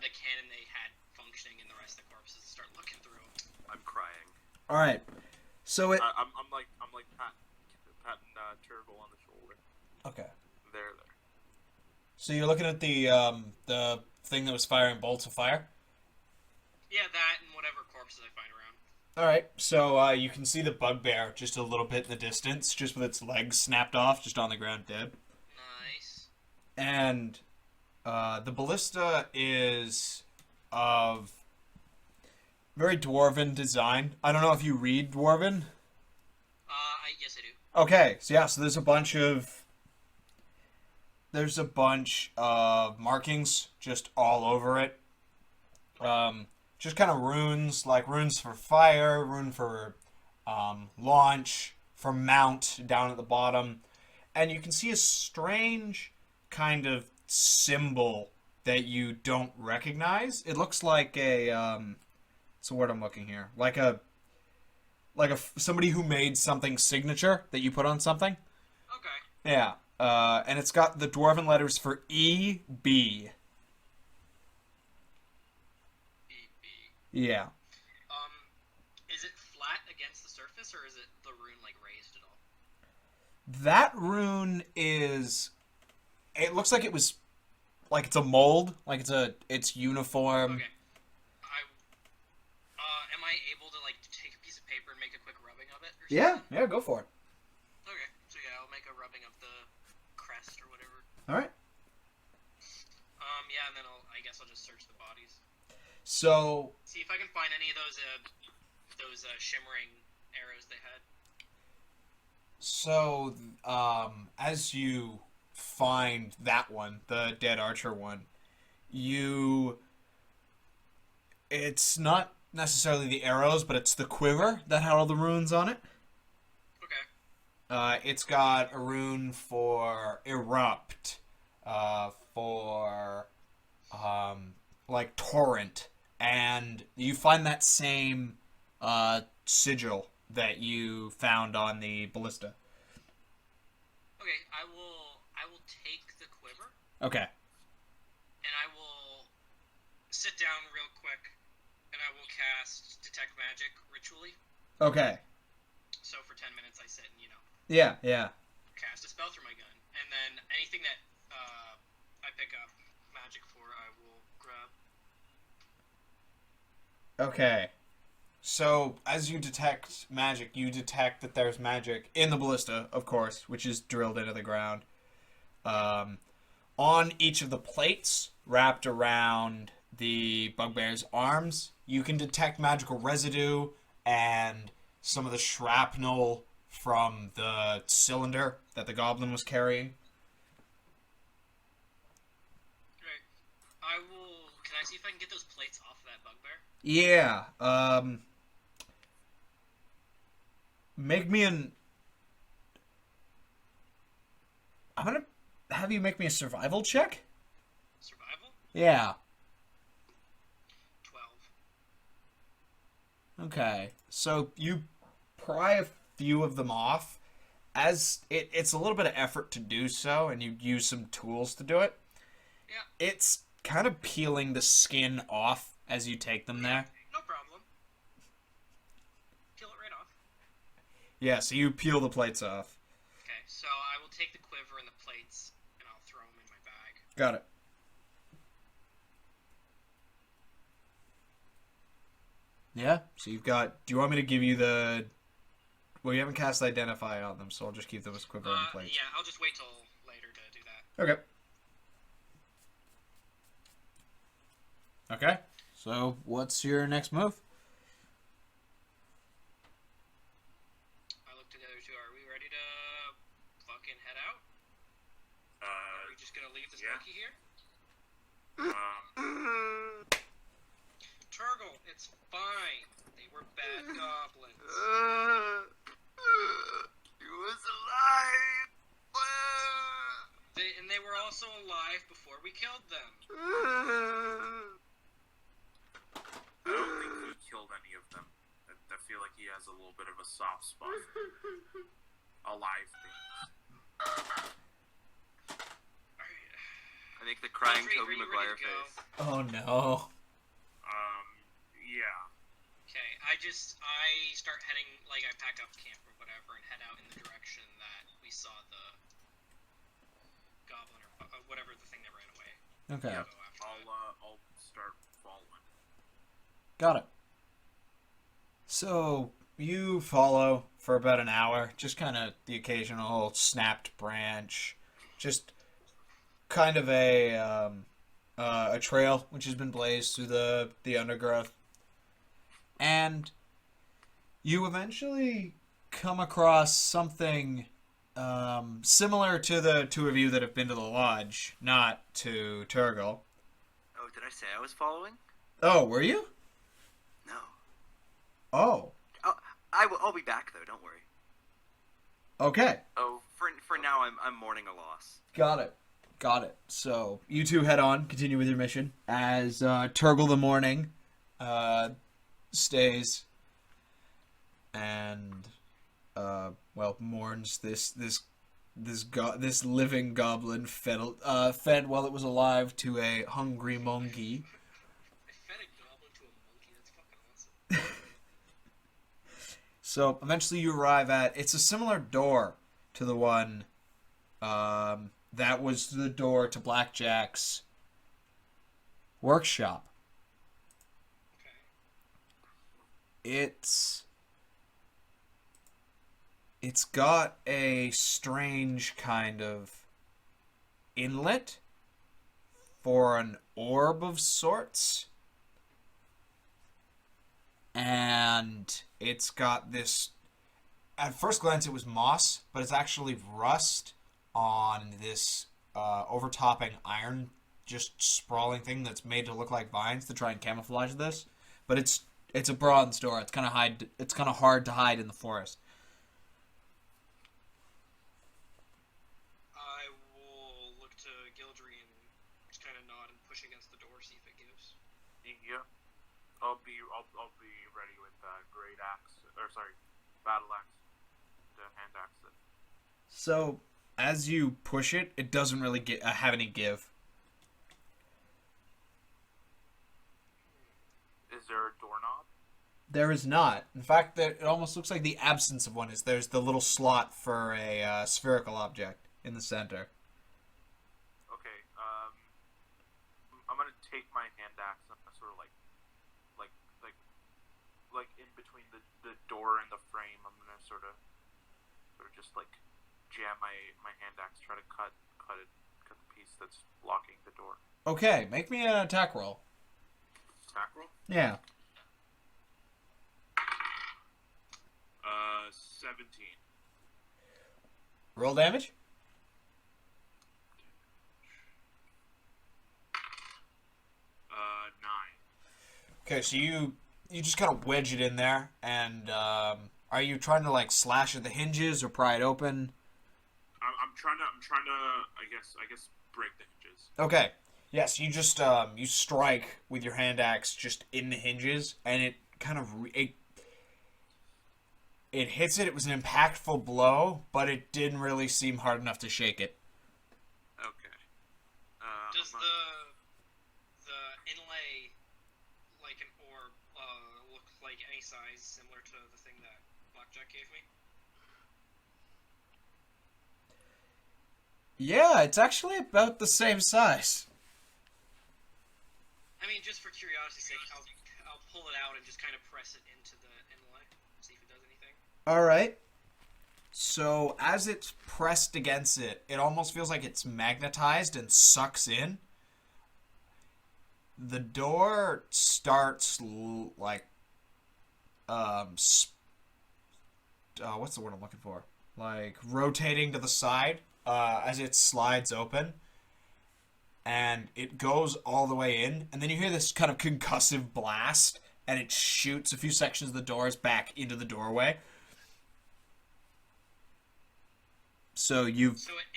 the cannon they had functioning in the rest of the corpses and start looking through them. I'm crying. All right, so it. I'm like patting Turtle on the shoulder. Okay. There. So you're looking at the thing that was firing bolts of fire. Yeah, that and whatever corpses I find around. All right, so you can see the bugbear just a little bit in the distance, just with its legs snapped off, just on the ground, dead. Nice. And the ballista is of very dwarven design. I don't know if you read dwarven. Yes, I do. Okay, so yeah, so there's a bunch of markings just all over it. Just kind of runes, like runes for fire, rune for launch, for mount down at the bottom. And you can see a strange kind of symbol that you don't recognize. It looks like what's the word I'm looking here? Like a somebody who made something signature that you put on something. Okay. Yeah. And it's got the dwarven letters for E-B. Yeah. Is it flat against the surface, or is it the rune like raised at all? That rune is. It looks like it was, like it's a mold, like it's uniform. Okay. Am I able to like take a piece of paper and make a quick rubbing of it? Or Yeah, something? yeah, go for it. Okay. So yeah, I'll make a rubbing of the crest or whatever. All right. Yeah, and then I guess I'll just search the bodies. So See if I can find any of those shimmering arrows they had. So, as you find that one, the dead archer one, it's not necessarily the arrows, but it's the quiver that had all the runes on it. Okay. It's got a rune for erupt, for, like torrent, and you find that same, sigil that you found on the ballista. Okay, I will take the quiver Okay. and I will sit down real quick and I will cast detect magic ritually. Okay. So for 10 minutes I sit and Yeah, yeah. cast a spell through my gun, and then anything that I pick up magic for I will grab. Okay. So, as you detect magic, you detect that there's magic in the ballista, of course, which is drilled into the ground. On each of the plates wrapped around the bugbear's arms, you can detect magical residue and some of the shrapnel from the cylinder that the goblin was carrying. Great. Can I see if I can get those plates off of that bugbear? Yeah, make me I'm gonna have you make me a survival check? Survival? Yeah. 12. Okay. So you pry a few of them off. As it's a little bit of effort to do so, and you use some tools to do it. Yeah. It's kind of peeling the skin off as you take them there. No problem. Peel it right off. Yeah, so you peel the plates off. Okay, so I will take the quiver and the plates, and I'll throw them in my bag. Got it. Yeah, so you've got... Do you want me to give you the... Well, you haven't cast Identify on them, so I'll just keep them as quiver and plates. Yeah, I'll just wait till later to do that. Okay. Okay, so what's your next move? I look to the other two. Are we ready to fucking head out? Are we just gonna leave this monkey here? Turgle, it's fine. They were bad goblins. He was alive. They were also alive before we killed them. I don't think he killed any of them. I feel like he has a little bit of a soft spot for alive things. I make the crying Toby Maguire face. Oh no. Yeah. Okay, I start heading, like I pack up camp or whatever and head out in the direction that we saw the goblin or whatever the thing that ran away. Okay. Yeah, I'll start following. Got it. So you follow for about an hour, just kind of the occasional snapped branch, just kind of a trail which has been blazed through the undergrowth, and you eventually come across something similar to the two of you that have been to the lodge, not to Turgle. Oh, did I say I was following? Oh, were you? No. Oh. I'll be back though. Don't worry. Okay. Oh, for now I'm mourning a loss. Got it. So you two head on, continue with your mission as Turgle the Morning stays and mourns this living goblin fed while it was alive to a hungry monkey. I fed a goblin to a monkey. That's fucking awesome. So eventually you arrive at, it's a similar door to the one that was the door to Blackjack's workshop. Okay. It's got a strange kind of inlet for an orb of sorts. And it's got this... At first glance, it was moss, but it's actually rust on this overtopping iron, just sprawling thing that's made to look like vines to try and camouflage this. But it's a bronze door. It's kind of hard to hide in the forest. I will look to Gildry and just kind of nod and push against the door, see if it gives. Yeah. I'll be ready with great axe, battle axe, the hand axe. So as you push it, it doesn't really have any give. Is there a doorknob? There is not. In fact, it almost looks like the absence of one is. There's the little slot for a spherical object in the center. Okay. I'm gonna take my hand axe and sort of like in between the door and the frame. I'm gonna sort of just like jam my hand axe, try to cut the piece that's blocking the door. Okay, make me an attack roll. Attack roll? Yeah. 17. Roll damage. 9. Okay, so you just kind of wedge it in there, and are you trying to like slash at the hinges or pry it open? I'm trying to I guess break the hinges. Okay. Yes, you just you strike with your hand axe just in the hinges, and it kind of it it hits it. It was an impactful blow, but it didn't really seem hard enough to shake it. Okay. Does the inlay like an orb look like any size similar to the thing that Blackjack gave me? Yeah, it's actually about the same size. I mean, just for curiosity's sake, I'll pull it out and just kind of press it into the inlay, see if it does anything. All right. So as it's pressed against it, it almost feels like it's magnetized and sucks in. The door starts like what's the word I'm looking for? Like rotating to the side as it slides open. And it goes all the way in, and then you hear this kind of concussive blast, and it shoots a few sections of the doors back into the doorway. So it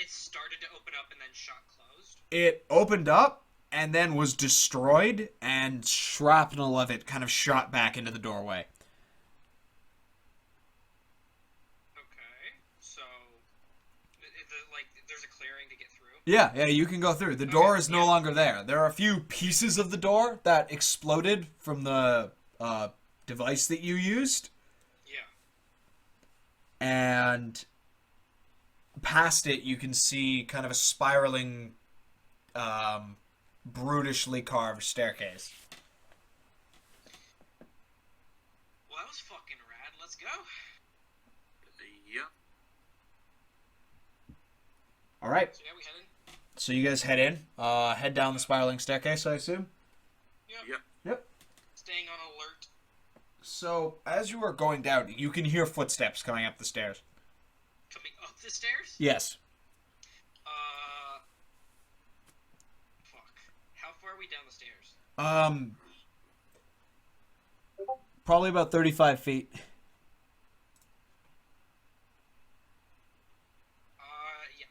started to open up and then shot closed? It opened up, and then was destroyed, and shrapnel of it kind of shot back into the doorway. Okay, so there's a clearing to get through? Yeah, you can go through. The door is no longer there. There are a few pieces of the door that exploded from the device that you used. Yeah. And past it, you can see kind of a spiraling, brutishly carved staircase. Well, that was fucking rad. Let's go. Yep. All right. So yeah, we head in. So you guys head in, head down the spiraling staircase, I assume? Yep. Staying on alert. So, as you are going down, you can hear footsteps coming up the stairs. Coming up the stairs? Yes. Fuck. How far are we down the stairs? Probably about 35 feet. Yeah,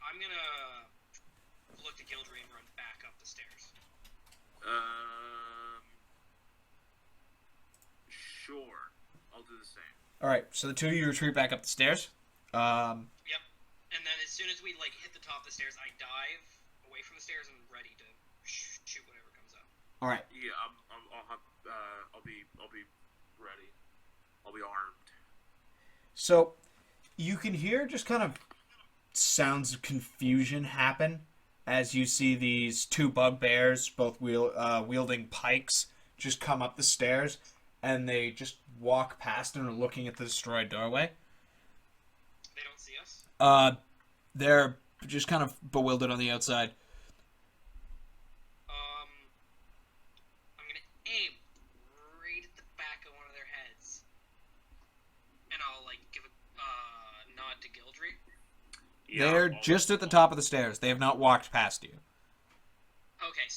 I'm gonna look to Gildry and run back up the stairs. Sure. I'll do the same. Alright, so the two of you retreat back up the stairs. Yep. And then as soon as we hit the top of the stairs, I dive away from the stairs and ready to shoot whatever comes up. Alright. Yeah, I'll be ready. I'll be armed. So, you can hear just kind of sounds of confusion happen as you see these two bugbears, both wielding pikes, just come up the stairs, and they just walk past and are looking at the destroyed doorway. They don't see us? They're just kind of bewildered on the outside. I'm gonna aim right at the back of one of their heads. And I'll, give a nod to Gildry. Yeah, They're just at the top of the stairs. They have not walked past you. Okay.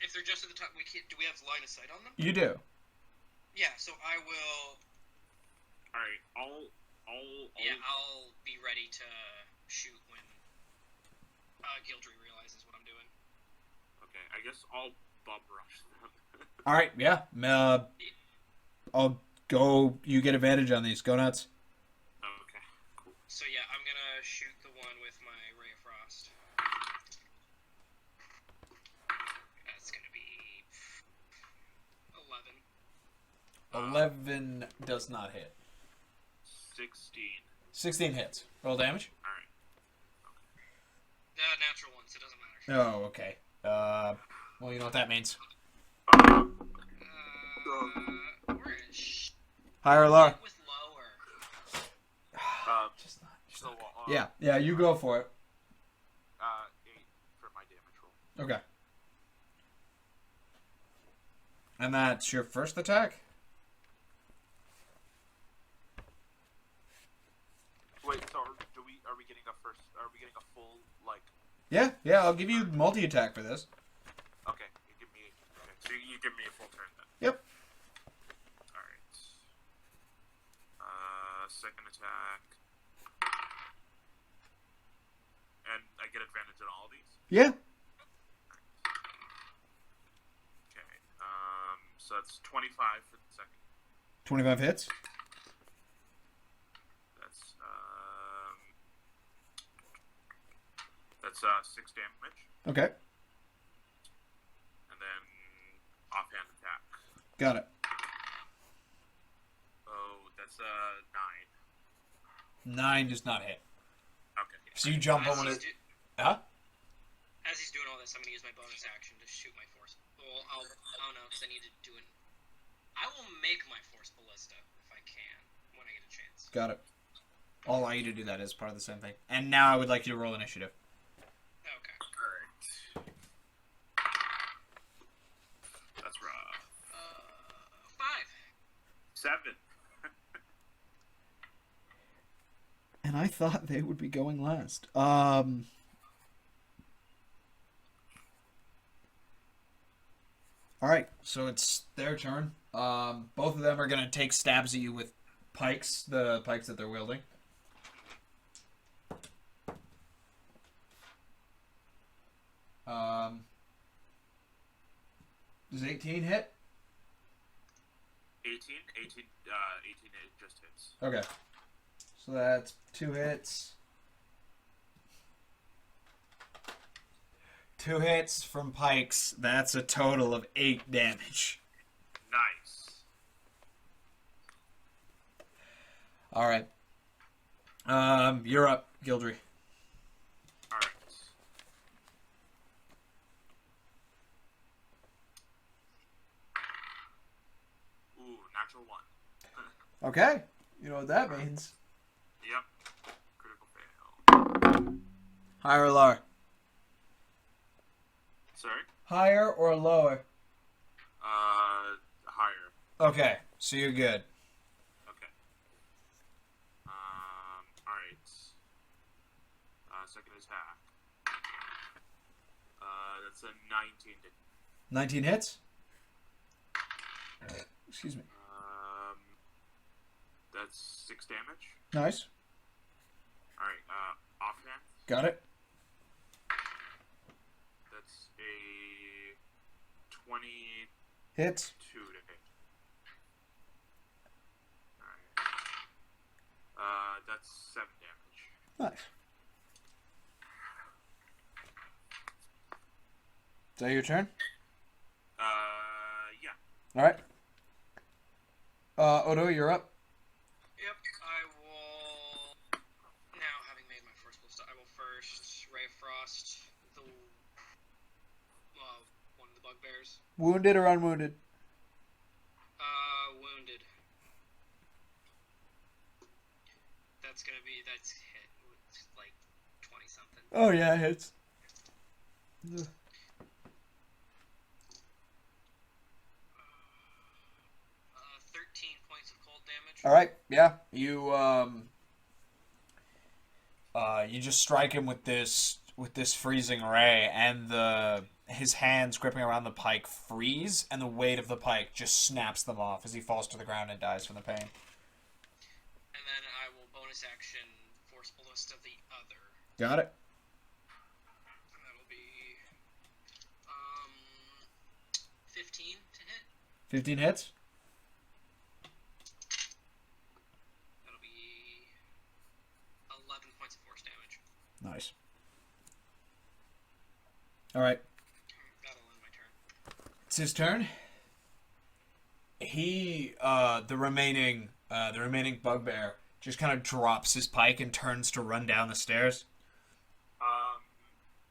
If they're just at the top, do we have line of sight on them? You do. Yeah, so I will... Alright, I'll be ready to shoot when Gildry realizes what I'm doing. Okay, I guess I'll bum rush them. Alright, yeah. I'll go... You get advantage on these. Go nuts. Okay, cool. So yeah, I'm gonna shoot the one with my Ray of Frost. That's gonna be 11. 11 does not hit. 16. 16 hits. Roll damage. Alright. Natural one, so it doesn't matter. Oh, okay. Well, you know what that means. We're in Higher or lower? with lower. Just not. So, Yeah, you go for it. 8 for my damage roll. Okay. And that's your first attack? Wait, so are we getting a full, Yeah, I'll give you multi-attack for this. Okay, so you give me a full turn then. Yep. Alright. Second attack. And I get advantage on all of these? Yeah. Okay, so that's 25 for the second. 25 hits. That's 6 damage. Okay. And then offhand attack. Got it. Oh, that's 9. 9 does not hit. Okay. So you jump on it. Huh? As he's doing all this, I'm going to use my bonus action to shoot my force. Well, oh no, because I need to do an... I will make my force ballista, if I can, when I get a chance. Got it. I'll allow you to do that as part of the same thing. And now I would like you to roll initiative. Okay. Alright. That's rough. 5. 7. And I thought they would be going last. Alright, so it's their turn. Both of them are going to take stabs at you with pikes, the pikes that they're wielding. Does 18 hit? 18 it just hits. Okay. So that's 2 hits. 2 hits from pikes. That's a total of 8 damage. Nice. Alright. You're up, Gildry. Alright. Ooh, natural 1. Okay. You know what that means. Yep. Critical fail. Higher or lower? Sorry? Higher or lower? Higher. Okay, so you're good. Okay. Alright. Second attack. That's a 19 to 19 hits? Excuse me. That's 6 damage. Nice. Alright, offhand. Got it. That's a 22 Hits. to hit. Alright. That's 7 damage. Nice. Is that your turn? Yeah. Alright. Odo, you're up. Yep, I will... Now, having made my first ballista, I will first Ray of Frost, the... one of the bugbears. Wounded or unwounded? Wounded. That's gonna be... That's hit with, like, 20-something. Oh, yeah, it hits. 13 points of cold damage. Alright, yeah. You just strike him with this freezing ray, and his hands gripping around the pike freeze, and the weight of the pike just snaps them off as he falls to the ground and dies from the pain. And then I will bonus action Force Ballista the other. Got it. And that'll be 15 to hit. 15 hits. That'll be 11 points of force damage. Nice. Alright. That'll end my turn. It's his turn. He, the remaining bugbear just kind of drops his pike and turns to run down the stairs. I'm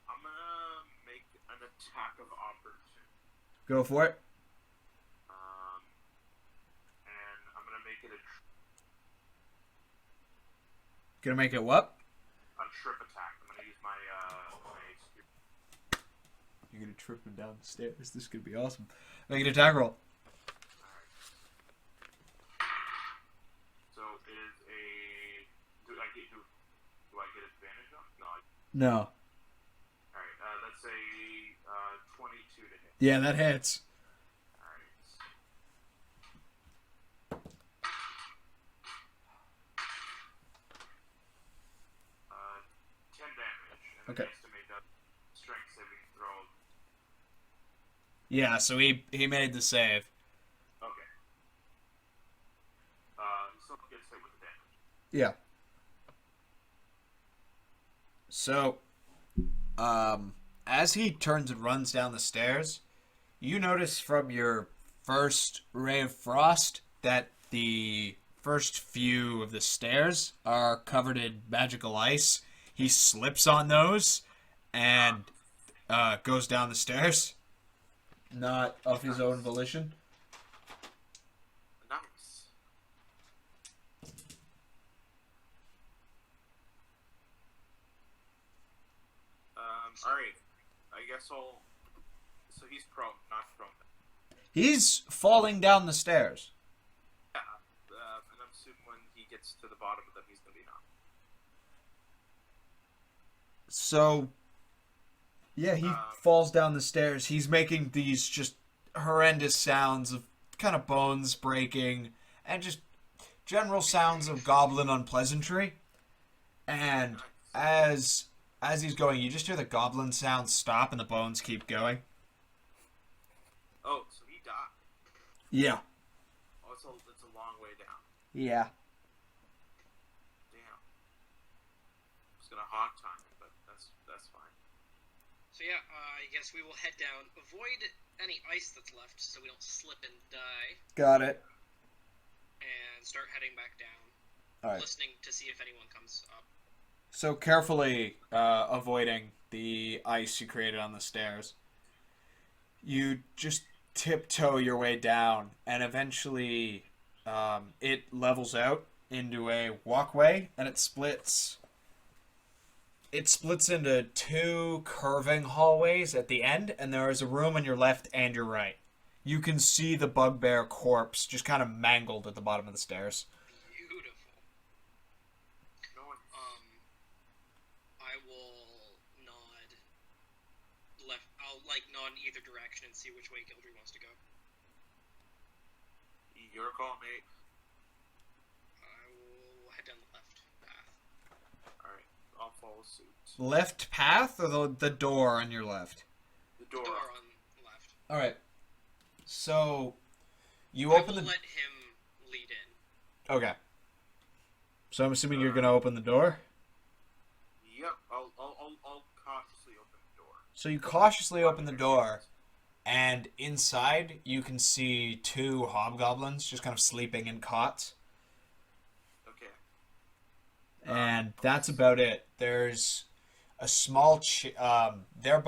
gonna make an attack of opportunity. Go for it. And I'm gonna make it Gonna make it what? a trip attack. I'm gonna use my You're gonna trip him down the stairs. This could be awesome. Make an attack roll. So it is a. Do I get advantage on? No. No. All right. That's a 22 to hit. Yeah, that hits. All right. 10 damage. And Okay. He has to make a strength saving throw. Yeah, so he made the save. Okay. He still gets hit with the damage. Yeah. So As he turns and runs down the stairs, you notice from your first ray of frost that the first few of the stairs are covered in magical ice. He slips on those and goes down the stairs, not of his own volition. Nice. Alright. I guess I'll... So he's prone, not prone. He's falling down the stairs. Yeah. And I'm assuming when he gets to the bottom of them, he's going to be knocked. So, yeah, he falls down the stairs. He's making these just horrendous sounds of kind of bones breaking and just general sounds of goblin unpleasantry. And as he's going, you just hear the goblin sounds stop and the bones keep going. Oh, so he died. Yeah. Oh, it's a long way down. Yeah. Damn. I was going to hog time it, but that's fine. So yeah, I guess we will head down. Avoid any ice that's left so we don't slip and die. Got it. And start heading back down. All right. Listening to see if anyone comes up. So carefully avoiding the ice you created on the stairs, you just tiptoe your way down, and eventually it levels out into a walkway, and it splits. It splits into two curving hallways at the end, and there is a room on your left and your right. You can see the bugbear corpse just kind of mangled at the bottom of the stairs. Beautiful. I will nod left. I'll nod in either direction and see which way Gildry wants to go. Your call, mate. I will head down the left path. Alright, I'll follow suit. Left path or the door on your left? The door. The door on left. All right. So you I open will the. let him lead in. Okay. So I'm assuming you're gonna open the door. Yep, I'll cautiously open the door. So you cautiously open the door, and inside you can see two hobgoblins just kind of sleeping in cots. Okay. And that's about it. There's a small. There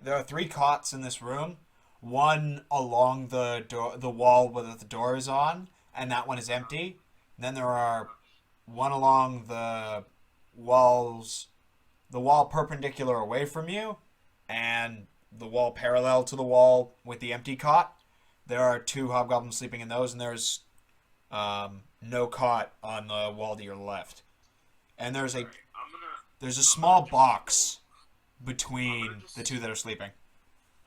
are three cots in this room. One along the wall where the door is on, and that one is empty. And then there are one along the wall perpendicular away from you, and the wall parallel to the wall with the empty cot. There are two hobgoblins sleeping in those, and there's no cot on the wall to your left. And there's a small box between the two that are sleeping.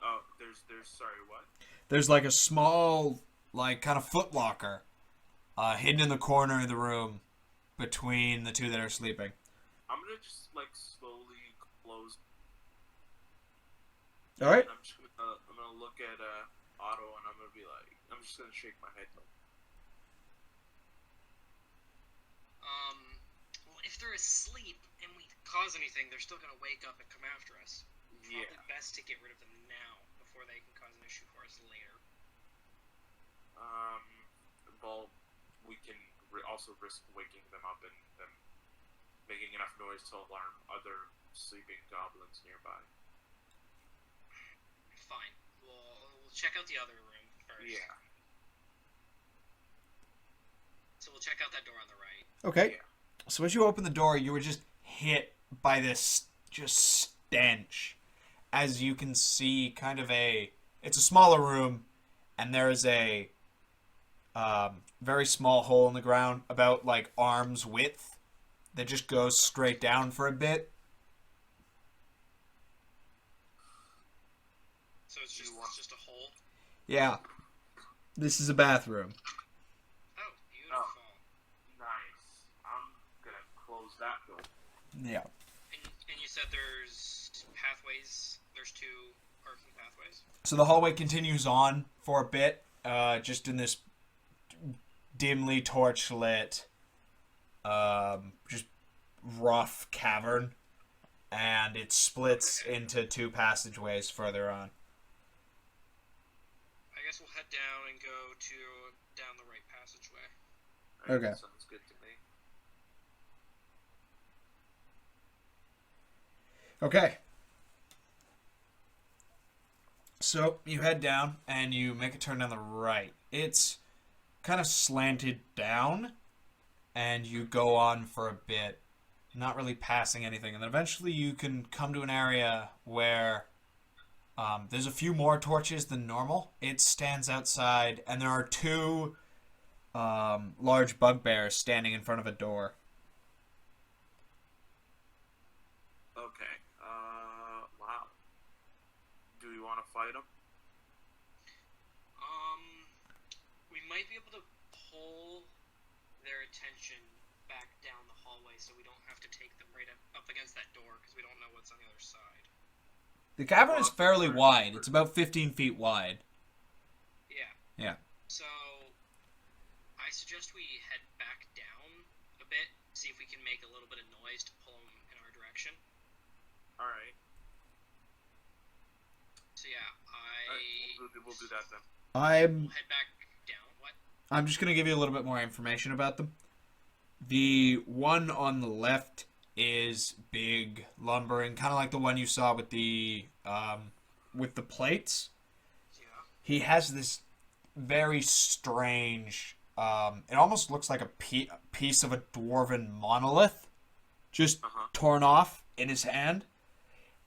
Oh, there's sorry, what? There's like a small, kind of footlocker hidden in the corner of the room between the two that are sleeping. I'm gonna just slowly close. All right. I'm gonna look at Otto and I'm just gonna shake my head. Well, if they're asleep and we cause anything, they're still gonna wake up and come after us. Yeah. Probably best to get rid of them now before they can cause an issue for us later. Well, we can also risk waking them up and them making enough noise to alarm other sleeping goblins nearby. Fine. We'll check out the other room first. Yeah. So we'll check out that door on the right. Okay. Yeah. So as you open the door, you were just hit by this just stench. As you can see, it's a smaller room, and there is a very small hole in the ground, about arm's width, that just goes straight down for a bit. So it's just a hole. Yeah. This is a bathroom. Oh, beautiful. Nice. I'm gonna close that door. Yeah. And you said there's pathways. There's two arcing pathways. So the hallway continues on for a bit, just in this dimly torch-lit, just rough cavern. and it splits into 2 passageways further on. I guess we'll head down and go down the right passageway. Okay. Sounds good to me. Okay. So you head down and you make a turn down the right. It's kind of slanted down, and you go on for a bit, not really passing anything. And then eventually you can come to an area where there's a few more torches than normal. It stands outside, and there are 2 large bugbears standing in front of a door. Okay. Wow. Do we want to fight them? We might be able to pull their attention back down the hallway so we don't have to take them right up against that door because we don't know what's on the other side. The cavern is fairly wide. It's about 15 feet wide. Yeah. Yeah. So, I suggest we head back down a bit, see if we can make a little bit of noise to pull them in our direction. Alright. So yeah, We'll do that then. We'll head back down. What? I'm just going to give you a little bit more information about them. The one on the left is big, lumbering, kind of like the one you saw with the plates. Yeah. He has this very strange. It almost looks like a piece of a dwarven monolith, just torn off in his hand.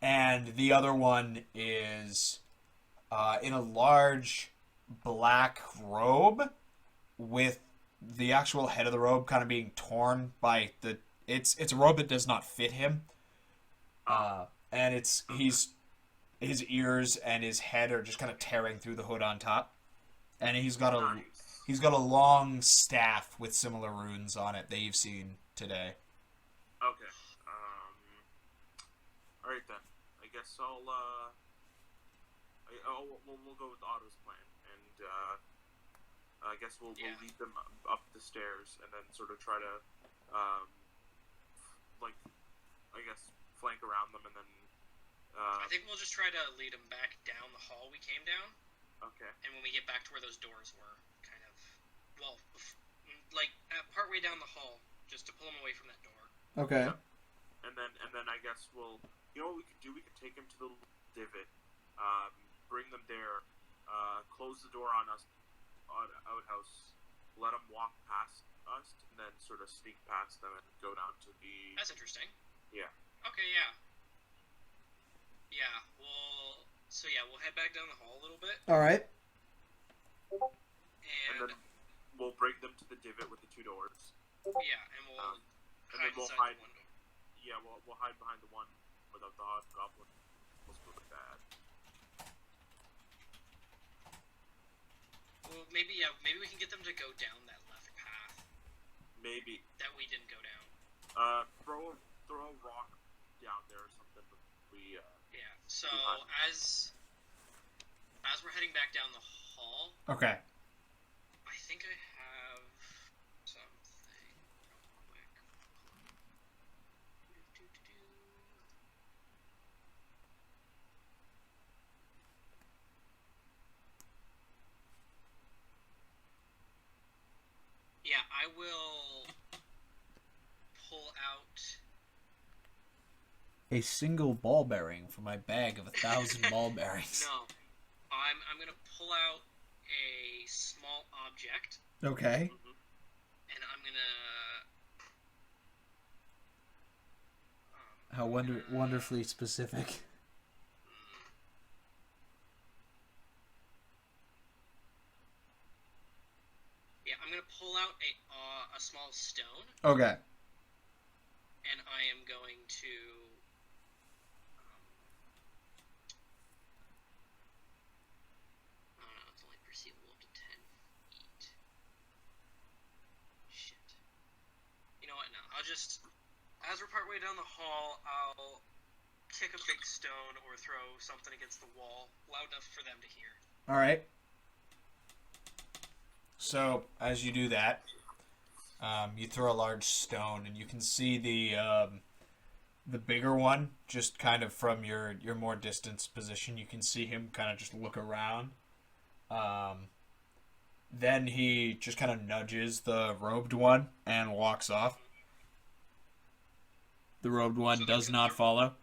And the other one is in a large black robe with the actual head of the robe kind of being torn by the... It's a robe that does not fit him. And his ears and his head are just kind of tearing through the hood on top. And he's got a long staff with similar runes on it that you've seen today. Okay. Alright then. I guess we'll go with Otto's plan, and I guess we'll lead them up the stairs, and then sort of try to, I guess, flank around them, and then. I think we'll just try to lead them back down the hall we came down. Okay. And when we get back to where those doors were, kind of, partway down the hall, just to pull them away from that door. Okay. Yeah. And then I guess we'll. You know what we could do? We could take them to the divot, bring them there, close the door on us, on outhouse, let them walk past us, and then sort of sneak past them and go down to the. That's interesting. Yeah. Okay, yeah. Yeah, we'll head back down the hall a little bit. All right. And then we'll bring them to the divot with the 2 doors. Yeah, and we'll hide inside the one door. Yeah, we'll hide behind the one without the goblin. We'll split with that. Well, maybe we can get them to go down that left path. Maybe. That we didn't go down. Throw a rock down there or something. Yeah. So as we're heading back down the hall. Okay. I think I have something real quick. Yeah, I will pull out A single ball bearing for my bag of 1,000 ball bearings. No, I'm gonna pull out a small object. Okay. And I'm gonna. How wonderfully specific. Yeah, I'm gonna pull out a small stone. Okay. And I am going to. Oh no, it's only perceivable up to 10 feet. Shit. You know what? No, I'll just. As we're partway down the hall, I'll kick a big stone or throw something against the wall loud enough for them to hear. All right. So as you do the bigger one, just kind of from your more distanced position, you can see him kind of just look around. Then he just kind of nudges the robed one and walks off. The robed one does not follow.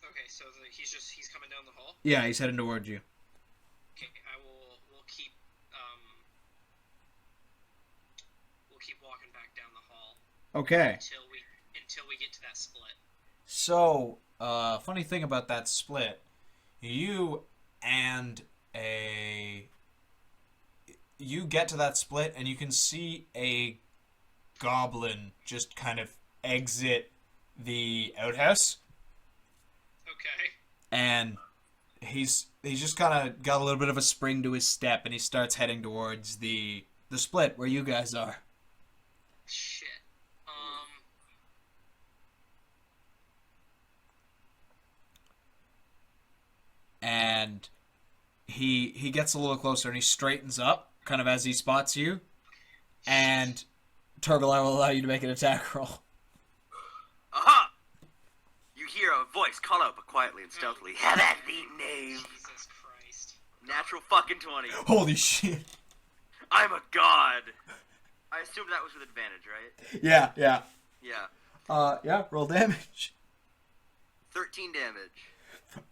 Okay, so he's coming down the hall. Yeah, he's heading towards you. Okay, we'll keep walking back down the hall. Okay. Until we get to that split. So, funny thing about that split, you get to that split and you can see a goblin just kind of exit the outhouse. Okay. And he's just kind of got a little bit of a spring to his step, and he starts heading towards the split where you guys are. Shit. And he gets a little closer and he straightens up, kind of as he spots you. And Turgle, I will allow you to make an attack roll. Aha! You hear a voice call out, but quietly and stealthily. Have that neat name. Jesus Christ. Natural fucking 20. Holy shit. I'm a god. I assumed that was with advantage, right? Yeah. Yeah. Yeah, roll damage. 13 damage.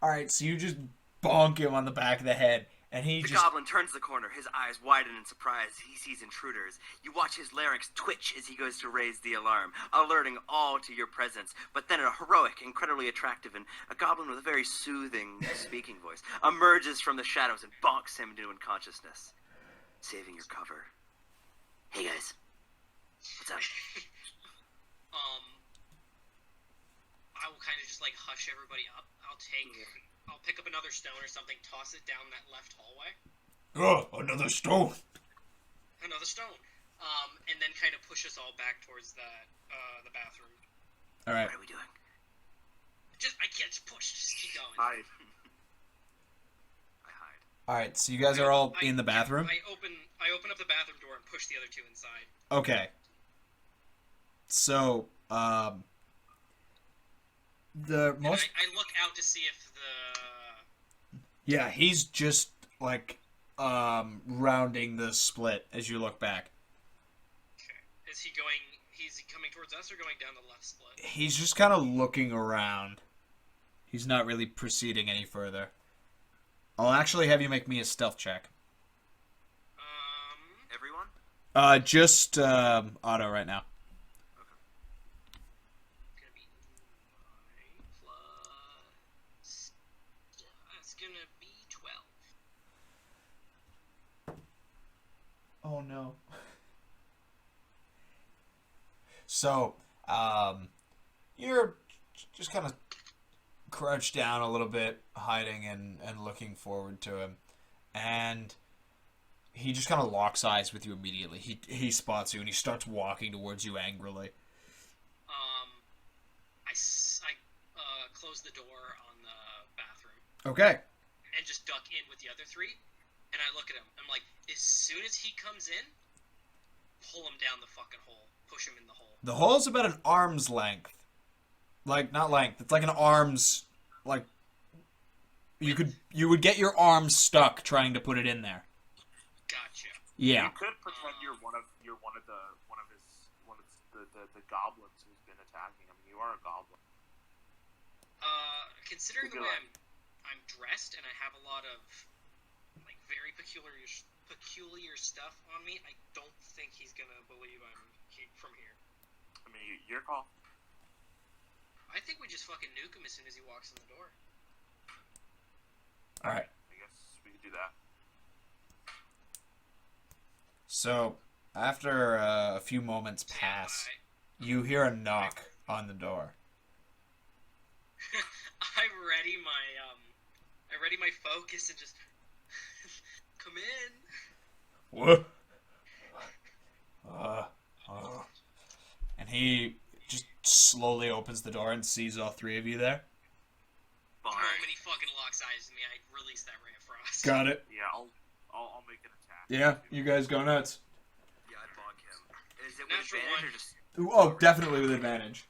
Alright, so you just bonk him on the back of the head, and he The just... goblin turns the corner, his eyes widen in surprise. He sees intruders. You watch his larynx twitch as he goes to raise the alarm, alerting all to your presence. But then a heroic, incredibly attractive, and a goblin with a very soothing speaking voice emerges from the shadows and bonks him into unconsciousness, saving your cover. Hey guys, what's up? I will kind of just like hush everybody up. I'll pick up another stone or something, toss it down that left hallway. Oh, another stone. Another stone. And then kind of push us all back towards the bathroom. Alright. What are we doing? I can't just push. Just keep going. Hide. I hide. Alright, so you guys are all in the bathroom? I open up the bathroom door and push the other two inside. Okay. So, the most... I look out to see if the... Yeah, he's just, like, rounding the split as you look back. Okay. Is he coming towards us or going down the left split? He's just kind of looking around. He's not really proceeding any further. I'll actually have you make me a stealth check. Everyone? Just, Otto right now. Gonna be 9 plus... That's gonna be 12. Oh no. So, you're just kind of crouched down a little bit, hiding and looking forward to him. And he just kind of locks eyes with you immediately. He spots you and he starts walking towards you angrily. I close the door on the bathroom. Okay. And just duck in with the other three. And I look at him. I'm like, as soon as he comes in, pull him down the fucking hole. Push him in the hole. The hole's about an arm's length. Like, not length. It's like an arm's, like, you would get your arm stuck trying to put it in there. Gotcha. Yeah. You could pretend you're one of the goblins who's been attacking him. You are a goblin. Considering the way I'm dressed and I have a lot of like very peculiar stuff on me, I don't think he's gonna believe I'm from here. I mean, your call. I think we just fucking nuke him as soon as he walks in the door. Alright. I guess we could do that. So, after a few moments pass, you hear a knock on the door. I ready my focus and just come in. What? And he just slowly opens the door and sees all three of you there. The moment he fucking locks eyes with me, I release that ray of frost. Got it. Yeah, I'll make an attack. Yeah, you guys go nuts. Yeah, I bonk him. Is it with Natural advantage one. or just... Oh, definitely with advantage.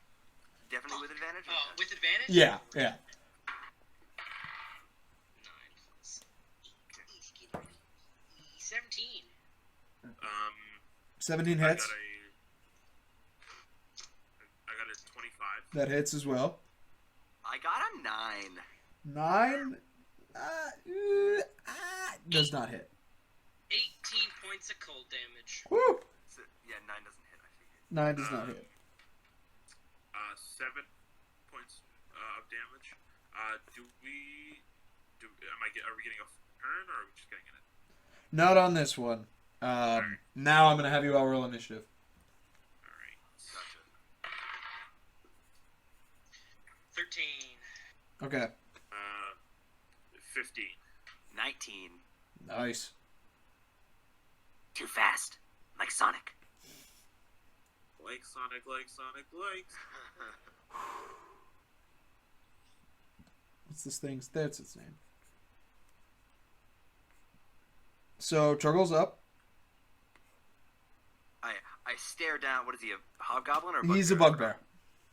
Definitely with advantage? Oh, Okay. with advantage? Yeah, yeah. 9 plus 17. 17 I hits. got a 25. That hits as well. I got a 9. 9 does not hit. 18 points of cold damage. Woo! So, yeah, 9 doesn't hit, I figured. 9 does not hit. 7 points of damage. Are we getting a turn, or are we just getting it? Not on this one. Now I'm going to have you all roll initiative. Alright. Gotcha. 13. Okay. 15. 19. Nice. Too fast. Like Sonic. Like Sonic, like Sonic, like. What's this thing's? That's its name. So, Truggle's up. I stare down. What is he, a hobgoblin or He's a bugbear.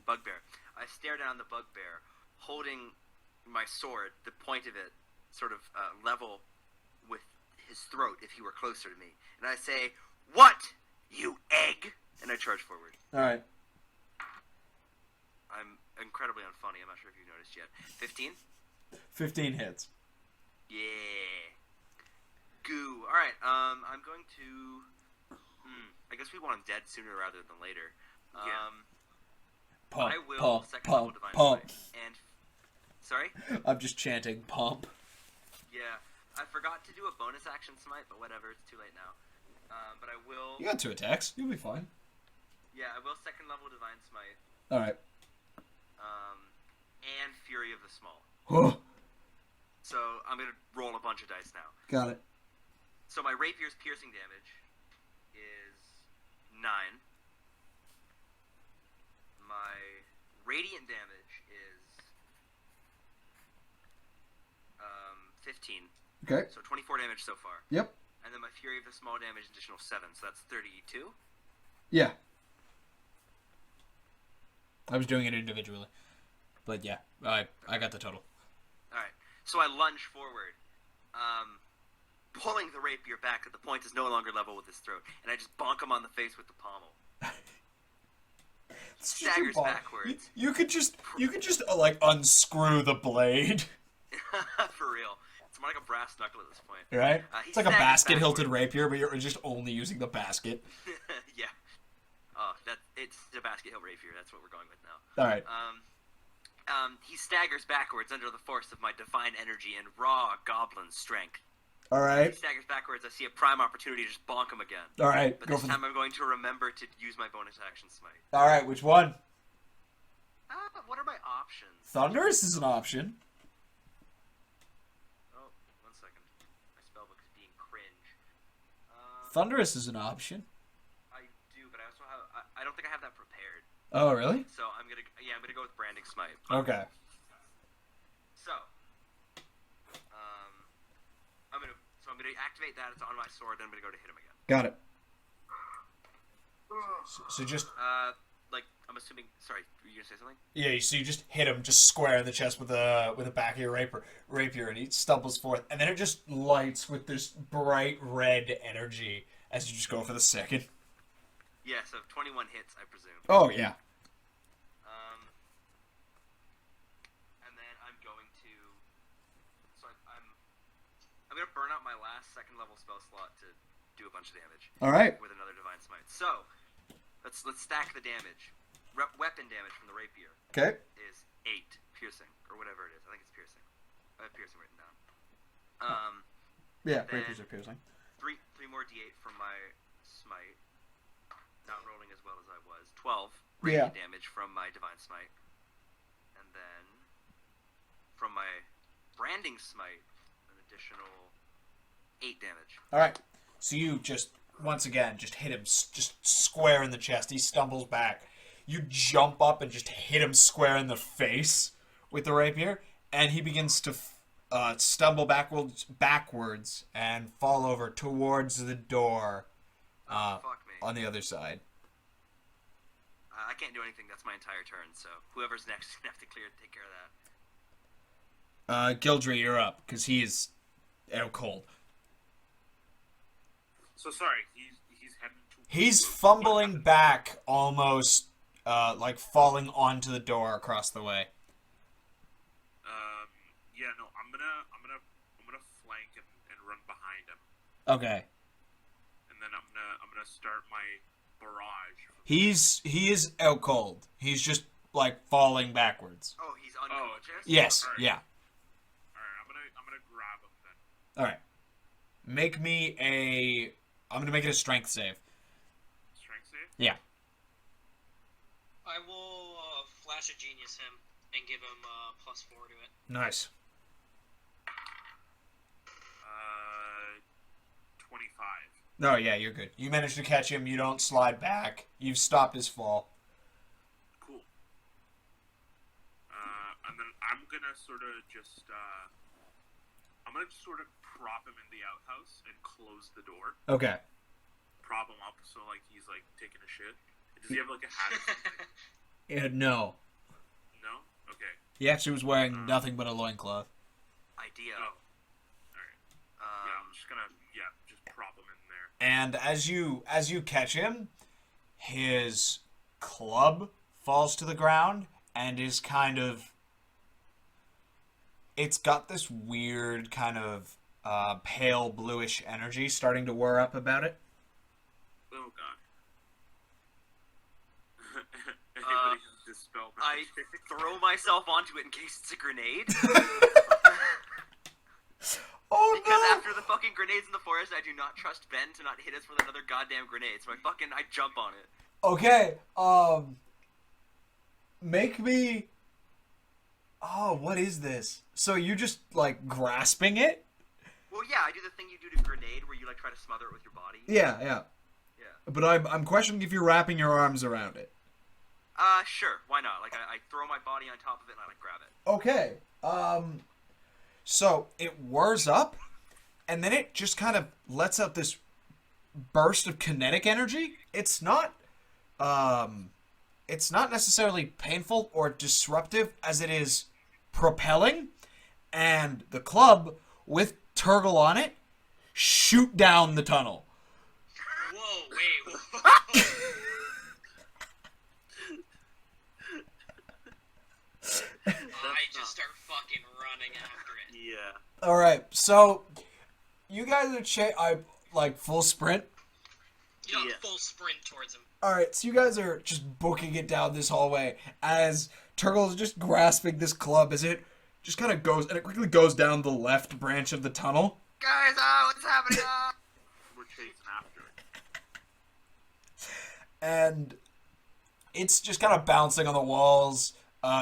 Bugbear. I stare down the bugbear, holding my sword, the point of it sort of level with his throat if he were closer to me. And I say, "What, you egg?" And I charge forward. All right. I'm incredibly unfunny. I'm not sure if you've noticed yet. 15? 15 hits. Yeah. Goo. All right. I'm going to. I guess we want him dead sooner rather than later. Pump, I will pump, second level pump, divine pump. smite. And sorry. I'm just chanting pump. Yeah. I forgot to do a bonus action smite, but whatever. It's too late now. But I will. You got 2 attacks. You'll be fine. Yeah, I will second level divine smite. All right. And Fury of the Small. Oh, So I'm gonna roll a bunch of dice now. got it. So my rapier's piercing damage is 9. My radiant damage is 15. Okay. So 24 damage so far. Yep. And then my Fury of the Small damage additional 7, so that's 32. Yeah. I was doing it individually. But yeah, I got the total. Alright. So I lunge forward, pulling the rapier back at the point is no longer level with his throat, and I just bonk him on the face with the pommel. Staggers backwards. You could just like unscrew the blade, For real. It's more like a brass knuckle at this point. right? He It's like a staggers basket-hilted backwards. rapier, but you're just only using the basket. Yeah. Oh, it's a basket hill rapier. That's what we're going with now. All right. He staggers backwards under the force of my divine energy and raw goblin strength. All He right. staggers backwards. I see a prime opportunity to just bonk him again. All right. But Go this for time I'm going to remember to use my bonus action smite. All right. Which one? What are my options? Thunderous is an option. Oh, 1 second. My spellbook is being cringe. Thunderous is an option. I do, but I also have. I don't think I have that prepared. Oh, really? So I'm gonna go with branding smite. Okay. So, I'm gonna activate that. It's on my sword. Then I'm gonna go to hit him again. Got it. So just Like I'm assuming. Sorry, were you gonna say something? yeah. So you just hit him just square in the chest with the back of your rapier, and he stumbles forth, and then it just lights with this bright red energy as you just go for the second. Yeah. So 21 hits, I presume. Oh yeah. And then I'm going to. So I'm gonna burn out my last second level spell slot to do a bunch of damage. All right. With another divine smite. So let's stack the damage. Weapon damage from the rapier Okay. is 8 piercing or whatever it is. I think it's piercing. I have piercing written down. Yeah. Then- Rapiers are piercing. Three more d8 from my smite. Not rolling as well as I was. 12 Yeah. radiant damage from my divine smite, and then from my branding smite, an additional 8 damage. All right. So you just once again just hit him just square in the chest. He stumbles back. You jump up and just hit him square in the face with the rapier, and he begins to stumble backwards and fall over towards the door Fuck me. on the other side. I can't do anything. That's my entire turn. So whoever's next is gonna have to take care of that. Gildry, you're up because he is out cold. So sorry, he's heading to. He's fumbling back, almost like falling onto the door across the way. Yeah, no, I'm gonna flank and run behind him, Okay. and then I'm gonna start my barrage. He is out cold. He's just like falling backwards. Oh, he's unconscious. Yes. All right. Yeah. All right, I'm gonna grab him then. All right. Make me a. I'm gonna make it a strength save. Strength save. Yeah. I will flash a genius him and give him +4 to it. Nice. 25. No, yeah, you're good. You managed to catch him. You don't slide back. You've stopped his fall. Cool. And then I'm gonna sort of just sort of prop him in the outhouse and close the door. Okay. Prop him up so like he's like taking a shit. Does he have like a hat or something? No. No? Okay. He actually was wearing nothing but a loincloth. Idea. Oh. Alright. Yeah, I'm just gonna just prop him in there. And as you catch him, his club falls to the ground and is kind of. It's got this weird kind of pale bluish energy starting to whir up about it. Oh god. Anybody can dispel I magic? throw myself onto it in case it's a grenade. Oh Because no! after the fucking grenades in the forest, I do not trust Ben to not hit us with another goddamn grenade. So I jump on it. Okay, make me. Oh, what is this? So you just like grasping it? Well, yeah, I do the thing you do to grenade, where you like try to smother it with your body. Yeah. Yeah. But I'm questioning if you're wrapping your arms around it. Sure, why not? Like I throw my body on top of it and I like grab it. Okay. So it whirs up, and then it just kind of lets out this burst of kinetic energy. It's not necessarily painful or disruptive as it is propelling, and the club with Turgle on it shoot down the tunnel. Whoa, wait. I just start fucking running after it. Yeah. All right, so you guys are I like full sprint. You know, Yeah. full sprint towards him. All right, so you guys are just booking it down this hallway as Turgle is just grasping this club as it just kind of goes, and it quickly goes down the left branch of the tunnel. Guys, what's happening? We're chasing after it. And it's just kind of bouncing on the walls,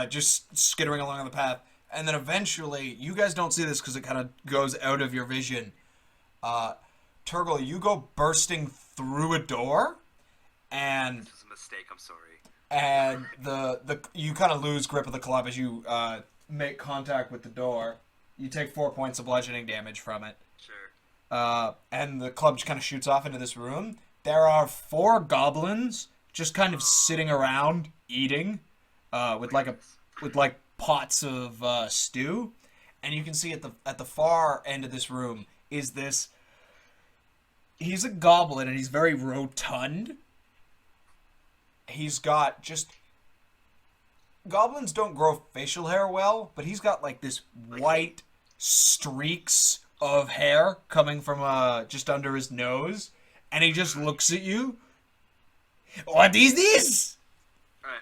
just skittering along the path. And then eventually, you guys don't see this because it kind of goes out of your vision. Turgle, you go bursting through a door, and This was a mistake. I'm sorry. you kind of lose grip of the club as you make contact with the door. You take 4 points of bludgeoning damage from it. Sure. And the club just kind of shoots off into this room. There are 4 goblins just kind of sitting around eating, with pots of stew, and you can see at the far end of this room is this. He's a goblin and he's very rotund. He's got just. Goblins don't grow facial hair well, but he's got like this white streaks of hair coming from just under his nose, and he just looks at you. What is this? All right.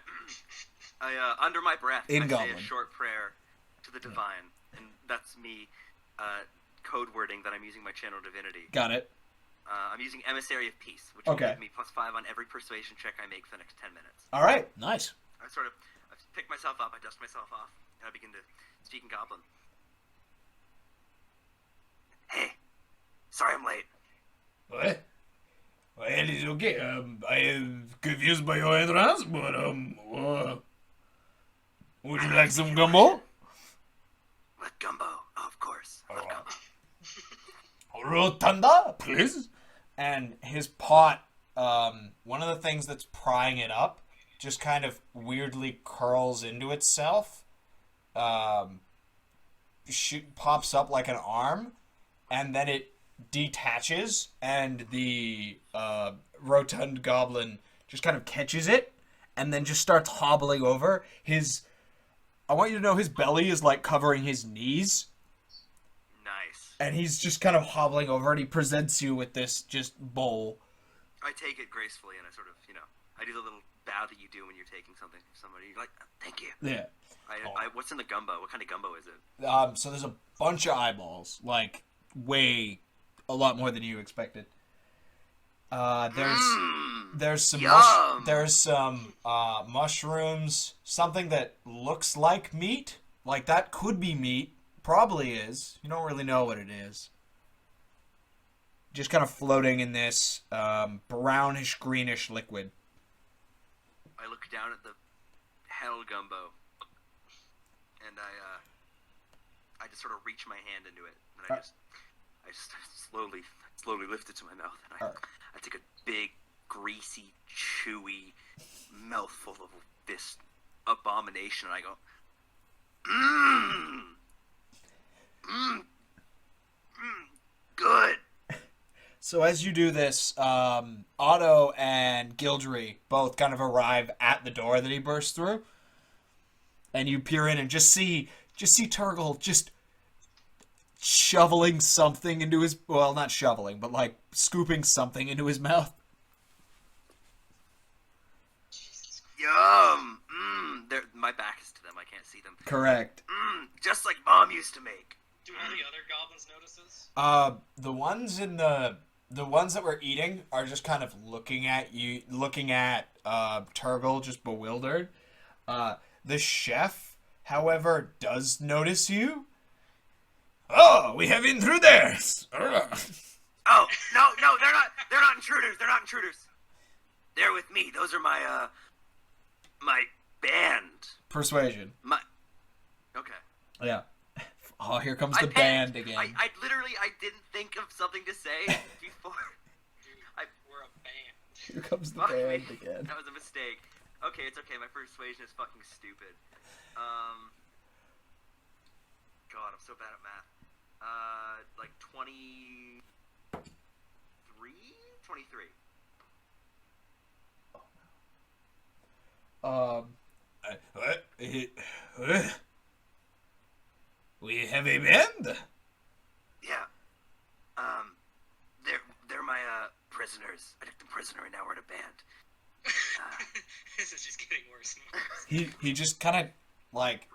I under my breath, In I Goblin. say a short prayer to the divine, and that's me, code wording that I'm using my channel divinity. Got it. I'm using Emissary of Peace, which Okay. will give me +5 on every persuasion check I make for the next 10 minutes. All right. Nice. I pick myself up, I dust myself off, and I begin to speak in Goblin. Hey, sorry I'm late. What? Well, it's okay. I am confused by your entrance, but would you like some gumbo? With gumbo, of course. With gumbo. Rotunda, please. And his pot, one of the things that's prying it up just kind of weirdly curls into itself. Pops up like an arm, and then it detaches, and the rotund goblin just kind of catches it, and then just starts hobbling over. I want you to know his belly is like covering his knees. Nice. And he's just kind of hobbling over, and he presents you with this just bowl. I take it gracefully, and I sort of, I do the little bow that you do when you're taking something from somebody. You're like, thank you. Yeah. What's in the gumbo? What kind of gumbo is it? So there's a bunch of eyeballs, like way a lot more than you expected. There's some mushrooms, something that looks like meat, like that could be meat, probably is. You don't really know what it is. Just kind of floating in this brownish greenish liquid. I look down at the hell gumbo, and I just sort of reach my hand into it, and I just slowly lift it to my mouth, and I take a big, greasy, chewy mouthful of this abomination, and I go, good. So as you do this, Otto and Gildry both kind of arrive at the door that he burst through, and you peer in and just see Turgle just shoveling something into his, well, not shoveling, but like scooping something into his mouth. Yum. My back is to them. I can't see them. Correct. Just like Mom used to make. Do all the other goblins notice this? The ones that we're eating are just kind of looking at Turgle, just bewildered. The chef, however, does notice you. Oh, we have intruders! Oh, no, they're not intruders. They're not intruders. They're with me. Those are my band. Persuasion. Okay. Yeah. Oh, here comes the band again. I didn't think of something to say before. We're a band. Here comes the Fuck band me. again. That was a mistake. Okay, it's okay. My persuasion is fucking stupid. God, I'm so bad at math. Like 23? 23. We have a band? Yeah. They're my prisoners. I took them prisoner, and now we're in a band. This is just getting worse and worse. He just kind of like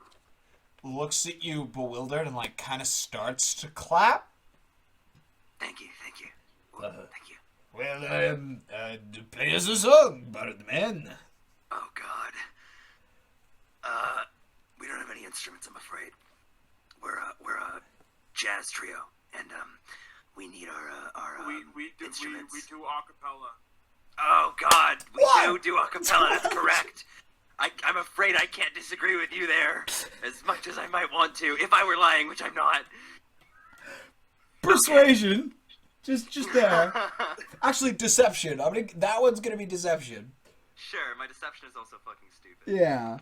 looks at you bewildered and like kind of starts to clap. Thank you. Uh-huh. Thank you. Well, play us a song, Birdman. Oh God. We don't have any instruments, I'm afraid. We're a jazz trio, and we need our instruments. We do acapella. Oh God, we What? do a cappella. That's correct. I'm afraid I can't disagree with you there, as much as I might want to, if I were lying, which I'm not. Persuasion. Just there. Actually, deception. That one's gonna be deception. Sure, my deception is also fucking stupid. Yeah.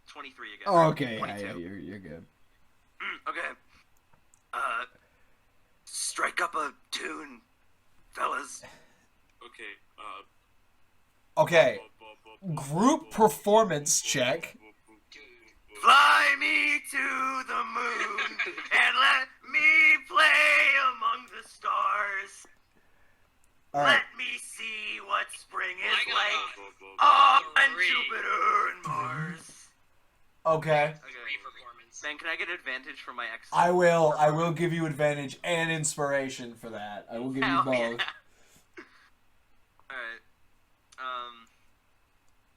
23 again. Oh, okay. 22. Yeah, you're good. Okay. Strike up a tune, fellas. Okay. Okay. Group performance check. Fly me to the moon and let me play among the stars. All right. Let me see what spring is I like got on three. Jupiter and Mars. Okay. Great performance. Ben, can I get advantage for my ex? I will give you advantage and inspiration for that. I will give you Hell both. yeah. Alright.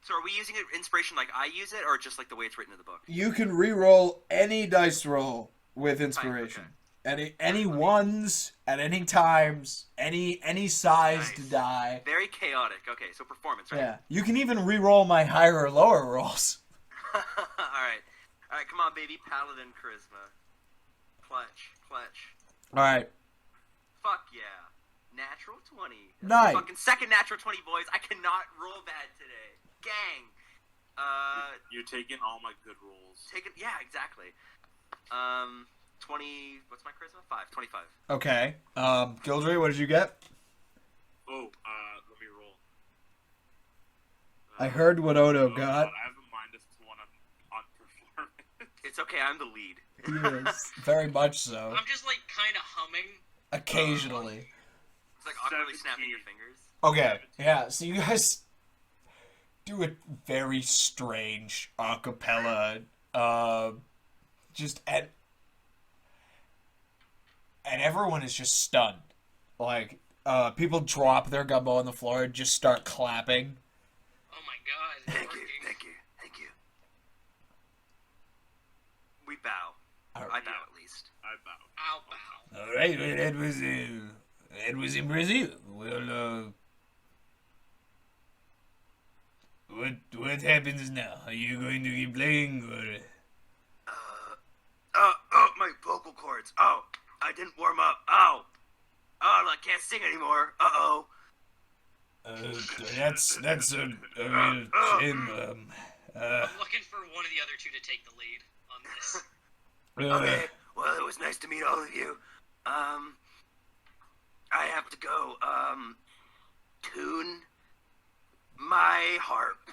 So are we using inspiration like I use it, or just like the way it's written in the book? You can re-roll any dice roll with inspiration. Any ones at any times, any sized Nice. die. Very chaotic. Okay, so performance, right? Yeah. You can even re-roll my higher or lower rolls. Alright, come on, baby. Paladin charisma. Clutch. All right. Fuck yeah. Natural 20. That's Nice. Fucking second natural 20, boys. I cannot roll bad today. gang. You're taking all my good rolls. Yeah, exactly. 20. What's my charisma? 5. 25. Okay. Gildry, what did you get? Oh, let me roll. I heard what Odo got. God, I have a -1 on performance. It's okay. I'm the lead. Yes, very much so. I'm just like kind of humming. Occasionally. It's like awkwardly 17. snapping your fingers. Okay, yeah, so you guys do a very strange a cappella, and everyone is just stunned. Like, people drop their gumbo on the floor and just start clapping. Oh my god. Thank you. We bow. Alright. I bow at least. I bow. I'll bow. Alright, well, that was in Brazil. Well, what happens now? Are you going to keep playing, or... My vocal cords. Oh, I didn't warm up. Oh, I can't sing anymore. Uh-oh. That's a real shame. I'm looking for one of the other two to take the lead on this. Okay, well, it was nice to meet all of you. I have to go, tune my harp.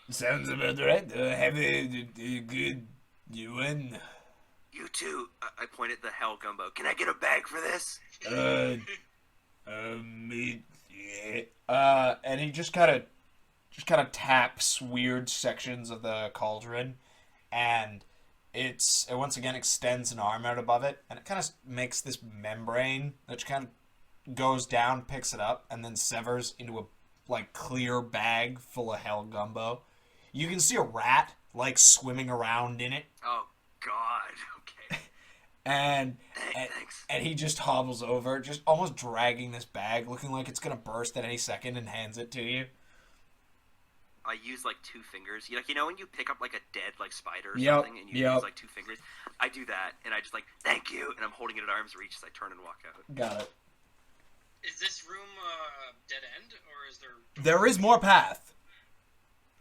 Sounds about right. Have a good one. You too. I point at the hell gumbo. Can I get a bag for this? Yeah. And he just kind of taps weird sections of the cauldron, and it once again extends an arm out above it, and it kind of makes this membrane that kind of goes down, picks it up, and then severs into a like clear bag full of hell gumbo. You can see a rat like swimming around in it. Oh God. Okay. And Thanks. and he just hobbles over, just almost dragging this bag, looking like it's gonna burst at any second, and hands it to you. I use like 2 fingers. You know when you pick up like a dead like spider or Yep, something, and you use like 2 fingers. I do that, and I just like thank you, and I'm holding it at arm's reach as I turn and walk out. Got it. Is this room dead end, or is there... There is more path.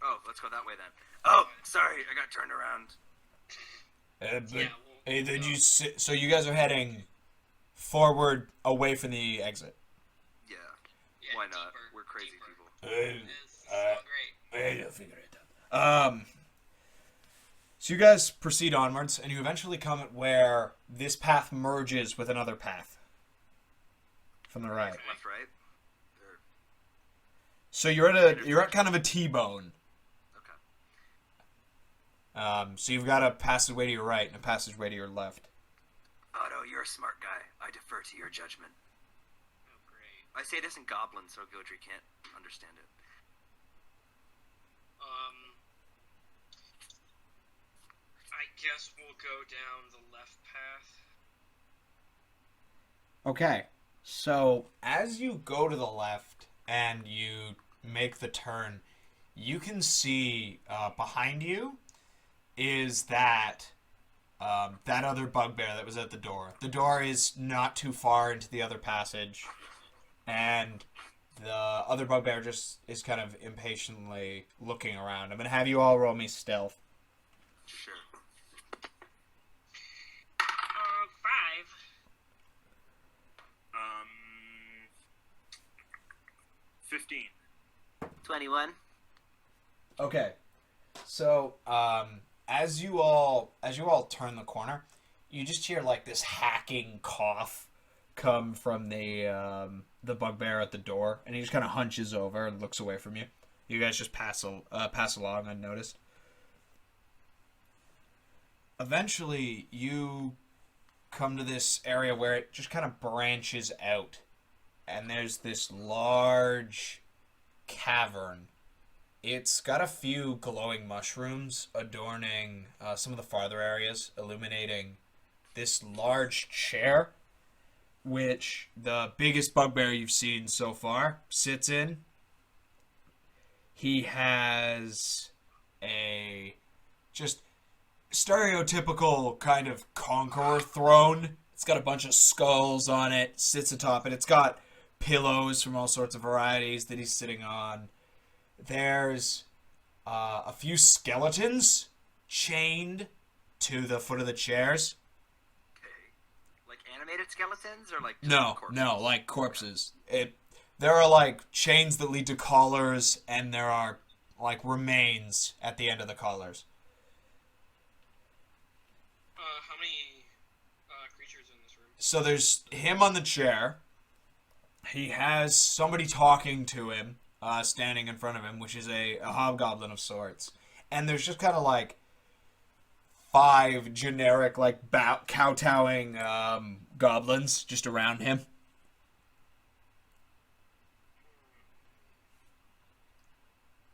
Oh, let's go that way then. Oh, sorry, I got turned around. Did you so you guys are heading forward away from the exit? Yeah. Yeah, Why not? deeper, We're crazy deeper. people. It's not great. I'll figure it out. So you guys proceed onwards, and you eventually come at where this path merges with another path from the right. Left, right. So you're at kind of a T-bone. Okay. So you've got a passageway to your right and a passageway to your left. Otto, you're a smart guy. I defer to your judgment. Oh, great. I say this in Goblin, so Gildry can't understand it. I guess we'll go down the left path. Okay. So as you go to the left and you make the turn, you can see behind you is that other bugbear that was at the door. The door is not too far into the other passage, and the other bugbear just is kind of impatiently looking around. I'm gonna have you all roll me stealth. Sure. 5. 15. 21. Okay. So, as you all turn the corner, you just hear like this hacking cough come from the bugbear at the door, and he just kind of hunches over and looks away from you. You guys just pass along unnoticed. Eventually, you come to this area where it just kind of branches out, and there's this large cavern. It's got a few glowing mushrooms adorning some of the farther areas, illuminating this large chair, which the biggest bugbear you've seen so far sits in. He has a just stereotypical kind of conqueror throne. It's got a bunch of skulls on it, sits atop it. It's got pillows from all sorts of varieties that he's sitting on. There's a few skeletons chained to the foot of the chairs. Okay. Like animated skeletons or like No, corpses? no, like corpses. There are like chains that lead to collars, and there are like remains at the end of the collars. How many creatures in this room? So there's him on the chair. He has somebody talking to him, standing in front of him, which is a hobgoblin of sorts. And there's just kind of like 5 generic, like, kowtowing goblins just around him.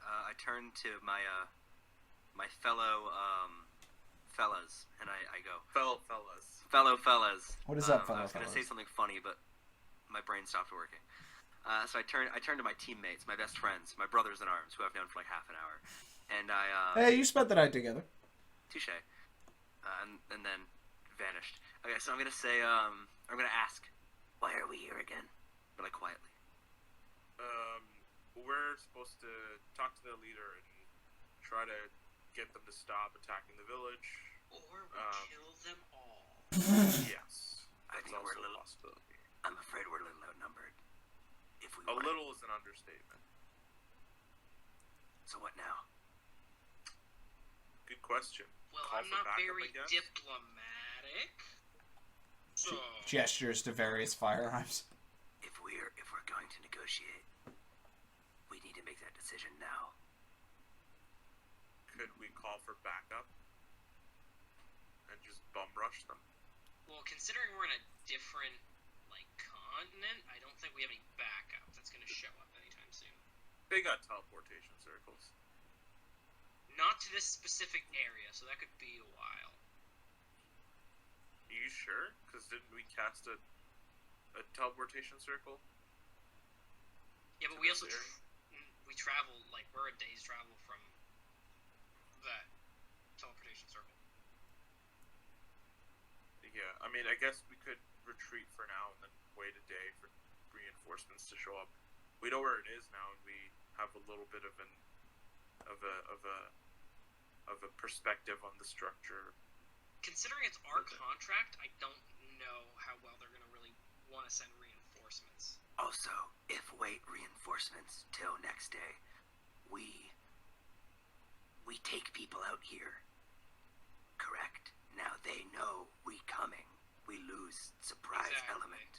I turn to my fellow fellas, and I go, Fellow fellas. fellow fellas. What is up, I fellow was gonna fellas? say something funny, but my brain stopped working. So I turn to my teammates, my best friends, my brothers in arms, who I've known for like half an hour, and I Hey, you spent the night together. touche, and then vanished. Okay, so I'm gonna say I'm gonna ask, why are we here again? But like quietly. We're supposed to talk to the leader and try to get them to stop attacking the village. Or we kill them all. Yes, I that's think we're also a little. a possibility. I'm afraid we're a little outnumbered. If we A were. little is an understatement. So what now? Good question. Well, Call I'm for not backup, very I guess? diplomatic. So, Gestures to various firearms. If we're going to negotiate, we need to make that decision now. Could we call for backup and just bum rush them? well, considering we're in a different, like, continent, I don't think we have any backup that's going to show up anytime soon. They got teleportation circles. Not to this specific area, so that could be a while. Are you sure? Because didn't we cast a teleportation circle? Yeah, but To we this also area? we travel, like, we're a day's travel from that teleportation circle. Yeah, I mean, I guess we could retreat for now and then wait a day for reinforcements to show up. We know where it is now, and we have a little bit of a perspective on the structure. Considering it's our Okay. contract, I don't know how well they're going to really want to send reinforcements. Also, if wait reinforcements till next day, we take people out here. Correct. Now they know we coming. We lose surprise Exactly. element.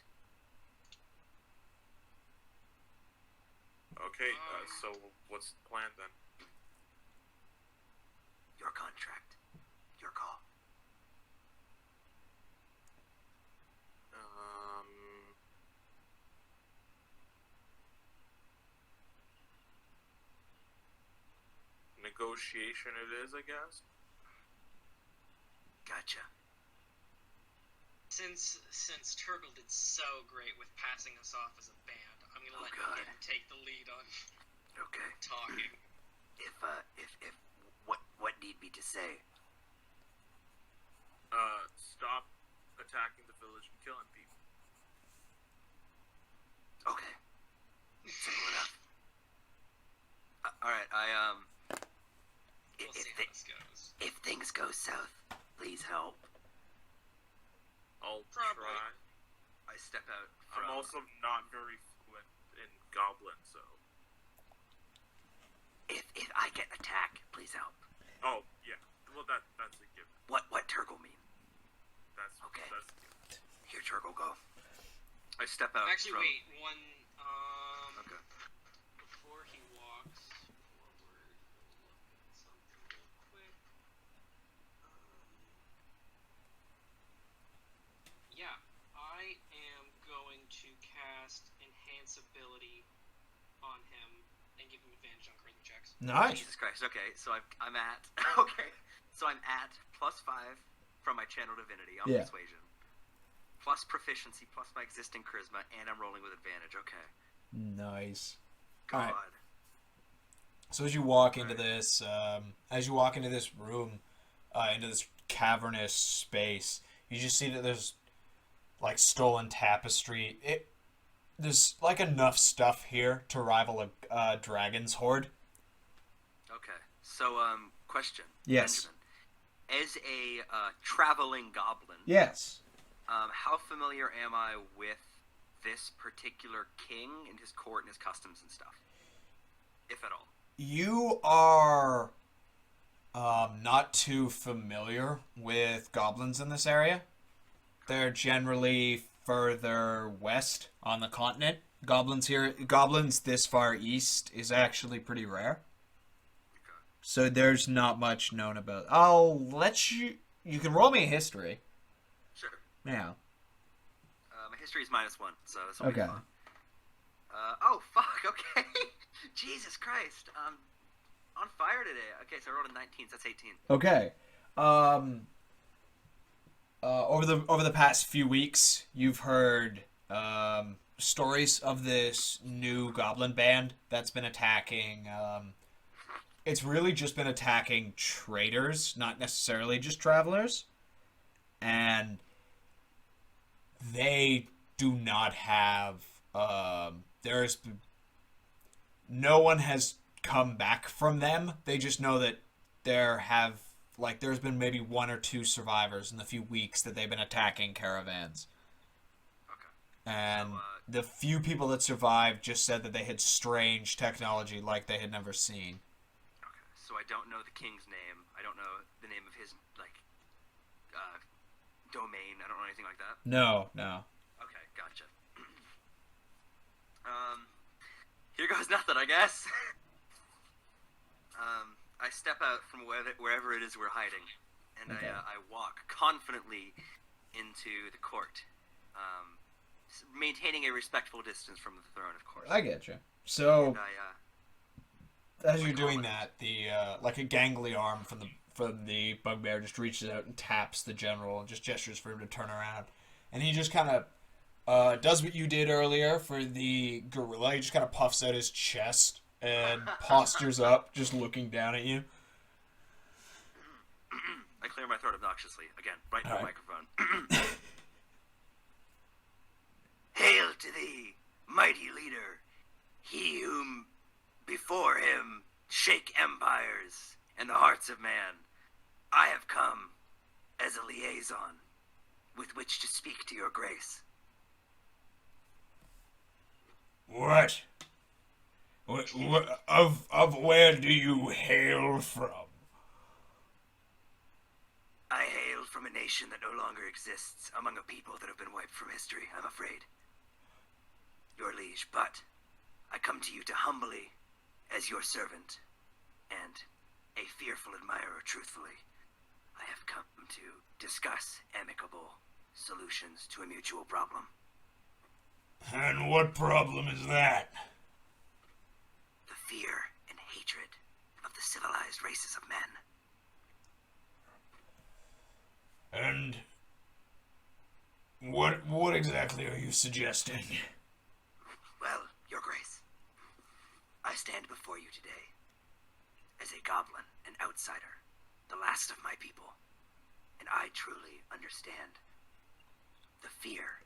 Okay, so what's the plan then? Your contract. Your call. Negotiation it is, I guess. Gotcha. Since Turgle did so great with passing us off as a band, I'm gonna Oh, let God. him take the lead on Okay. talking. If what need be to say? Stop attacking the village and killing people. Okay. Simple enough. All right. We'll see how this goes. If things go south, please help. I'll Probably. try. I step out. I'm also not very fluent in Goblin, so. If I get attacked, please help. Oh yeah. Well, that's a given. What Turgle mean? That's Okay. That's a given. Here, Turgle, go. I step out. Actually, from... wait, one. Okay. Before he walks forward, we'll look at something real quick. Yeah, I am going to cast Enhance Ability on him and give him advantage on charisma checks. Nice. Jesus Christ. Okay, so I'm at. Okay, so I'm at +5 from my channel divinity on Yeah. persuasion, plus proficiency, plus my existing charisma, and I'm rolling with advantage. Okay. Nice. God. Alright. So as you walk into this, room, into this cavernous space, you just see that there's like stolen tapestry. There's like enough stuff here to rival a dragon's hoard. Okay. So, question. Yes. Benjamin. As a traveling goblin, Yes. how familiar am I with this particular king and his court and his customs and stuff? If at all. You are not too familiar with goblins in this area. They're generally further west on the continent. Goblins this far east is actually pretty rare. Okay. So there's not much known about. I'll let you. You can roll me a history. Sure. Yeah. My history is -1, so this will be Okay. fun. Oh, fuck, okay. Jesus Christ. On fire today. Okay, so I rolled a 19, so that's 18. Okay. Over the past few weeks, you've heard stories of this new goblin band that's been attacking. It's really just been attacking traders, not necessarily just travelers, and they do not have. There's no one has come back from them. They just know that there's been maybe 1 or 2 survivors in the few weeks that they've been attacking caravans. Okay. And So, the few people that survived just said that they had strange technology like they had never seen. Okay, so I don't know the king's name. I don't know the name of his, domain. I don't know anything like that. No. Okay, gotcha. Here goes nothing, I guess. I step out from wherever it is we're hiding, and Okay. I walk confidently into the court, maintaining a respectful distance from the throne, of course. I get you. So And as you're doing that, the like a gangly arm from the bugbear just reaches out and taps the general and just gestures for him to turn around, and he just kind of does what you did earlier for the gorilla. He just kind of puffs out his chest and postures up, just looking down at you. I clear my throat obnoxiously again, right in the All right. microphone. Hail to thee, mighty leader, he whom before him shake empires and the hearts of man. I have come as a liaison with which to speak to your grace. What? Of where do you hail from? I hail from a nation that no longer exists among a people that have been wiped from history, I'm afraid. Your liege, but I come to you to humbly, as your servant, and a fearful admirer, truthfully. I have come to discuss amicable solutions to a mutual problem. And what problem is that? The fear and hatred of the civilized races of men. And what exactly are you suggesting? Well, your grace, I stand before you today as a goblin, an outsider, the last of my people, and I truly understand the fear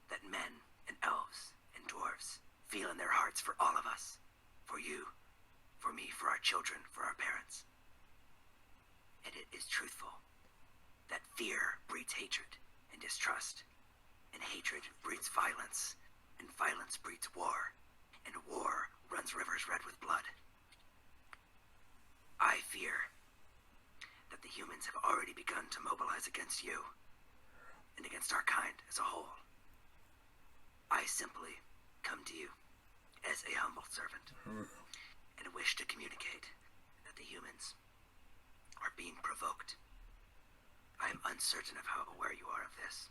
that men and elves and dwarves feel in their hearts for all of us, for you, for me, for our children, for our parents. And it is truthful that fear breeds hatred and distrust, and hatred breeds violence, and violence breeds war, and war runs rivers red with blood. I fear that the humans have already begun to mobilize against you, and against our kind as a whole. I simply come to you as a humble servant, and wish to communicate that the humans are being provoked. I am uncertain of how aware you are of this.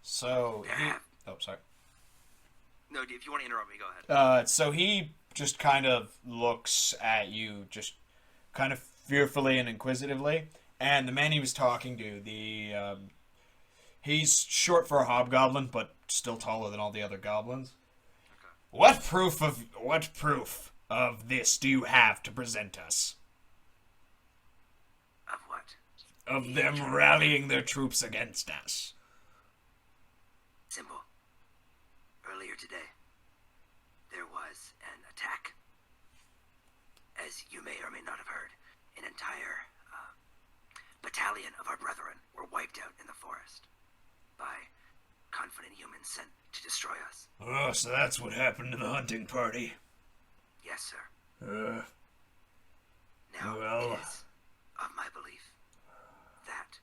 So Oh, sorry. No, if you want to interrupt me, go ahead. So he just kind of looks at you, just kind of fearfully and inquisitively. And the man he was talking to, he's short for a hobgoblin, but still taller than all the other goblins. Okay. What proof of this do you have to present us? Of what? Of them rallying their troops against us? Simple. Earlier today, there was an attack as you may or may not have heard, an entire battalion of our brethren were wiped out in the forest by confident humans sent to destroy us. Oh, so that's what happened to the hunting party. Yes, sir. Now, well. it is of my belief that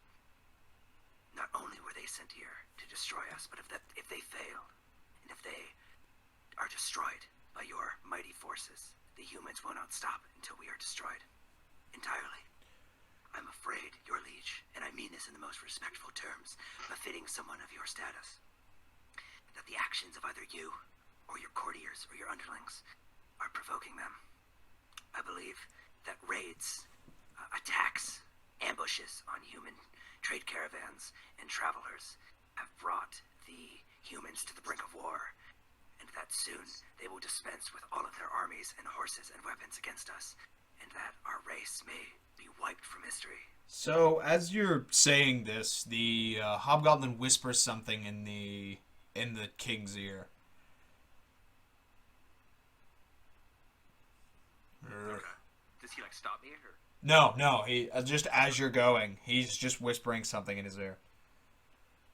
not only were they sent here to destroy us, but if they fail, and if they are destroyed by your mighty forces, the humans will not stop until we are destroyed entirely. I'm afraid, your liege, and I mean this in the most respectful terms, befitting someone of your status, that the actions of either you, or your courtiers, or your underlings, are provoking them. I believe that raids, attacks, ambushes on human trade caravans and travelers have brought the humans to the brink of war, and that soon they will dispense with all of their armies and horses and weapons against us, and that our race may be wiped from history. So, as you're saying this, the hobgoblin whispers something in the king's ear. Okay. Does he stop me or? No. He just as you're going, he's just whispering something in his ear.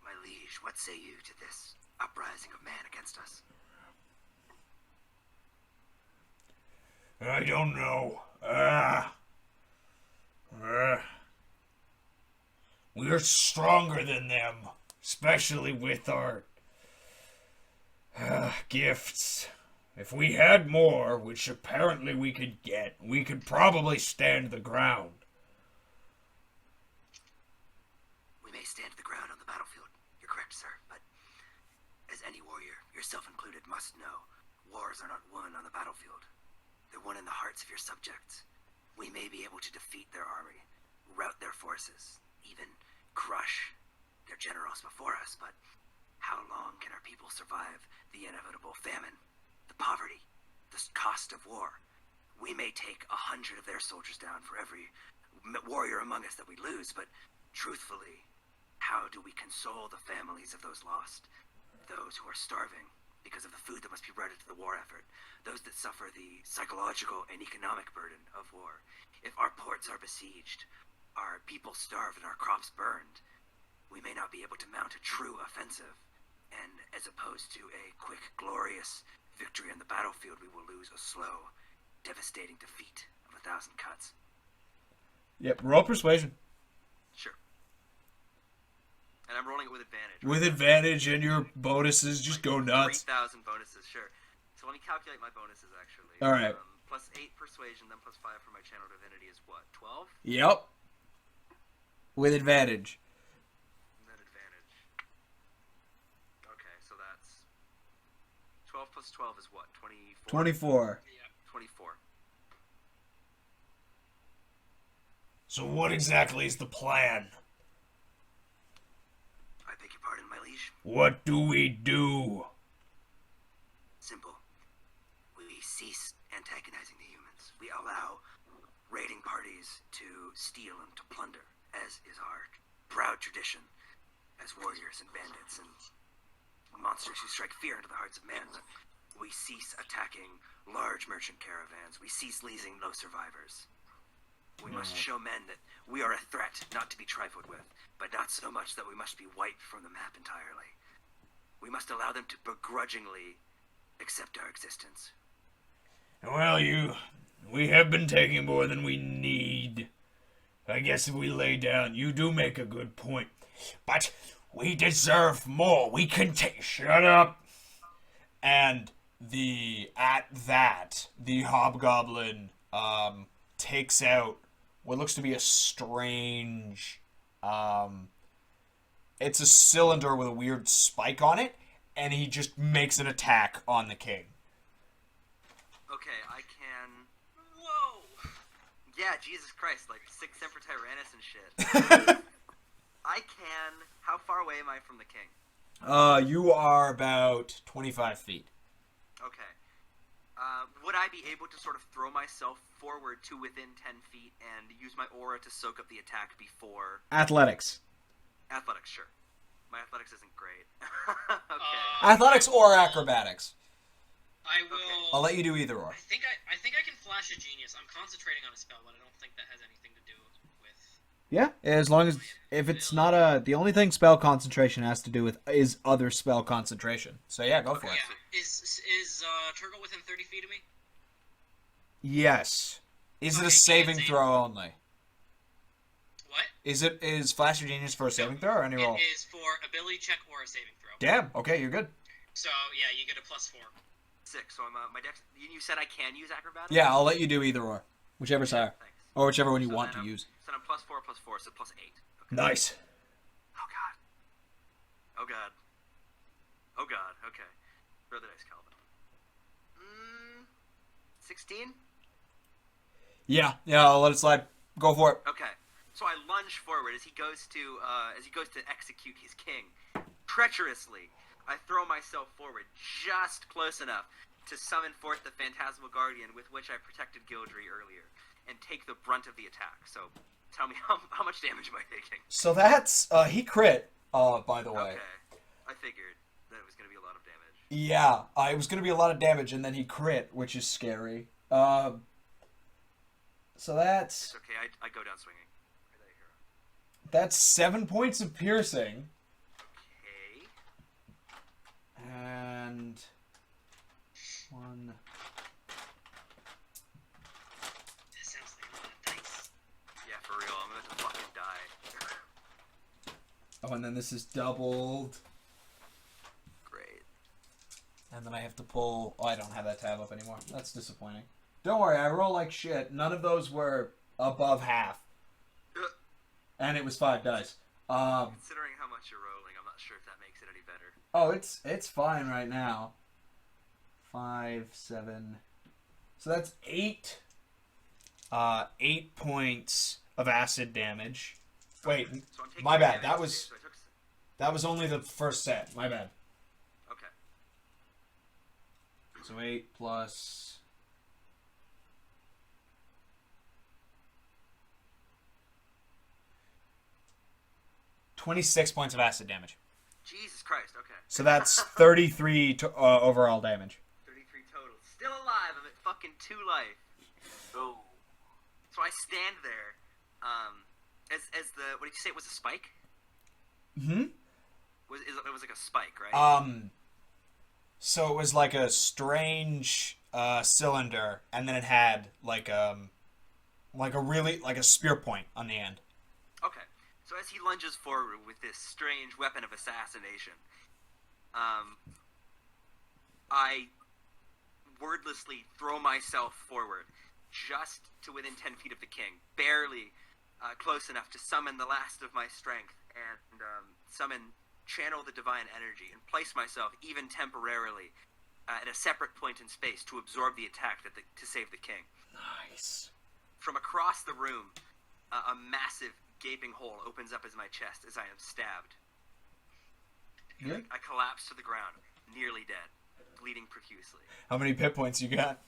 My liege, what say you to this uprising of man against us? I don't know. We're stronger than them, especially with our gifts. If we had more, which apparently we could get, we could probably stand the ground. We may stand the ground on the battlefield. You're correct, sir, but as any warrior, yourself included, must know, wars are not won on the battlefield. They're won in the hearts of your subjects. We may be able to defeat their army, rout their forces, even crush their generals before us, but how long can our people survive the inevitable famine, the poverty, the cost of war? We may take 100 of their soldiers down for every warrior among us that we lose, but truthfully, how do we console the families of those lost, those who are starving because of the food that must be routed to the war effort, those that suffer the psychological and economic burden of war? If our ports are besieged, our people starved, and our crops burned, we may not be able to mount a true offensive, and as opposed to a quick, glorious victory on the battlefield, we will lose a slow, devastating defeat of 1,000 cuts. Yep, roll persuasion. Sure. And I'm rolling it with advantage. With advantage, and your bonuses just go nuts. 3,000 bonuses, sure. So let me calculate my bonuses, actually. All right. Plus 8 persuasion, then plus 5 for my channel divinity is what, 12? Yep. With advantage. And then advantage. Okay, so that's 12 plus 12 is what, 24? 24. Yeah. 24. So what exactly is the plan? I beg your pardon, my liege. What do we do? Simple. We cease antagonizing the humans. We allow raiding parties to steal and to plunder, as is our proud tradition as warriors and bandits and monsters who strike fear into the hearts of men. We cease attacking large merchant caravans. We cease leasing no survivors. We must show men that we are a threat not to be trifled with, but not so much that we must be wiped from the map entirely. We must allow them to begrudgingly accept our existence. Well, we have been taking more than we need. I guess if we lay down, you do make a good point. But we deserve more. We can take... Shut up! And the hobgoblin, takes out what looks to be a strange, it's a cylinder with a weird spike on it, and he just makes an attack on the king. Okay, I can... Whoa! Yeah, Jesus Christ, like Six Semper Tyrannis and shit. I can... How far away am I from the king? You are about 25 feet. Okay. Would I be able to sort of throw myself forward to within 10 feet and use my aura to soak up the attack before... Athletics. Athletics, sure. My athletics isn't great. Okay. Athletics or acrobatics. I will. I'll let you do either or. I think I can flash a genius. I'm concentrating on a spell, but I don't think that has anything to do with. Yeah, as long as if it's not the only thing spell concentration has to do with is other spell concentration. So yeah, go for it. Yeah. Is Turgle within 30 feet of me? Yes. Is it Okay, a saving save. throw only? What? Is Flash your Genius for a saving throw or any roll? It is for ability check or a saving throw. Damn. Okay, you're good. So yeah, you get a +4. 6. So I'm my dex. You said I can use acrobatics. Yeah, I'll let you do either or, whichever's higher, Thanks. or whichever one you So want then to I'm- use. So I'm +4, so +8. Okay. Nice. Oh god. Oh god. Oh god. Okay. Throw the dice, Calvin. 16. Yeah, I'll let it slide. Go for it. Okay. So I lunge forward as he goes to execute his king. Treacherously, I throw myself forward just close enough to summon forth the Phantasmal Guardian with which I protected Gildry earlier, and take the brunt of the attack. So, tell me how much damage am I taking? So that's he crit. By the way. Okay. I figured that it was going to be a lot of damage. Yeah, it was gonna be a lot of damage, and then he crit, which is scary. So that's It's okay. I go down swinging. Or that hero. that's 7 points of piercing, Okay. and 1. That sounds like a lot of dice. Yeah, for real. I'm about to fucking die. Oh, and then this is doubled. Great. And then I have to pull... Oh, I don't have that tab up anymore. That's disappointing. Don't worry, I roll like shit. None of those were above half. And it was 5 dice. Considering how much you're rolling, I'm not sure if that makes it any better. Oh, it's fine right now. 5, 7... So that's 8... 8 points of acid damage. Wait, So I'm taking my bad. damage, That was... so I took... That was only the first set. My bad. Okay. So 8 plus... 26 points of acid damage. Jesus Christ, okay. So that's 33 overall damage. 33 total. Still alive, I'm at fucking 2 life. Oh. So I stand there, as the, what did you say, it was a spike? Hmm? It was like a spike, right? So it was like a strange cylinder, and then it had like a spear point on the end. Okay. So as he lunges forward with this strange weapon of assassination, I wordlessly throw myself forward just to within 10 feet of the king, barely close enough to summon the last of my strength and channel the divine energy and place myself, even temporarily, at a separate point in space to absorb the attack to save the king. Nice. From across the room, a massive gaping hole opens up as my chest as I am stabbed. Good. I collapse to the ground, nearly dead, bleeding profusely. How many hit points you got?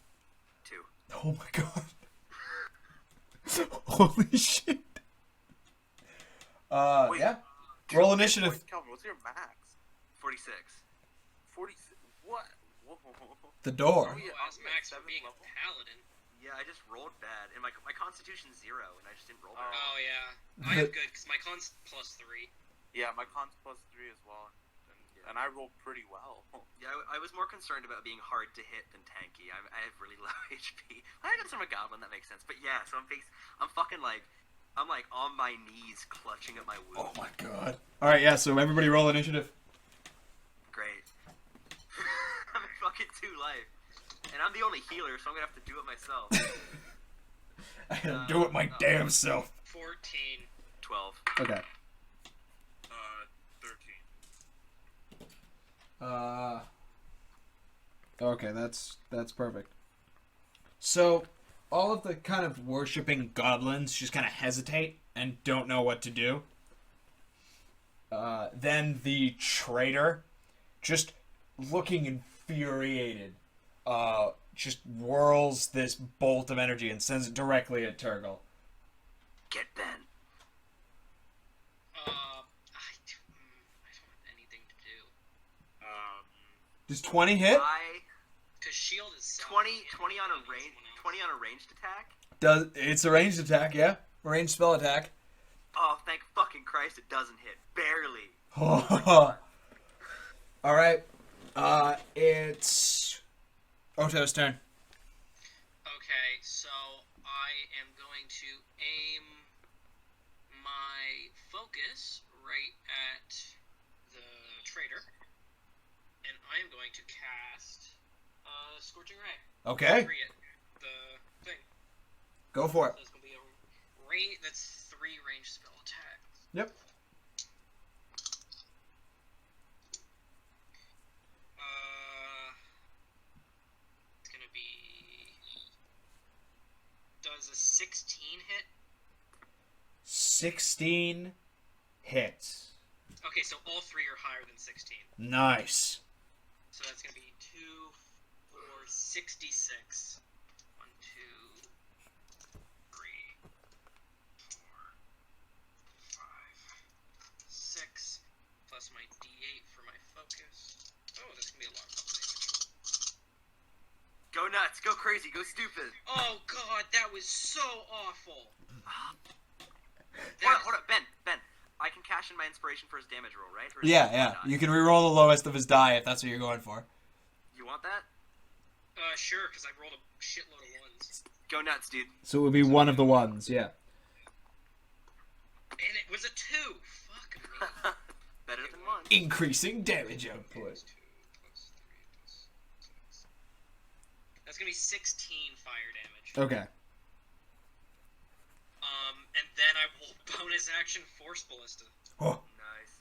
2. Oh my god. Holy shit. Wait. Yeah. Roll initiative. Wait, Calvin, what's your max? 46. 46. What? Whoa. The door. Oh, yeah, Ask Max for seventh being level? a paladin. Yeah, I just rolled bad, and my constitution's 0, and I just didn't roll bad. Oh yeah, I am good because my con's +3. Yeah, my con's +3 as well, and I roll pretty well. Yeah, I was more concerned about being hard to hit than tanky. I have really low HP. I got some goblin, that makes sense. But yeah, so I'm fucking like, I'm like on my knees clutching at my wound. Oh my god. Alright, yeah, so everybody roll initiative. Great. I'm at fucking 2 life. And I'm the only healer, so I'm gonna have to do it myself. I gotta do it my damn self. 14. 12. Okay. 13. Okay, that's perfect. So, all of the kind of worshipping goblins just kind of hesitate and don't know what to do. Then the traitor, just looking infuriated, just whirls this bolt of energy and sends it directly at Turgle. Get Ben. I don't have anything to do. Does 20 hit? I because shield is self. 20 on a range. 20 on a ranged attack. It's a ranged attack, yeah. Ranged spell attack. Oh, thank fucking Christ! It doesn't hit. Barely. All right. It's Oto's turn. Okay, so I am going to aim my focus right at the traitor, and I am going to cast Scorching Ray. Okay. The thing. Go for it. So it's going to be a range. That's 3 ranged spell attacks. Yep. It's going to be. Does a 16 hit? 16 hits. Okay, so all 3 are higher than 16. Nice. So that's going to be 2, 4, 66. 1, 2, 3, 4, 5, 6. Plus my D8 for my focus. Oh, that's going to be a lot of health damage. Go nuts. Go crazy. Go stupid. Oh, God, that was so awful. Hold up, Ben. I can cash in my inspiration for his damage roll, right? Or is Yeah, it yeah. not? You can reroll the lowest of his die if that's what you're going for. You want that? Sure, because I rolled a shitload of ones. Go nuts, dude. So it would be one of the ones, yeah. And it was a 2. Fuck me. Better than one. Increasing damage output. Plus 2, plus 3, plus 6. That's going to be 16 fire damage. Okay. And then I will bonus action Force Ballista. Oh. Nice.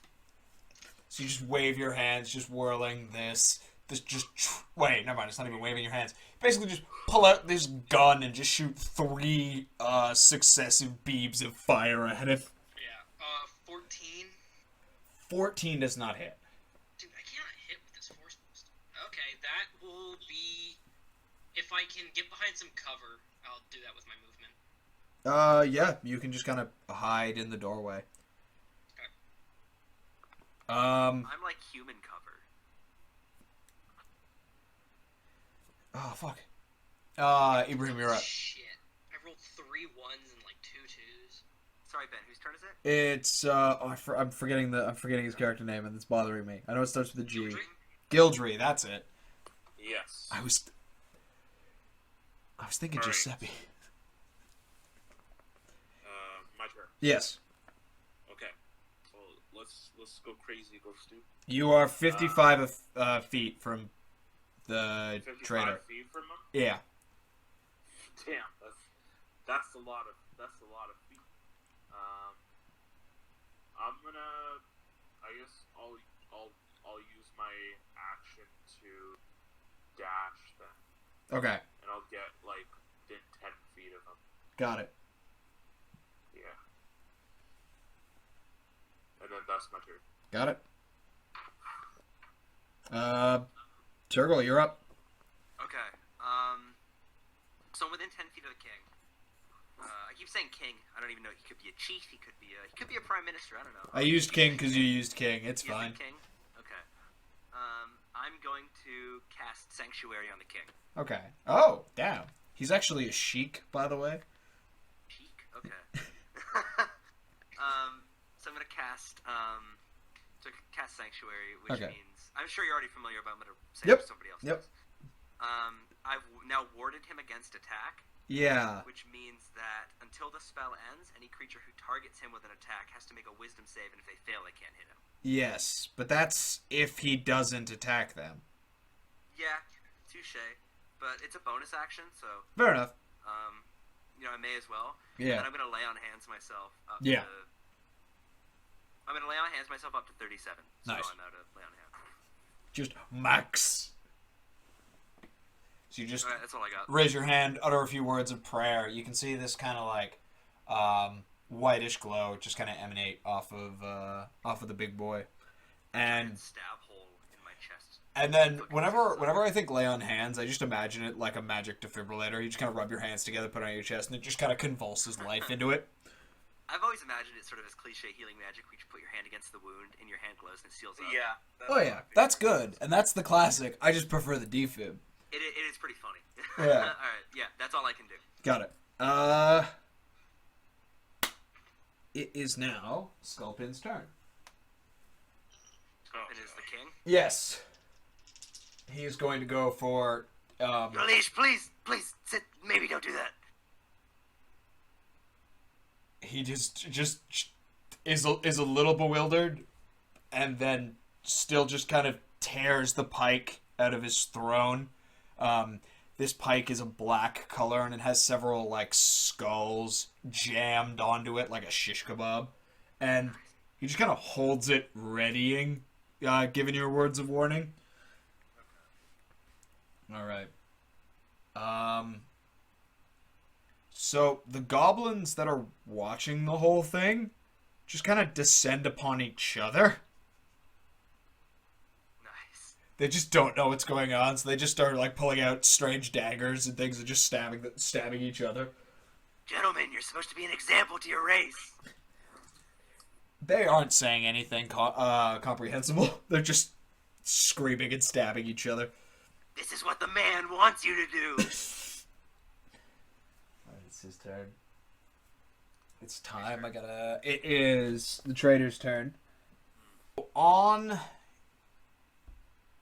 So you just wave your hands, just whirling this just... Wait, never mind, it's not even waving your hands. Basically just pull out this gun and just shoot 3 successive beams of fire at it. Yeah. 14. 14 does not hit. Dude, I cannot hit with this Force Ballista. Okay, that will be... If I can get behind some cover, I'll do that with my movement. Yeah, you can just kind of hide in the doorway. Okay. I'm like human cover. Oh, fuck. Ibrahim, you're up. Shit. I rolled 3 1s and like 2 2s. Sorry, Ben. Whose turn is it? It's, I'm forgetting his character name, and it's bothering me. I know it starts with a G. Gildry? Gildry, that's it. Yes. I was thinking All right. Giuseppe. My turn. Yes. Okay. Well, let's go crazy, go stupid. You are 55 feet from the 55 traitor. feet from him. Yeah. Damn, that's a lot of feet. I'm gonna. I guess I'll use my action to dash then, Okay. and I'll get like within 10 feet of him. Got it. Yeah. And then that's my turn. Got it. Turgle, you're up. Okay. So I'm within 10 feet of the king. I keep saying king. I don't even know. He could be a chief. He could be a prime minister. I don't know. I used king because you used king. It's You fine. think king? Okay. I'm going to cast Sanctuary on the king. Okay. Oh, damn. He's actually a sheik, by the way. Cheek? Okay. So I'm going to cast Sanctuary, which Okay. means... I'm sure you're already familiar, but I'm going to say Yep. it for somebody else. Yep. I've now warded him against attack, Yeah. which means that until the spell ends, any creature who targets him with an attack has to make a wisdom save, and if they fail, they can't hit him. Yes, but that's if he doesn't attack them. Yeah, touche. But it's a bonus action, so, Fair enough. I may as well. Yeah. And I'm going to lay on hands myself up Yeah. to... I'm going to lay on hands myself up to 37. So Nice. I'm out of lay on hands. Just max. So you just Alright, that's all I got. raise your hand, utter a few words of prayer. You can see this kind of like whitish glow just kind of emanate off of the big boy, and Stab hole in my chest. and then whenever I think lay on hands, I just imagine it like a magic defibrillator. You just kind of rub your hands together, put it on your chest, and it just kind of convulses life into it. I've always imagined it sort of as cliche healing magic, where you put your hand against the wound and your hand glows and it seals up. Yeah. Oh yeah, that's good, and that's the classic. I just prefer the defib. It is pretty funny. Yeah. All right. Yeah, that's all I can do. Got it. It is now Skullpin's turn. It is the king. Yes. He is going to go for. Your liege, please, sit. Maybe don't do that. He just is a little bewildered, and then still just kind of tears the pike out of his throne. This pike is a black color, and it has several like skulls jammed onto it like a shish kebab, and he just kind of holds it, readying, giving your words of warning. All right. So the goblins that are watching the whole thing just kind of descend upon each other. Nice. They just don't know what's going on, so they just start like pulling out strange daggers and things and just stabbing each other. Gentlemen, you're supposed to be an example to your race. They aren't saying anything comprehensible. They're just screaming and stabbing each other. This is what the man wants you to do. Alright, it's his turn. It's time. It is the trader's turn. On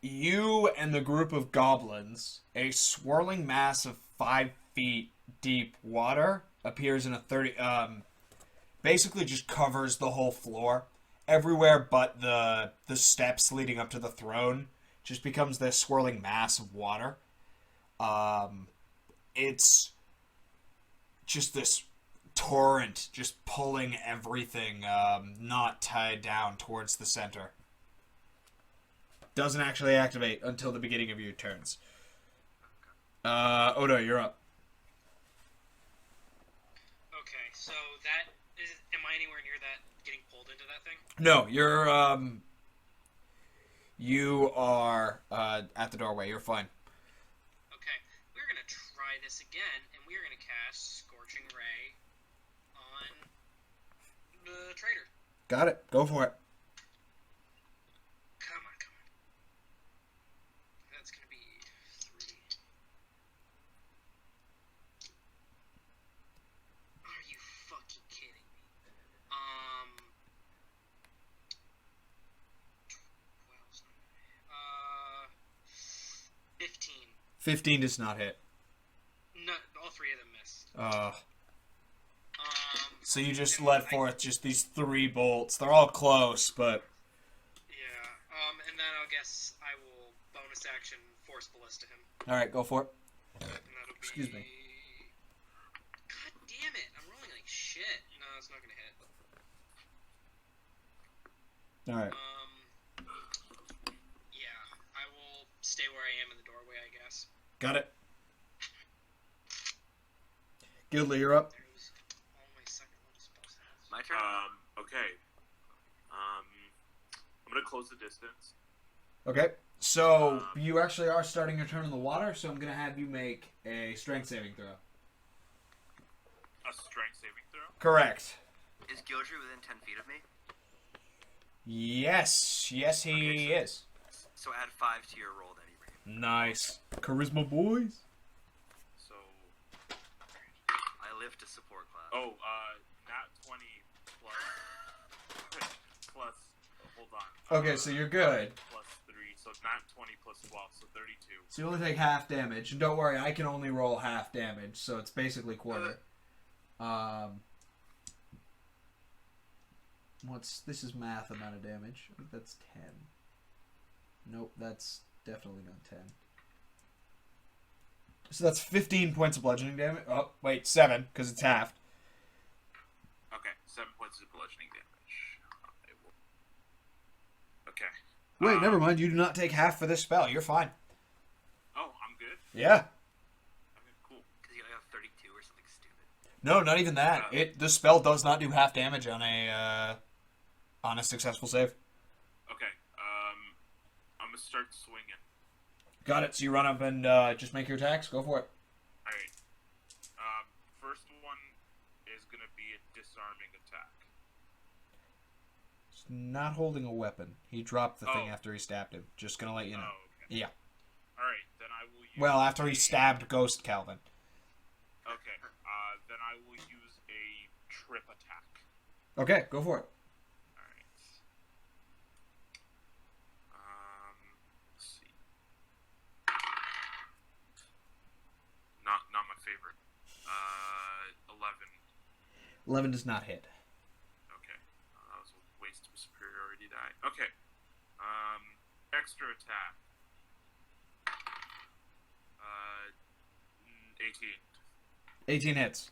you and the group of goblins, a swirling mass of 5 feet deep water appears in a 30. Basically, just covers the whole floor. Everywhere but the steps leading up to the throne just becomes this swirling mass of water. It's just this torrent just pulling everything not tied down towards the center. Doesn't actually activate until the beginning of your turns. Odo, you're up. Okay, so that is. Am I anywhere near that? Getting pulled into that thing? No, you are at the doorway. You're fine. Okay, we're gonna try this again, and we're gonna cast Scorching Ray on the trader. Got it. Go for it. Come on. That's gonna be 3. Are you fucking kidding me? 15. 15 does not hit. No, all 3 of them missed. So you just let forth just these 3 bolts. They're all close, but... Yeah, and then I guess I will bonus action Force Ballista him. Alright, go for it. And that'll be... Excuse me. God damn it, I'm rolling like shit. No, it's not gonna hit. Alright. Yeah, I will stay where I am in the doorway, I guess. Got it. Gildley, you're up. There's all my second level spell slots. My turn. Okay. I'm gonna close the distance. Okay. So, you actually are starting your turn in the water, so I'm going to have you make a strength saving throw. A strength saving throw. Correct. Is Gildry within 10 feet of me? Yes, he is. So add 5 to your roll that he ran. Nice. Charisma boys. So, I live to support class. nat 20 plus plus. Hold on. Okay, so you're good. Plus 3, so nat 20 plus 12, so 32. So you only take half damage, and don't worry, I can only roll half damage, so it's basically quarter. This is math amount of damage. I think that's 10. Nope, that's definitely not 10. So that's 15 points of bludgeoning damage. Oh, wait, 7, because it's halved. Okay, 7 points of bludgeoning damage. Okay. Wait, never mind. You do not take half for this spell. You're fine. Oh, I'm good? Yeah. Okay, cool. Because you have 32 or something stupid. No, not even that. The spell does not do half damage on a successful save. Okay, I'm gonna start swinging. Got it. So you run up and just make your attacks. Go for it. Alright. First one is gonna be a disarming attack. He's not holding a weapon. He dropped the thing Oh. after he stabbed him. Just gonna let you know. Oh, okay. Yeah. Alright, then I will use. Well, after he stabbed Ghost Calvin. Okay. Then I will use a trip attack. Okay, go for it. All right. Let's see. Not my favorite. 11. 11 does not hit. Okay. That was a waste of a superiority die. Okay. Extra attack. 18. 18 hits.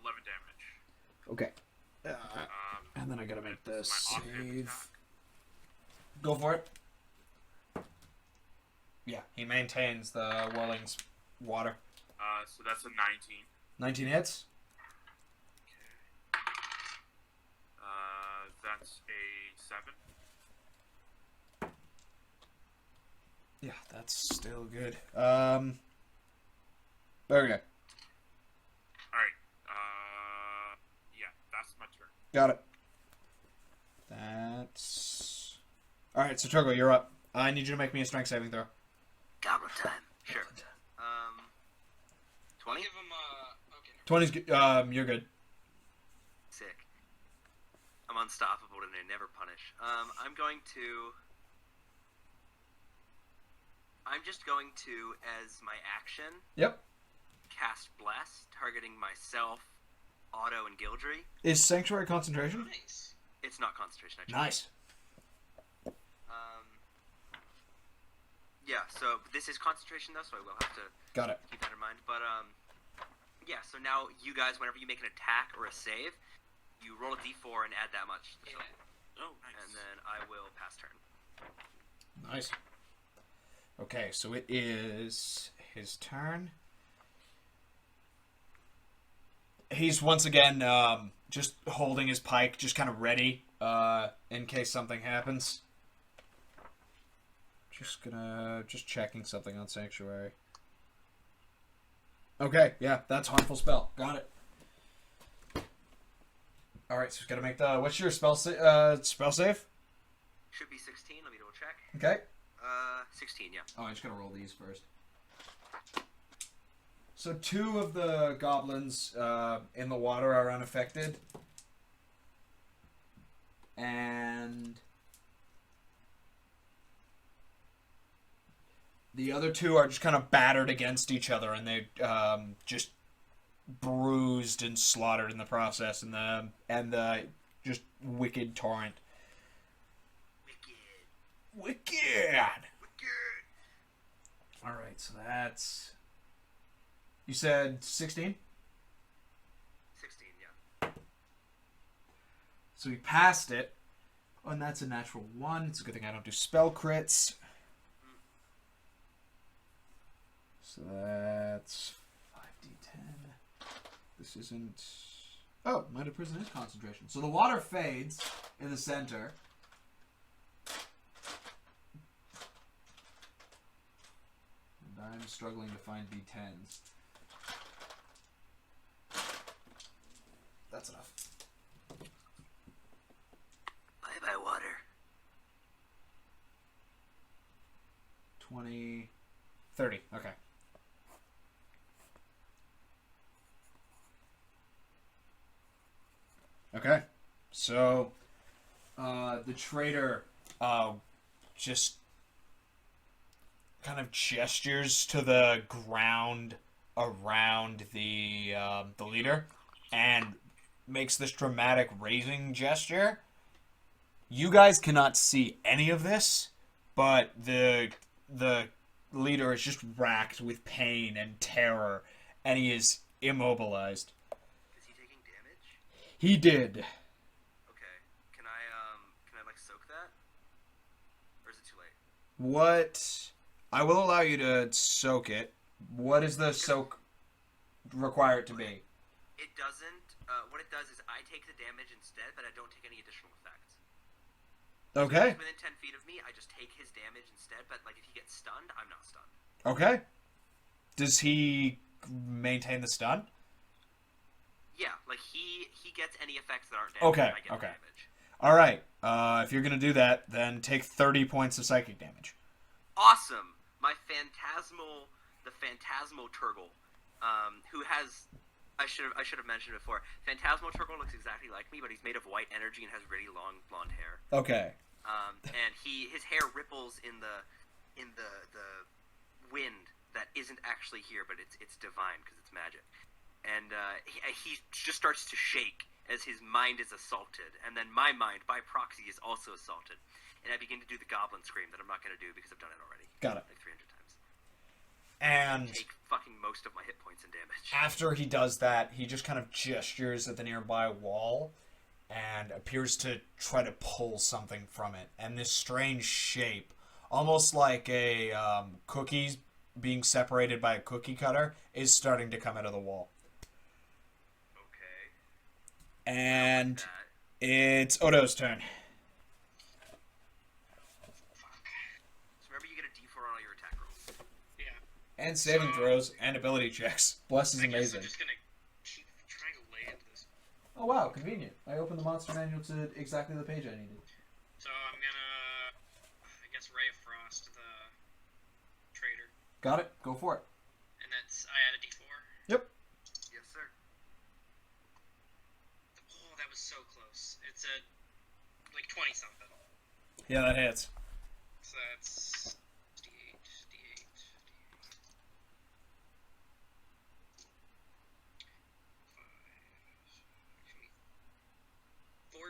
11 damage. Okay. And then I gotta make the this is my offhand save. attack. Go for it. Yeah, he maintains the Whirling's water. So that's a 19. 19 hits. That's a 7. Yeah, that's still good. Okay. Alright. Yeah, that's my turn. Got it. That's... Alright, so Turgo, you're up. I need you to make me a strength saving throw. Goblin time. Sure. 20? Give him okay. 20's good. You're good. Sick. I'm unstoppable and I never punish. I'm just going to, as my action, Yep. cast Bless, targeting myself, Otto, and Gildry. Is Sanctuary concentration? Nice. It's not concentration, actually. Nice. Yeah, so this is concentration, though, so I will have to Got it. keep that in mind. But, yeah, so now you guys, whenever you make an attack or a save, you roll a d4 and add that much. Yeah. Oh, nice. And then I will pass turn. Nice. Okay, so it is his turn. He's once again just holding his pike, just kind of ready in case something happens. Just checking something on Sanctuary. Okay, yeah, that's harmful spell. Got it. All right, so he's gotta make the. What's your spell save? Should be 16, let me double check. Okay. 16, yeah. Oh, I just gotta roll these first. So 2 of the goblins in the water are unaffected. And the other 2 are just kind of battered against each other, and they just bruised and slaughtered in the process, and the just wicked torrent. Wicked! Alright, so that's... You said 16? 16, yeah. So we passed it. Oh, and that's a natural 1. It's a good thing I don't do spell crits. So that's 5d10. This isn't... Oh, Mind of Prison is concentration. So the water fades in the center. And I'm struggling to find d10s. That's enough. Bye-bye, water. 20... 30. Okay. Okay. So, the trader just kind of gestures to the ground around the leader and makes this dramatic raising gesture. You guys cannot see any of this, but the leader is just racked with pain and terror, and he is immobilized. Is he taking damage? He did. Okay. Can I like soak that? Or is it too late? What? I will allow you to soak it. What does the soak require it to be? It doesn't. What it does is I take the damage instead, but I don't take any additional effects. Okay. If he's within 10 feet of me, I just take his damage instead, but like if he gets stunned, I'm not stunned. Okay. Does he maintain the stun? Yeah, like he gets any effects that aren't damage. Okay, I get okay. damage. All right. If you're gonna do that, then take 30 points of psychic damage. Awesome. The phantasmal turtle, who has, I should have mentioned before, phantasmal turtle looks exactly like me, but he's made of white energy and has really long blonde hair. Okay. And his hair ripples in the wind that isn't actually here, but it's divine because it's magic. And he just starts to shake as his mind is assaulted, and then my mind, by proxy, is also assaulted. And I begin to do the goblin scream that I'm not going to do because I've done it already. Got it. Like 300 times. And Take fucking most of my hit points and damage. after he does that, he just kind of gestures at the nearby wall and appears to try to pull something from it. And this strange shape, almost like a cookie being separated by a cookie cutter, is starting to come out of the wall. Okay. And That. it's Odo's turn. So remember, you get a D4 on all your attack rolls. Yeah. And saving throws and ability checks. Bless is I guess amazing. I'm just gonna keep trying to land this. Oh wow, convenient. I opened the monster manual to exactly the page I needed. So I'm gonna, I guess, Ray of Frost the traitor, Got it. Go for it. and that's I add a D4. Yep. Yes, sir. Oh, that was so close. It's a like 20 something. Yeah, that hits. So that's D8, D8, D8. 14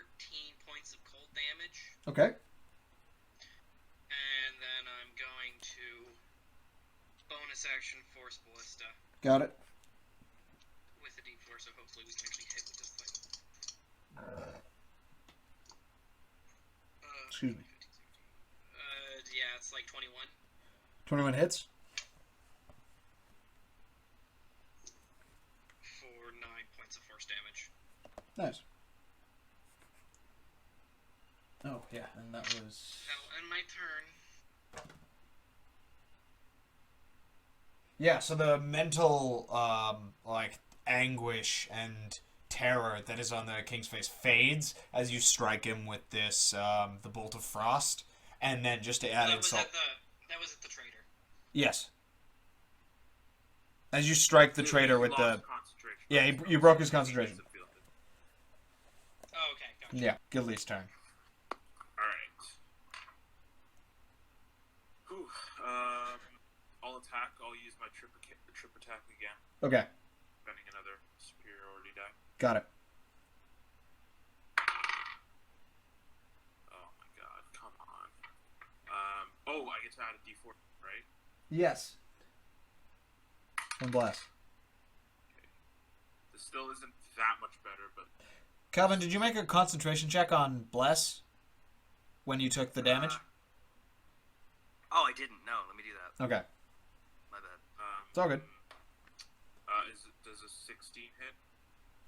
points of cold damage, Okay. and then I'm going to bonus action Force Ballista Got it. with a D4, so hopefully we can actually hit with this thing. Excuse me. Yeah, it's like 21. 21 hits. For 9 points of force damage. Nice. Oh, yeah, and that was... That'll end my turn. Yeah, so the mental, anguish and terror that is on the king's face fades as you strike him with this, the bolt of frost, and then just to add That was insult... that was at the traitor. Yes. As you strike the traitor with the... Lost concentration. Yeah, you broke his concentration. Oh, okay, gotcha. Yeah, Gilly's turn. Alright. Whew. I'll attack. I'll use my trip attack again. Okay, Spending another superiority die. got it. Oh my god, come on. Oh, I get to add a d4, right? Yes. And bless. This still isn't that much better, but Calvin, did you make a concentration check on bless when you took the damage? Oh, I didn't. No, let me do that. Okay. My bad. It's all good. Does a 16 hit?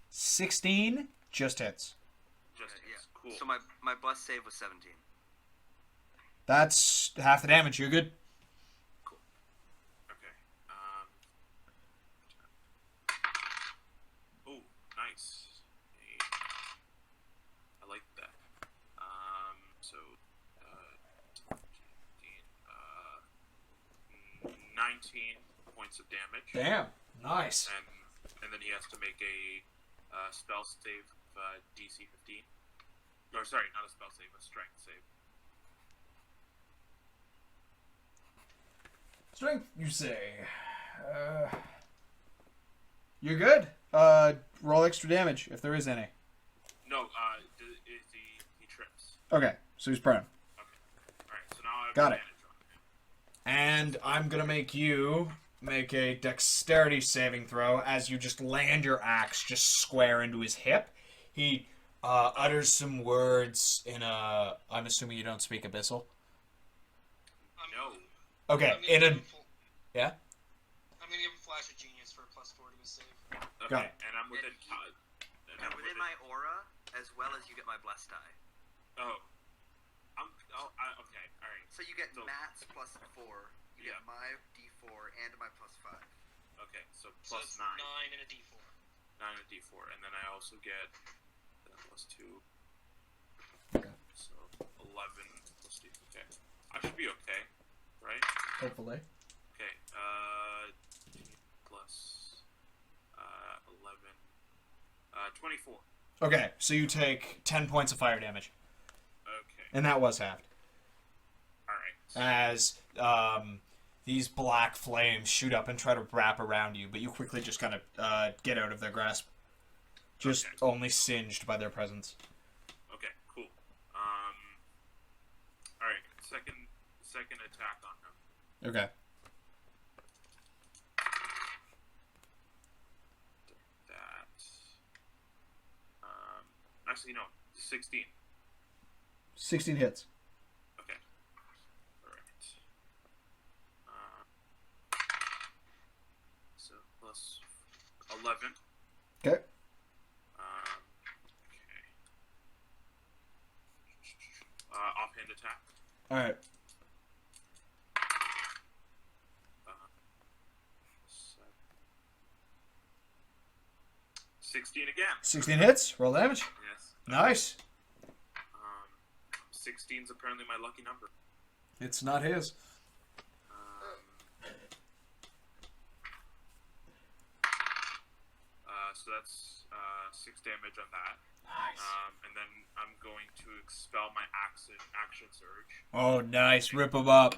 16 just hits. Just Yeah. hits. Cool. So my bless save was 17. That's half the damage. You're good. Okay. Oh, nice. I like that. So, 19 points of damage. Damn. Nice. And then he has to make a spell save, DC 15. Or sorry, not a spell save, a strength save. Strength, you say. You're good. Roll extra damage, if there is any. No, he trips. Okay, so he's prone. Okay. Alright, so now I have Got it. advantage on him. And I'm gonna make you make a dexterity saving throw as you just land your axe just square into his hip. He utters some words in a... I'm assuming you don't speak Abyssal? No. Okay, in a... Yeah? I'm gonna give him Flash of Genius for a +4 to his save. Okay, Got it. and I'm within... And within my aura, as well as you get my blessed die. Oh. Okay, alright. So you get So- Matt's +4, you Yeah. get my D4, and my +5. Okay, so So plus it's 9. 9 and a D4. 9 and D4. And then I also get +2. Okay. So 11 plus D. Okay. I should be okay, right? Hopefully. Okay. Plus 11. 24. Okay, so you take 10 points of fire damage. Okay. And that was halved. Alright. As these black flames shoot up and try to wrap around you, but you quickly just kind of get out of their grasp. Just Okay. only singed by their presence. Okay, cool. Alright, second attack on him. Okay. That. Actually, no. 16. 16 hits. Okay. Alright. So, plus 11. Okay. Okay. Offhand attack. Alright. 16 again. 16 hits. Roll damage. Yes. Nice. 16's apparently my lucky number. It's not his. So that's 6 damage on that. Nice. And then I'm going to expel my action surge. Oh, nice. Rip him up.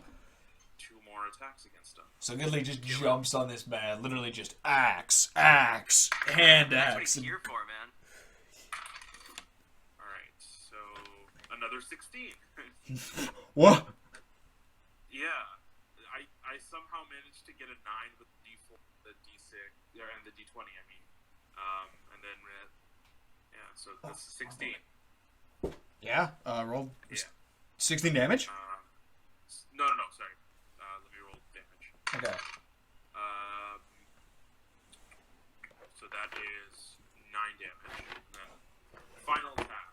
2 more attacks against him. So Gidley just jumps on this man. Literally just axe, hand That's what axe. he's here for, man. Alright, so another 16. What? Yeah. I somehow managed to get a 9 with the D4, the D6, and the D20, I mean. And then, yeah, so that's 16. Yeah. Roll Yeah. 16 damage. No, sorry. Let me roll damage. Okay. So that is 9 damage. And then final attack.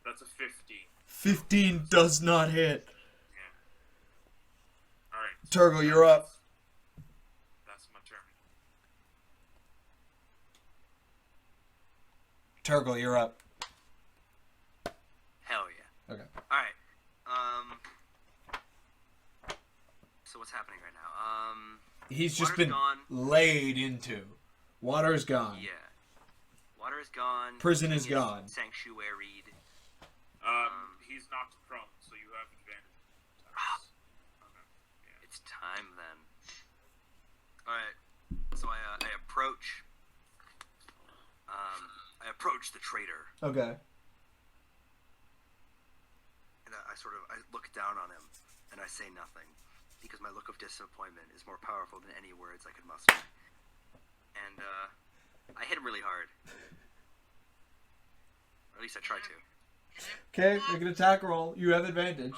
That's a 15. 15 does not hit. Yeah. Alright. Turgle, you're up. That's my turn. Turgle, you're up. Hell yeah. Okay. Alright. So what's happening right now? He's just Water's been gone. laid into. Water's gone. Yeah. Water is gone. Prison King is gone. Sanctuaried. He's knocked prone, so you have advantage. Yeah. It's time then. Alright. So I approach. I approach the traitor. Okay. And I look down on him, and I say nothing, because my look of disappointment is more powerful than any words I could muster. And I hit him really hard. Or at least I try to. Okay, make an attack roll. You have advantage.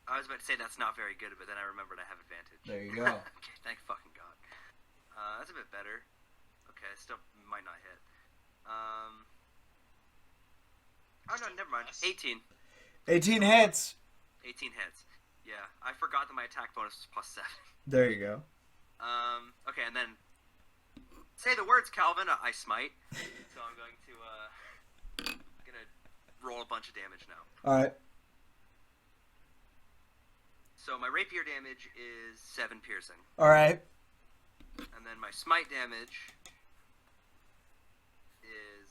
I was about to say that's not very good, but then I remembered I have advantage. There you go. Okay, thank fucking God. That's a bit better. Okay, still might not hit. Oh no, never mind. 18. 18 hits. 18 hits. Yeah, I forgot that my attack bonus was plus 7. There you go. Okay, and then say the words, Calvin. I smite. So I'm going to gonna roll a bunch of damage now. Alright. So my rapier damage is 7 piercing, Alright. and then my smite damage is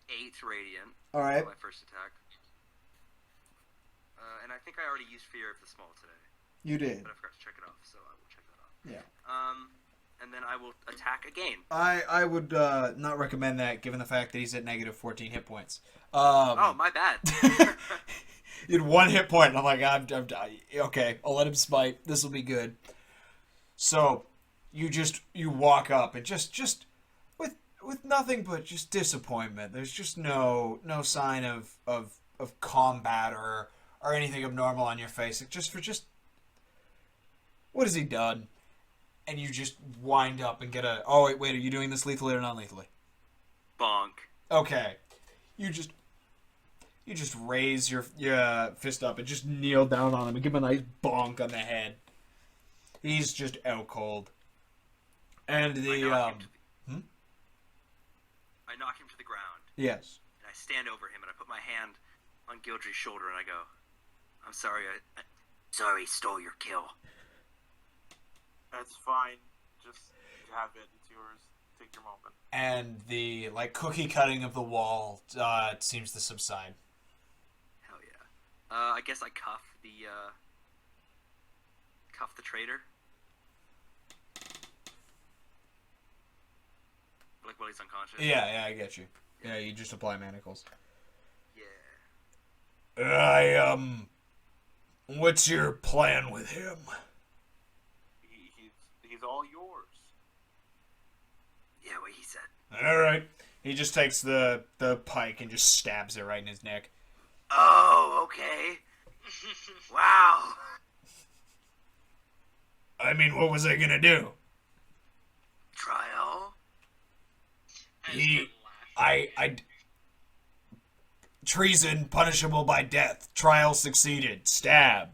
8 radiant. Alright. My first attack. And I think I already used Fear of the Small today, You did. but I forgot to check it off, so I will check that off. Yeah. And then I will attack again. I would not recommend that, given the fact that he's at negative 14 hit points. Oh, my bad. You had 1 hit point, and I'm like, I'm okay, I'll let him smite. This will be good. So, you walk up, and just with nothing but just disappointment. There's just no sign of combat or anything abnormal on your face. What has he done? And you just wind up and get oh wait, are you doing this lethally or non-lethally? Bonk. Okay. You just raise your fist up and just kneel down on him and give him a nice bonk on the head. He's just out cold. And the I knock him to the ground. Yes. And I stand over him and I put my hand on Gildry's shoulder and I go, I'm sorry, sorry, stole your kill. That's fine. Just have it. It's yours. Take your moment. And the cookie cutting of the wall seems to subside. Hell yeah. I guess I cuff the traitor. Like while he's unconscious. Yeah, I get you. Yeah, you just apply manacles. Yeah. What's your plan with him? He's all yours. Yeah, what he said. All right. He just takes the pike and just stabs it right in his neck. Oh, okay. Wow. I mean, what was I gonna do? Trial? Treason punishable by death. Trial succeeded. Stab.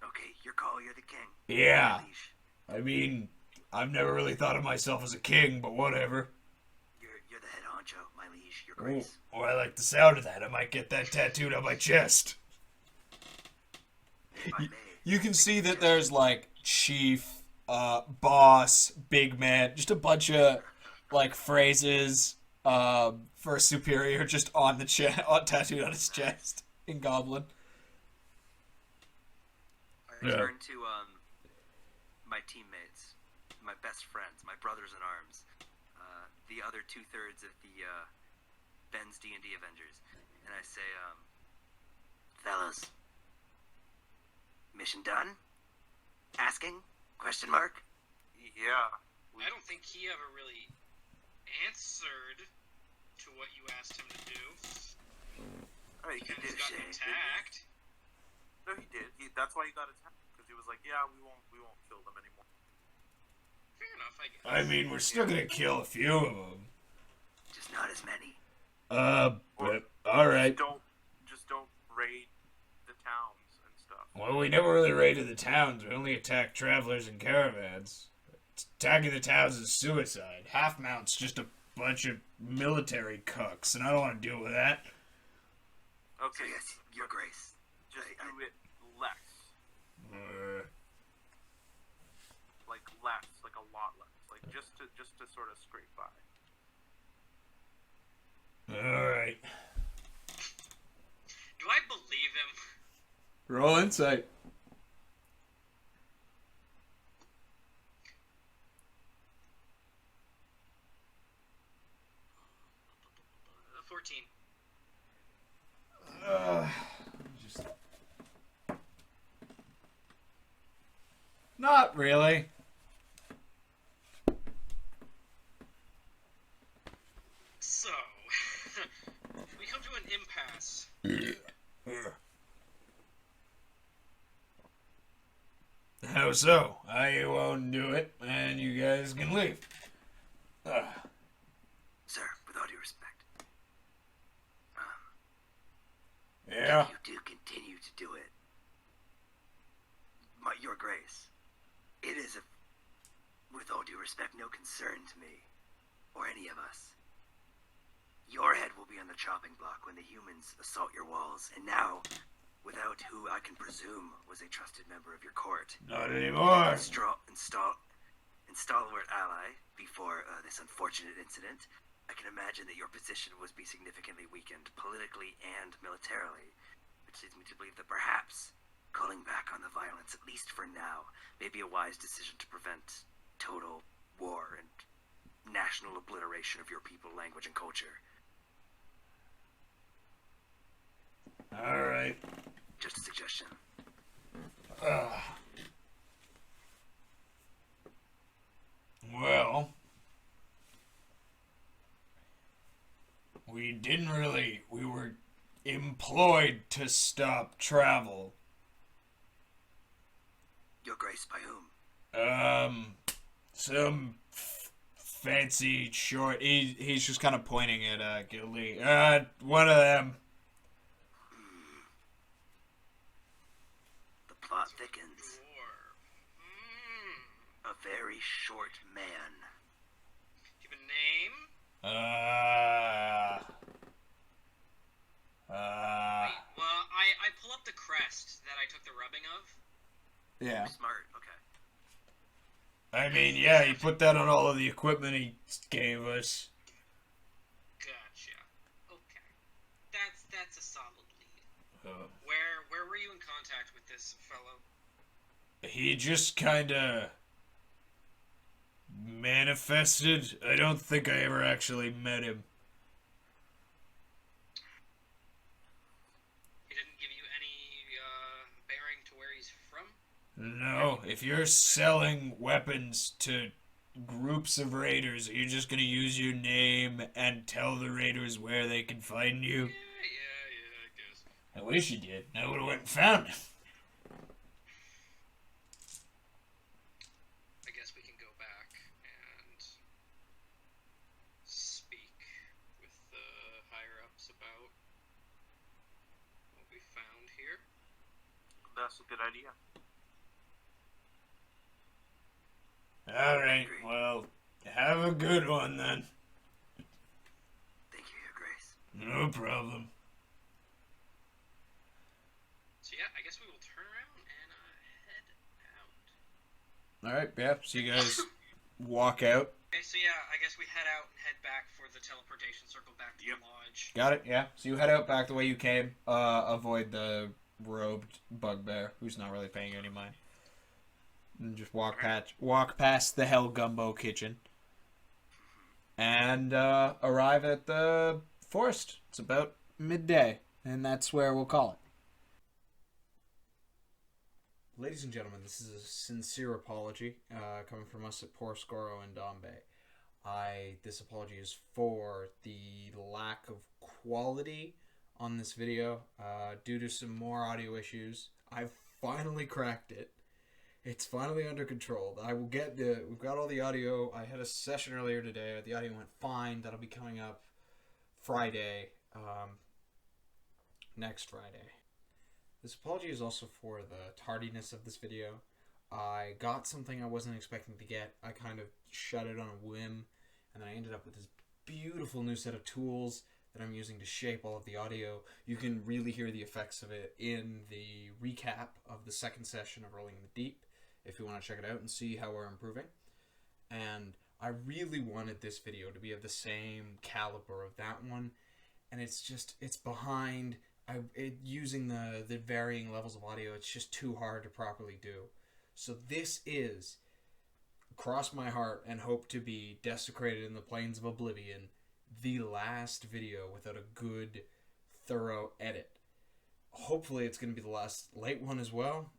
Okay, your call, you're the king. Yeah. Unleash. I mean, I've never really thought of myself as a king, but whatever. You're the head honcho, my liege, your grace. Oh, I like the sound of that. I might get that tattooed on my chest. If I may. You can see that there's chief, boss, big man, just a bunch of phrases for a superior just on the tattooed on his chest in Goblin. I return to my teammates, my best friends, my brothers in arms, the other 2/3 of the Ben's D&D Avengers, and I say, fellas, mission done? Asking? Question mark? Yeah. I don't think he ever really answered to what you asked him to do. Alright, He kind of just got attacked. No, he did. That's why he got attacked, because he was like, "Yeah, we won't kill them anymore." Fair enough, I guess. I mean, we're still gonna kill a few of them. Just not as many. But alright. Just don't raid the towns and stuff. Well, we never really raided the towns. We only attacked travelers and caravans. Attacking the towns is suicide. Half-Mount's just a bunch of military cucks, and I don't want to deal with that. So Okay, yes, your grace. just do it less, like a lot less, just to sort of scrape by. Alright. Do I believe him? Roll insight. 14. Just... Not really. So, we come to an impasse. How so? I won't do it, and you guys can leave. Sir, with all due respect. Yeah? If you do continue to do it, your grace, it is, with all due respect, no concern to me, or any of us. Your head will be on the chopping block when the humans assault your walls, and now, without who I can presume was a trusted member of your court, Not anymore. stalwart ally before this unfortunate incident, I can imagine that your position would be significantly weakened politically and militarily, which leads me to believe that perhaps calling back on the violence, at least for now, may be a wise decision to prevent total war and national obliteration of your people, language, and culture. Alright. Just a suggestion. Well, we were employed to stop travel. Your grace, by whom? Some fancy short, he's just kind of pointing at, Gilly. One of them. The plot thickens. Dwarf. A very short man. Give a name? Wait, well, I pull up the crest that I took the rubbing of. Yeah. Smart. Okay. I mean, yeah, he put that on all of the equipment he gave us. Gotcha. Okay. That's a solid lead. Uh, Where were you in contact with this fellow? he just kinda manifested. I don't think I ever actually met him. He didn't give you any bearing to where he's from? No, if you're selling weapons to groups of raiders, are you just gonna use your name and tell the raiders where they can find you? Yeah, I guess. I wish you did. I would've went and found him. I guess we can go back and speak with the higher-ups about what we found here. That's a good idea. Alright, well, have a good one then. Thank you, Your Grace. No problem. So yeah, I guess we will turn around and head out. Alright, yeah, so you guys walk out. Okay, so yeah, I guess we head out and head back for the teleportation circle back to the lodge. Got it, yeah. So you head out back the way you came. Avoid the robed bugbear, who's not really paying any mind. And just walk past the Hell Gumbo kitchen. And arrive at the forest. It's about midday. And that's where we'll call it. Ladies and gentlemen, this is a sincere apology coming from us at Poroscoro and Dombe. This apology is for the lack of quality on this video due to some more audio issues. I've finally cracked it. It's finally under control. We've got all the audio. I had a session earlier today. The audio went fine. That'll be coming up Friday, next Friday. This apology is also for the tardiness of this video. I got something I wasn't expecting to get. I kind of shut it on a whim, and then I ended up with this beautiful new set of tools that I'm using to shape all of the audio. You can really hear the effects of it in the recap of the second session of Rolling in the Deep, if you want to check it out and see how we're improving. And I really wanted this video to be of the same caliber of that one, and it's behind. Using the varying levels of audio, it's just too hard to properly do. So this is, cross my heart and hope to be desecrated in the plains of oblivion, the last video without a good, thorough edit. Hopefully it's going to be the last late one as well,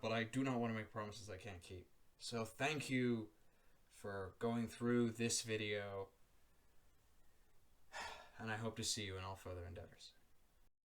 but I do not want to make promises I can't keep. So thank you for going through this video, and I hope to see you in all further endeavors.